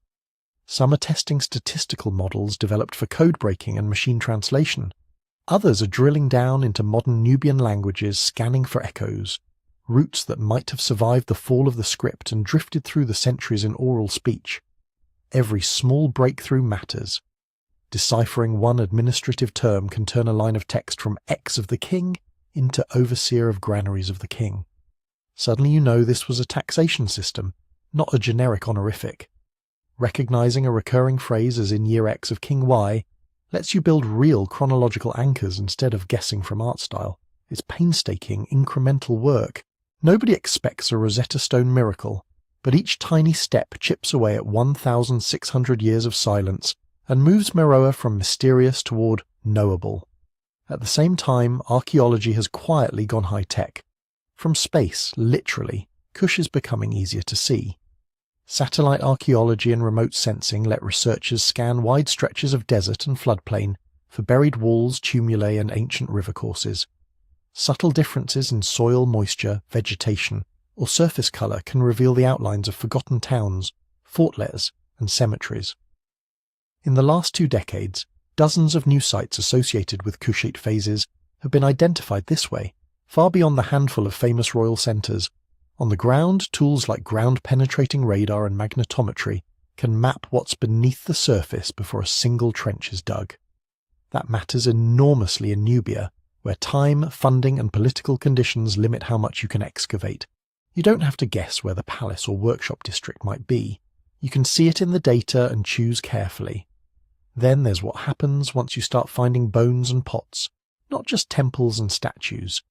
Some are testing statistical models developed for code breaking and machine translation. Others are drilling down into modern Nubian languages, scanning for echoes, roots that might have survived the fall of the script and drifted through the centuries in oral speech. Every small breakthrough matters. Deciphering one administrative term can turn a line of text from X of the king into overseer of granaries of the king. Suddenly you know this was a taxation system, not a generic honorific. Recognizing a recurring phrase as in year X of King Y lets you build real chronological anchors instead of guessing from art style. It's painstaking, incremental work. Nobody expects a Rosetta Stone miracle, but each tiny step chips away at 1,600 years of silence and moves Meroë from mysterious toward knowable. At the same time, archaeology has quietly gone high-tech. From space, literally, Kush is becoming easier to see. Satellite archaeology and remote sensing let researchers scan wide stretches of desert and floodplain for buried walls, tumuli, and ancient river courses. Subtle differences in soil moisture, vegetation, or surface colour can reveal the outlines of forgotten towns, fortlets, and cemeteries. In the last 2 decades, dozens of new sites associated with Kushite phases have been identified this way, far beyond the handful of famous royal centres. On the ground, tools like ground-penetrating radar and magnetometry can map what's beneath the surface before a single trench is dug. That matters enormously in Nubia, where time, funding and political conditions limit how much you can excavate. You don't have to guess where the palace or workshop district might be. You can see it in the data and choose carefully. Then there's what happens once you start finding bones and pots, not just temples and statues.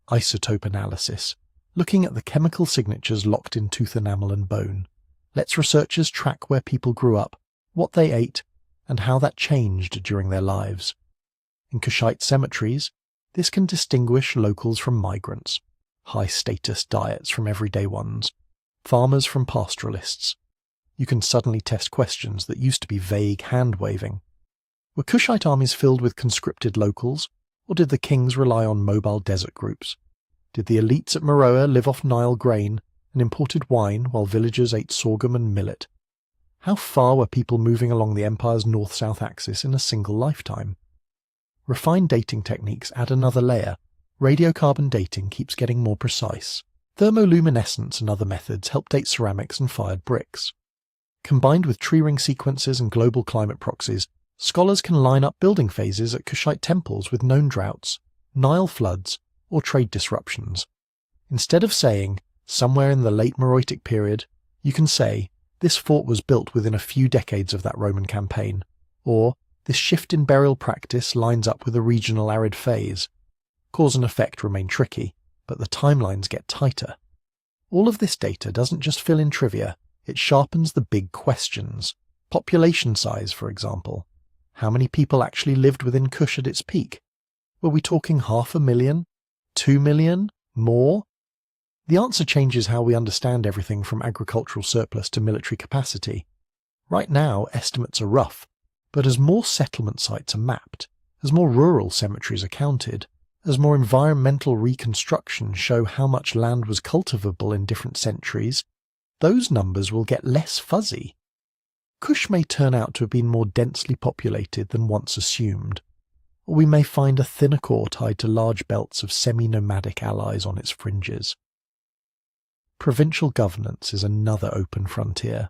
Isotope analysis, looking at the chemical signatures locked in tooth enamel and bone, lets researchers track where people grew up, what they ate, and how that changed during their lives. In Kushite cemeteries, this can distinguish locals from migrants, high-status diets from everyday ones, farmers from pastoralists. You can suddenly test questions that used to be vague hand-waving. Were Kushite armies filled with conscripted locals, or did the kings rely on mobile desert groups? Did the elites at Meroë live off Nile grain and imported wine while villagers ate sorghum and millet? How far were people moving along the empire's north-south axis in a single lifetime? Refined dating techniques add another layer. Radiocarbon dating keeps getting more precise. Thermoluminescence and other methods help date ceramics and fired bricks. Combined with tree ring sequences and global climate proxies, scholars can line up building phases at Kushite temples with known droughts, Nile floods, or trade disruptions. Instead of saying, somewhere in the late Meroitic period, you can say, this fort was built within a few decades of that Roman campaign, or this shift in burial practice lines up with a regional arid phase. Cause and effect remain tricky, but the timelines get tighter. All of this data doesn't just fill in trivia, it sharpens the big questions. Population size, for example. How many people actually lived within Kush at its peak? Were we talking 500,000? 2 million? More? The answer changes how we understand everything from agricultural surplus to military capacity. Right now, estimates are rough, but as more settlement sites are mapped, as more rural cemeteries are counted, as more environmental reconstruction show how much land was cultivable in different centuries, those numbers will get less fuzzy. Kush may turn out to have been more densely populated than once assumed, or we may find a thinner core tied to large belts of semi-nomadic allies on its fringes. Provincial governance is another open frontier.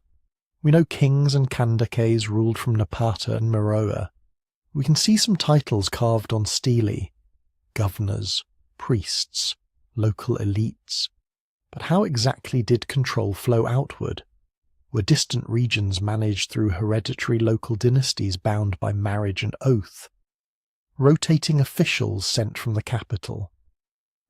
We know kings and kandakes ruled from Napata and Meroë. We can see some titles carved on stelae: governors, priests, local elites. But how exactly did control flow outward? were distant regions managed through hereditary local dynasties bound by marriage and oath. Rotating officials sent from the capital.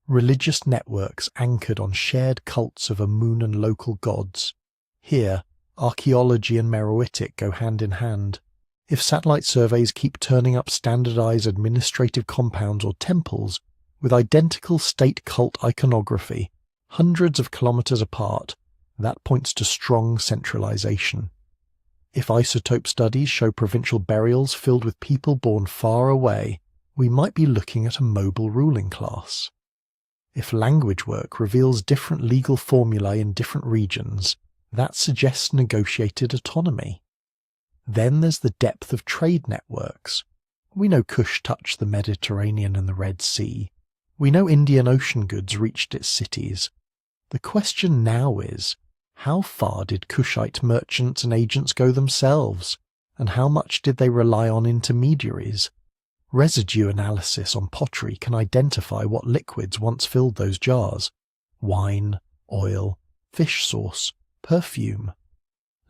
Religious networks anchored on shared cults of Amun and local gods. Here, archaeology and Meroitic go hand in hand. If satellite surveys keep turning up standardized administrative compounds or temples with identical state cult iconography, hundreds of kilometers apart, that points to strong centralization. If isotope studies show provincial burials filled with people born far away, we might be looking at a mobile ruling class. If language work reveals different legal formulae in different regions, that suggests negotiated autonomy. Then there's the depth of trade networks. We know Kush touched the Mediterranean and the Red Sea. We know Indian Ocean goods reached its cities. The question now is, how far did Kushite merchants and agents go themselves, and how much did they rely on intermediaries? Residue analysis on pottery can identify what liquids once filled those jars: wine, oil, fish sauce, perfume.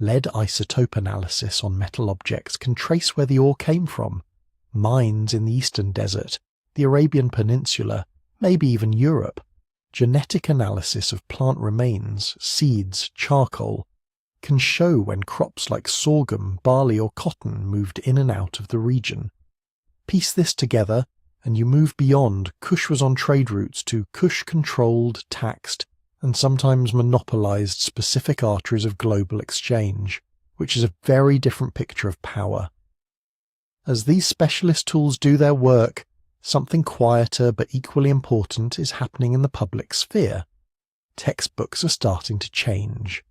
Lead isotope analysis on metal objects can trace where the ore came from: mines in the Eastern Desert, the Arabian Peninsula, maybe even Europe. Genetic analysis of plant remains, seeds, charcoal, can show when crops like sorghum, barley or cotton moved in and out of the region. Piece this together, and you move beyond Kush was on trade routes to Kush controlled, taxed, and sometimes monopolized specific arteries of global exchange, which is a very different picture of power. As these specialist tools do their work, something quieter but equally important is happening in the public sphere. Textbooks are starting to change.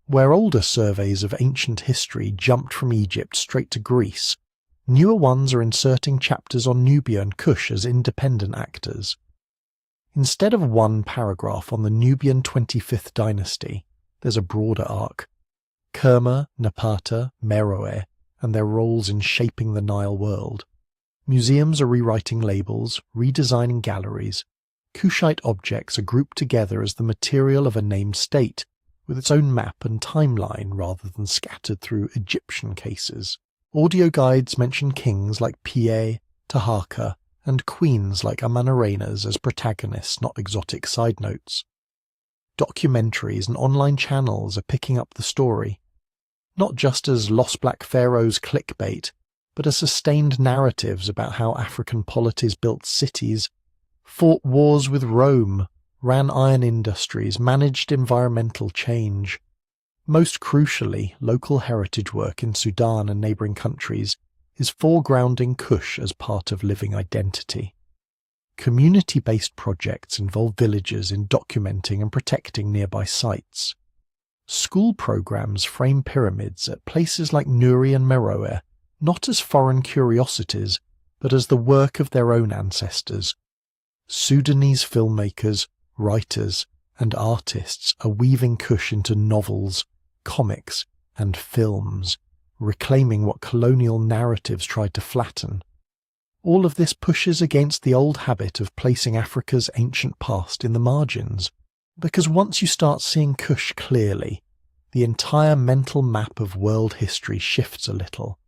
Where older surveys of ancient history jumped from Egypt straight to Greece, newer ones are inserting chapters on Nubia and Kush as independent actors. Instead of one paragraph on the Nubian 25th dynasty, there's a broader arc. Kerma, Napata, Meroë, and their roles in shaping the Nile world. Museums are rewriting labels, redesigning galleries. Kushite objects are grouped together as the material of a named state, with its own map and timeline rather than scattered through Egyptian cases. Audio guides mention kings like Piye, Taharqa, and queens like Amanarenas as protagonists, not exotic side notes. Documentaries and online channels are picking up the story, not just as lost black pharaohs clickbait, but as sustained narratives about how African polities built cities, fought wars with Rome, ran iron industries, managed environmental change. Most crucially, local heritage work in Sudan and neighbouring countries is foregrounding Kush as part of living identity. Community-based projects involve villagers in documenting and protecting nearby sites. School programs frame pyramids at places like Nuri and Meroë not as foreign curiosities, but as the work of their own ancestors. Sudanese filmmakers, writers, and artists are weaving Kush into novels, comics, and films, reclaiming what colonial narratives tried to flatten. All of this pushes against the old habit of placing Africa's ancient past in the margins, because once you start seeing Kush clearly, the entire mental map of world history shifts a little.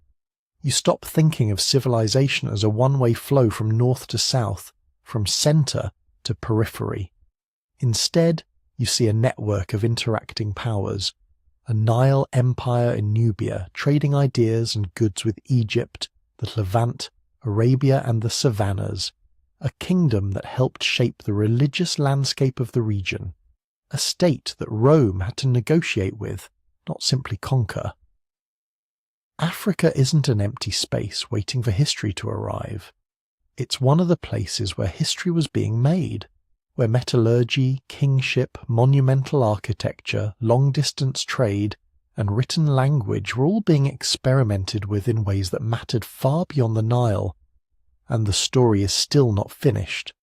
You stop thinking of civilization as a one-way flow from north to south, from centre to periphery. Instead, you see a network of interacting powers, a Nile empire in Nubia trading ideas and goods with Egypt, the Levant, Arabia and the Savannas, a kingdom that helped shape the religious landscape of the region, a state that Rome had to negotiate with, not simply conquer. Africa isn't an empty space waiting for history to arrive. It's one of the places where history was being made, where metallurgy, kingship, monumental architecture, long-distance trade, and written language were all being experimented with in ways that mattered far beyond the Nile. And the story is still not finished.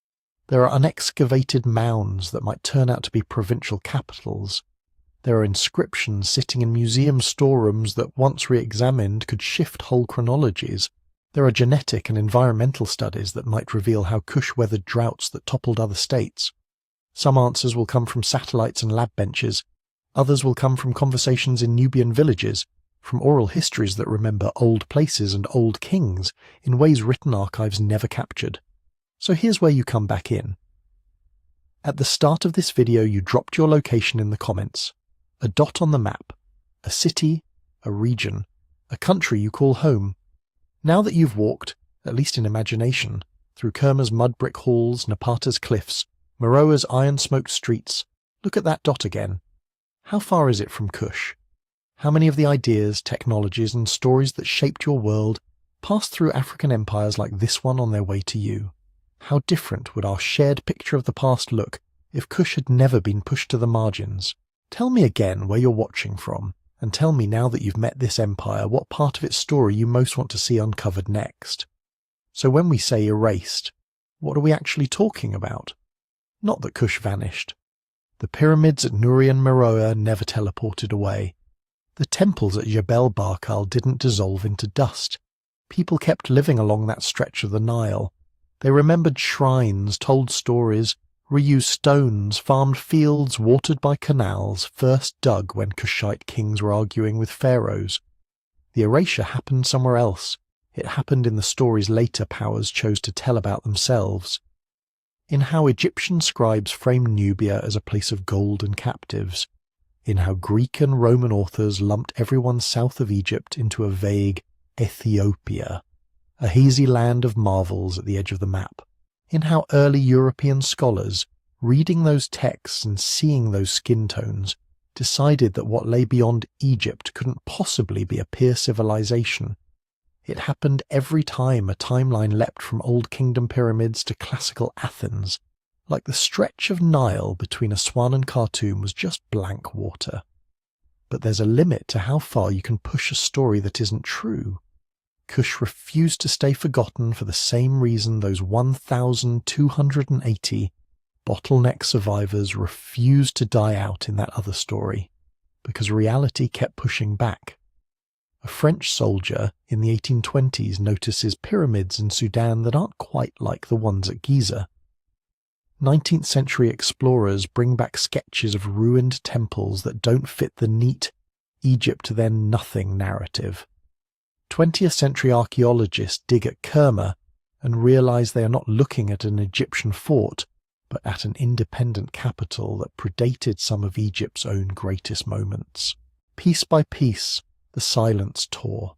There are unexcavated mounds that might turn out to be provincial capitals. There are inscriptions sitting in museum storerooms that, once re-examined, could shift whole chronologies. There are genetic and environmental studies that might reveal how Kush weathered droughts that toppled other states. Some answers will come from satellites and lab benches. Others will come from conversations in Nubian villages, from oral histories that remember old places and old kings in ways written archives never captured. So here's where you come back in. At the start of this video you dropped your location in the comments. A dot on the map. A city, a region, a country you call home. Now that you've walked, at least in imagination, through Kerma's mud brick halls, Napata's cliffs, Meroë's iron-smoked streets, look at that dot again. How far is it from Kush? How many of the ideas, technologies and stories that shaped your world passed through African empires like this one on their way to you? How different would our shared picture of the past look if Kush had never been pushed to the margins? Tell me again where you're watching from, and tell me now that you've met this empire what part of its story you most want to see uncovered next. So when we say erased, what are we actually talking about? Not that Kush vanished. The pyramids at Nuri and Meroë never teleported away. The temples at Jebel Barkal didn't dissolve into dust. People kept living along that stretch of the Nile. They remembered shrines, told stories, reused stones, farmed fields watered by canals first dug when Kushite kings were arguing with pharaohs. The erasure happened somewhere else. It happened in the stories later powers chose to tell about themselves. In how Egyptian scribes framed Nubia as a place of gold and captives. In how Greek and Roman authors lumped everyone south of Egypt into a vague Ethiopia, a hazy land of marvels at the edge of the map. In how early European scholars, reading those texts and seeing those skin tones, decided that what lay beyond Egypt couldn't possibly be a peer civilization. It happened every time a timeline leapt from Old Kingdom pyramids to classical Athens, like the stretch of Nile between Aswan and Khartoum was just blank water. But there's a limit to how far you can push a story that isn't true. Kush refused to stay forgotten for the same reason those 1,280 bottleneck survivors refused to die out in that other story, because reality kept pushing back. A French soldier in the 1820s notices pyramids in Sudan that aren't quite like the ones at Giza. 19th century explorers bring back sketches of ruined temples that don't fit the neat Egypt then nothing narrative. 20th century archaeologists dig at Kerma and realize they are not looking at an Egyptian fort, but at an independent capital that predated some of Egypt's own greatest moments. Piece by piece, the silence tore.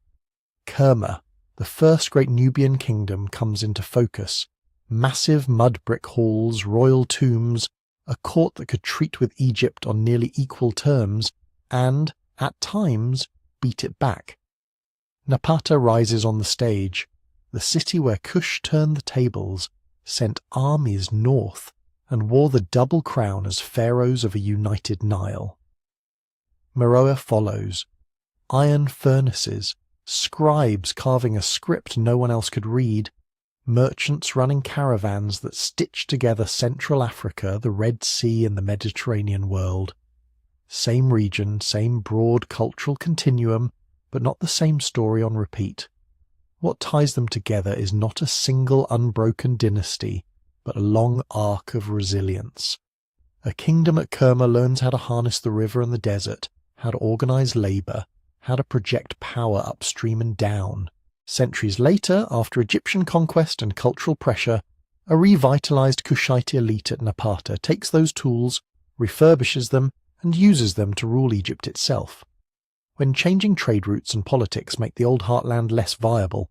Kerma, the first great Nubian kingdom, comes into focus. Massive mud brick halls, royal tombs, a court that could treat with Egypt on nearly equal terms, and, at times, beat it back. Napata rises on the stage, the city where Kush turned the tables, sent armies north, and wore the double crown as pharaohs of a united Nile. Meroë follows. Iron furnaces, scribes carving a script no one else could read, merchants running caravans that stitched together Central Africa, the Red Sea and the Mediterranean world. Same region, same broad cultural continuum, but not the same story on repeat. What ties them together is not a single unbroken dynasty, but a long arc of resilience. A kingdom at Kerma learns how to harness the river and the desert, how to organize labor, how to project power upstream and down. Centuries later, after Egyptian conquest and cultural pressure, a revitalized Kushite elite at Napata takes those tools, refurbishes them, and uses them to rule Egypt itself. When changing trade routes and politics make the old heartland less viable,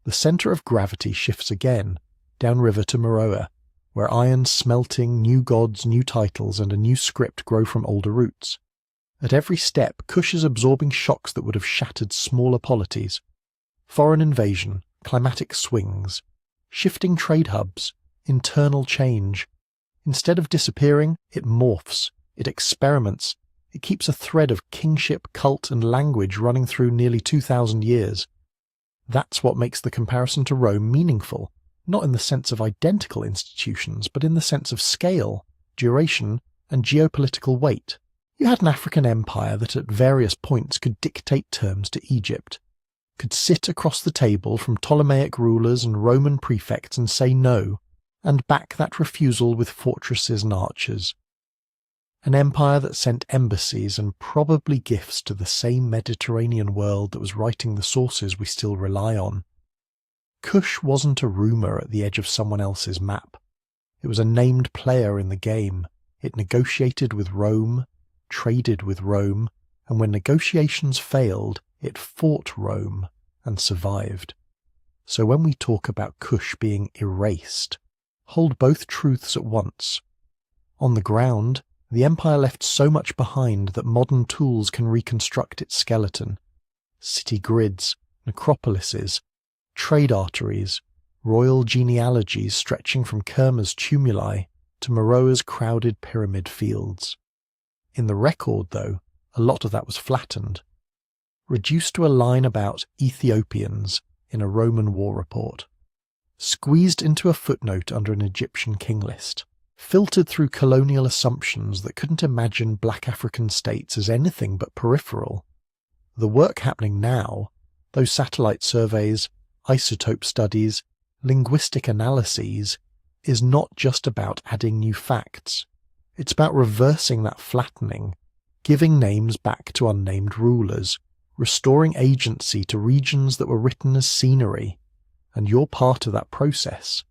the center of gravity shifts again, downriver to Meroë, where iron's smelting, new gods, new titles, and a new script grow from older roots. At every step, Kush is absorbing shocks that would have shattered smaller polities. Foreign invasion, climatic swings, shifting trade hubs, internal change. Instead of disappearing, it morphs, it experiments, it keeps a thread of kingship, cult, and language running through nearly 2,000 years. That's what makes the comparison to Rome meaningful, not in the sense of identical institutions, but in the sense of scale, duration, and geopolitical weight. You had an African empire that at various points could dictate terms to Egypt, could sit across the table from Ptolemaic rulers and Roman prefects and say no, and back that refusal with fortresses and archers. an empire that sent embassies and probably gifts to the same Mediterranean world that was writing the sources we still rely on. Kush wasn't a rumour at the edge of someone else's map. It was a named player in the game. It negotiated with Rome, traded with Rome, and when negotiations failed, it fought Rome and survived. So when we talk about Kush being erased, hold both truths at once. On the ground, the empire left so much behind that modern tools can reconstruct its skeleton. City grids, necropolises, trade arteries, royal genealogies stretching from Kerma's tumuli to Meroë's crowded pyramid fields. In the record, though, a lot of that was flattened, reduced to a line about Ethiopians in a Roman war report, squeezed into a footnote under an Egyptian king list, filtered through colonial assumptions that couldn't imagine black African states as anything but peripheral. The work happening now, those satellite surveys, isotope studies, linguistic analyses, is not just about adding new facts. It's about reversing that flattening, giving names back to unnamed rulers, restoring agency to regions that were written as scenery, and you're part of that process.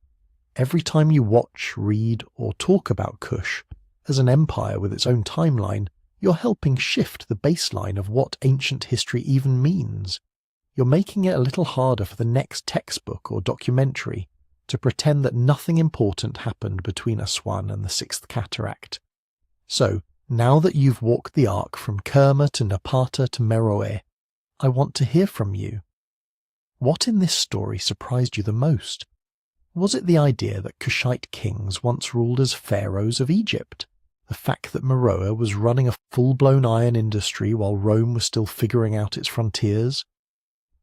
Every time you watch, read, or talk about Kush as an empire with its own timeline, you're helping shift the baseline of what ancient history even means. You're making it a little harder for the next textbook or documentary to pretend that nothing important happened between Aswan and the Sixth Cataract. So, now that you've walked the arc from Kerma to Napata to Meroë, I want to hear from you. What in this story surprised you the most? Was it the idea that Kushite kings once ruled as pharaohs of Egypt? The fact that Meroë was running a full-blown iron industry while Rome was still figuring out its frontiers?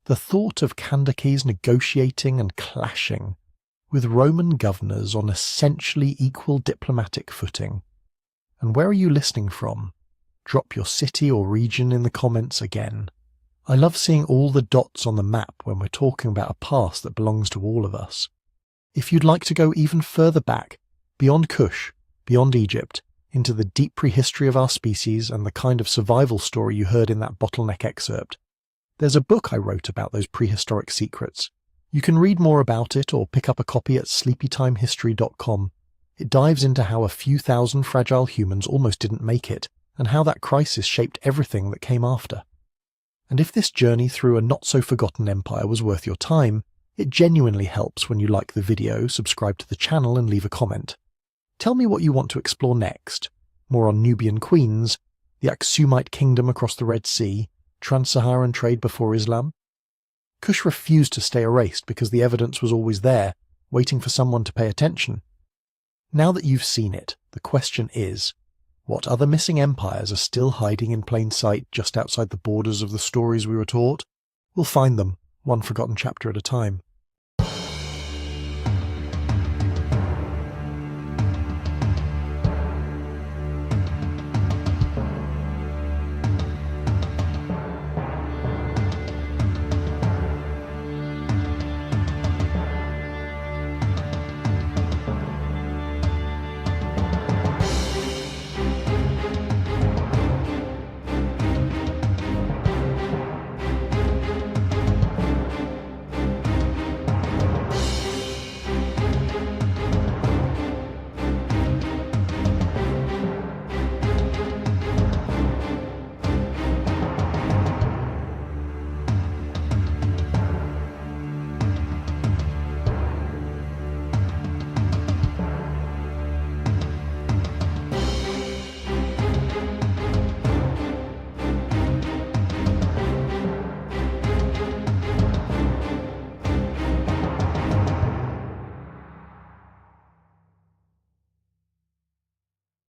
The thought of Candaces negotiating and clashing with Roman governors on essentially equal diplomatic footing. And where are you listening from? Drop your city or region in the comments again. I love seeing all the dots on the map when we're talking about a past that belongs to all of us. If you'd like to go even further back, beyond Kush, beyond Egypt, into the deep prehistory of our species and the kind of survival story you heard in that bottleneck excerpt, there's a book I wrote about those prehistoric secrets. You can read more about it or pick up a copy at sleepytimehistory.com. It dives into how a few thousand fragile humans almost didn't make it, and how that crisis shaped everything that came after. And if this journey through a not-so-forgotten empire was worth your time, it genuinely helps when you like the video, subscribe to the channel and leave a comment. Tell me what you want to explore next. More on Nubian queens, the Aksumite kingdom across the Red Sea, trans-Saharan trade before Islam. Kush refused to stay erased because the evidence was always there, waiting for someone to pay attention. Now that you've seen it, the question is, what other missing empires are still hiding in plain sight just outside the borders of the stories we were taught? We'll find them, one forgotten chapter at a time.